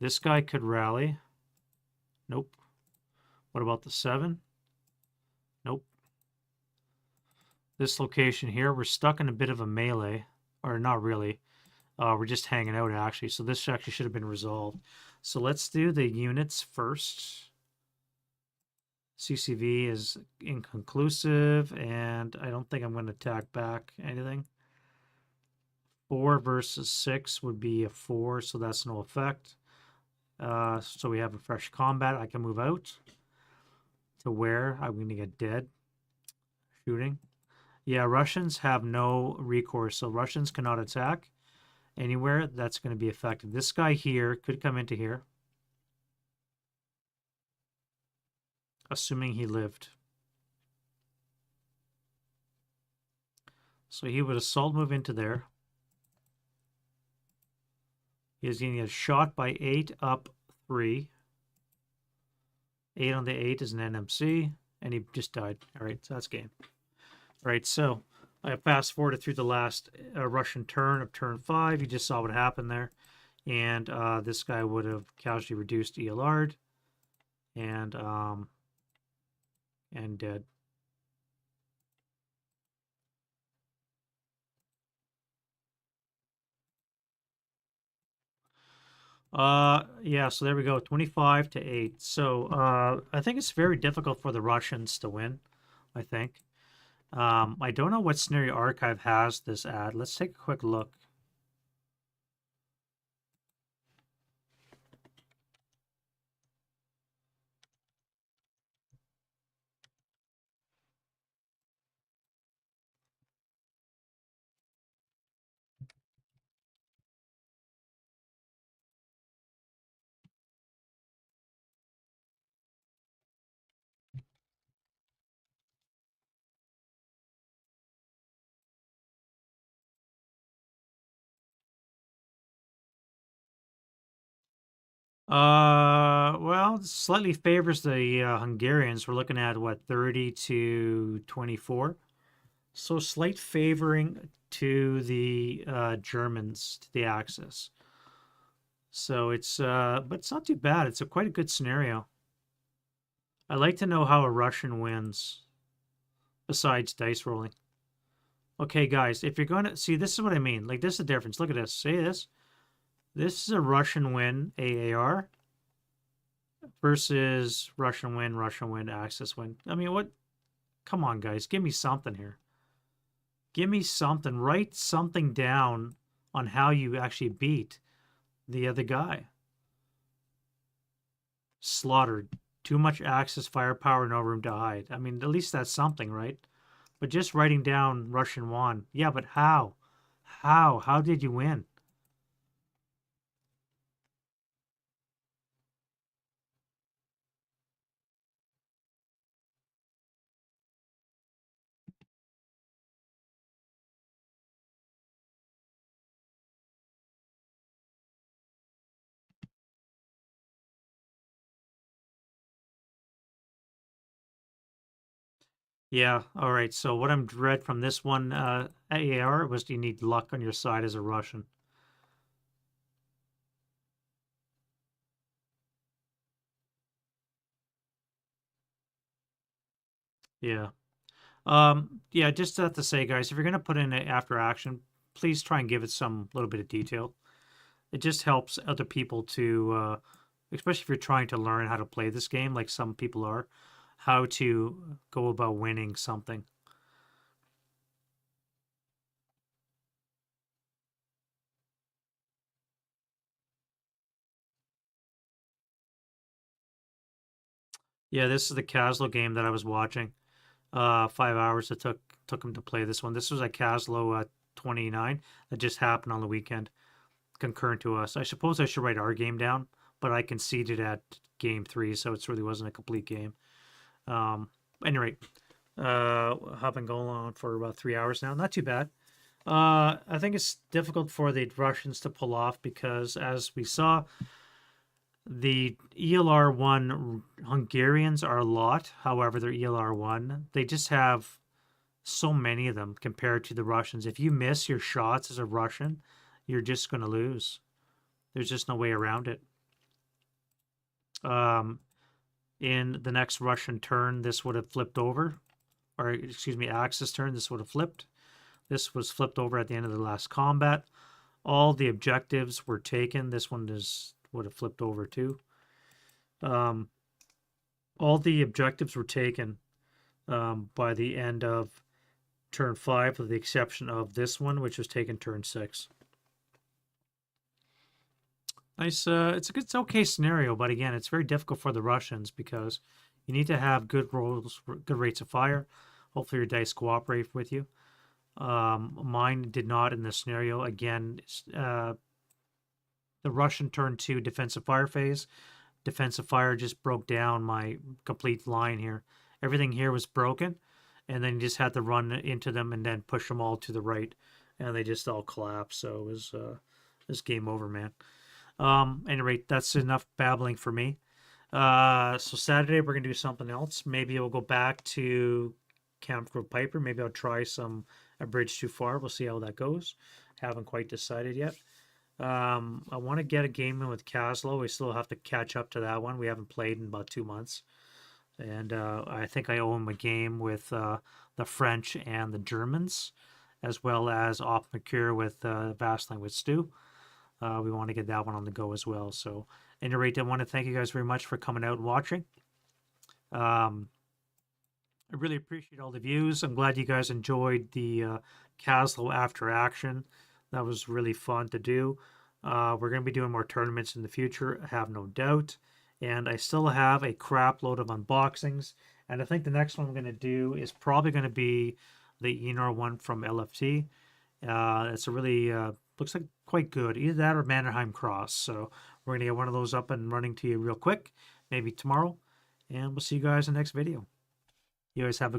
This guy could rally. Nope. What about the 7? Nope. This location here, we're stuck in a bit of a melee. Or not really. We're just hanging out, actually. So this actually should have been resolved. So let's do the units first. CCV is inconclusive, and I don't think I'm going to attack back anything. 4 versus 6 would be a 4, so that's no effect. So we have a fresh combat. I can move out. To where? I'm going to get dead. Shooting. Yeah, Russians have no recourse, so Russians cannot attack anywhere. That's going to be effective. This guy here could come into here. Assuming he lived. So he would assault move into there. He's going to get shot by 8 up 3. 8 on the 8 is an NMC, and he just died. All right, so that's game. All right, so I fast forwarded through the last Russian turn of turn 5. You just saw what happened there. And this guy would have casualty reduced ELR'd and dead. Yeah, so there we go, 25 to 8. So I think it's very difficult for the Russians to win, I think. I don't know what Scenario Archive has this ad. Let's take a quick look. Well, it slightly favors the Hungarians. We're looking at what, 30 to 24. So slight favoring to the Germans, to the Axis. So it's but it's not too bad. It's quite a good scenario. I like to know how a Russian wins besides dice rolling. Okay, guys, if you're going to see, this is what I mean. Like, this is the difference. Look at this. See this? This is a Russian win, AAR, versus Russian win, Axis win. I mean, what? Come on, guys. Give me something here. Give me something. Write something down on how you actually beat the other guy. Slaughtered. Too much Axis firepower, no room to hide. I mean, at least that's something, right? But just writing down Russian won. Yeah, but how? How? How did you win? Yeah, all right. So what I'm read from this one, AAR, was you need luck on your side as a Russian. Yeah. Yeah, just have to say, guys, if you're gonna put in an after action, please try and give it some little bit of detail. It just helps other people to, especially if you're trying to learn how to play this game, like some people are, how to go about winning something. Yeah, this is the CASLO game that I was watching. 5 hours it took him to play this one. This was at CASLO 29 that just happened on the weekend, concurrent to us. I suppose I should write our game down, but I conceded at game 3, so it really wasn't a complete game. Anyway, have been going on for about 3 hours now. Not too bad. I think it's difficult for the Russians to pull off because, as we saw, the ELR1 Hungarians are a lot. However, they're ELR1. They just have so many of them compared to the Russians. If you miss your shots as a Russian, you're just going to lose. There's just no way around it. In the next Russian turn, this would have flipped over. Or, excuse me, Axis turn, this would have flipped. This was flipped over at the end of the last combat. All the objectives were taken. This one would have flipped over too. All the objectives were taken by the end of turn 5, with the exception of this one, which was taken turn 6. Nice. It's okay scenario, but again, it's very difficult for the Russians because you need to have good rolls, good rates of fire. Hopefully, your dice cooperate with you. Mine did not in this scenario. Again, the Russian turn 2 defensive fire phase. Defensive fire just broke down my complete line here. Everything here was broken, and then you just had to run into them and then push them all to the right, and they just all collapsed. So it was game over, man. Any rate, that's enough babbling for me. So Saturday we're gonna do something else. Maybe we'll go back to Camp Grove Piper. Maybe I'll try a bridge too far. We'll see how that goes. Haven't quite decided yet. I want to get a game in with CASLO. We still have to catch up to that one. We haven't played in about 2 months. And I think I owe him a game with the French and the Germans, as well as Op Mercure with Vastling with Stu. We want to get that one on the go as well. So, at any rate, I want to thank you guys very much for coming out and watching. I really appreciate all the views. I'm glad you guys enjoyed the CASLO After Action. That was really fun to do. We're going to be doing more tournaments in the future, I have no doubt. And I still have a crap load of unboxings. And I think the next one I'm going to do is probably going to be the Enor one from LFT. It's a really, looks like quite good. Either that or Mannerheim Cross. So we're going to get one of those up and running to you real quick, maybe tomorrow. And we'll see you guys in the next video. You guys have a good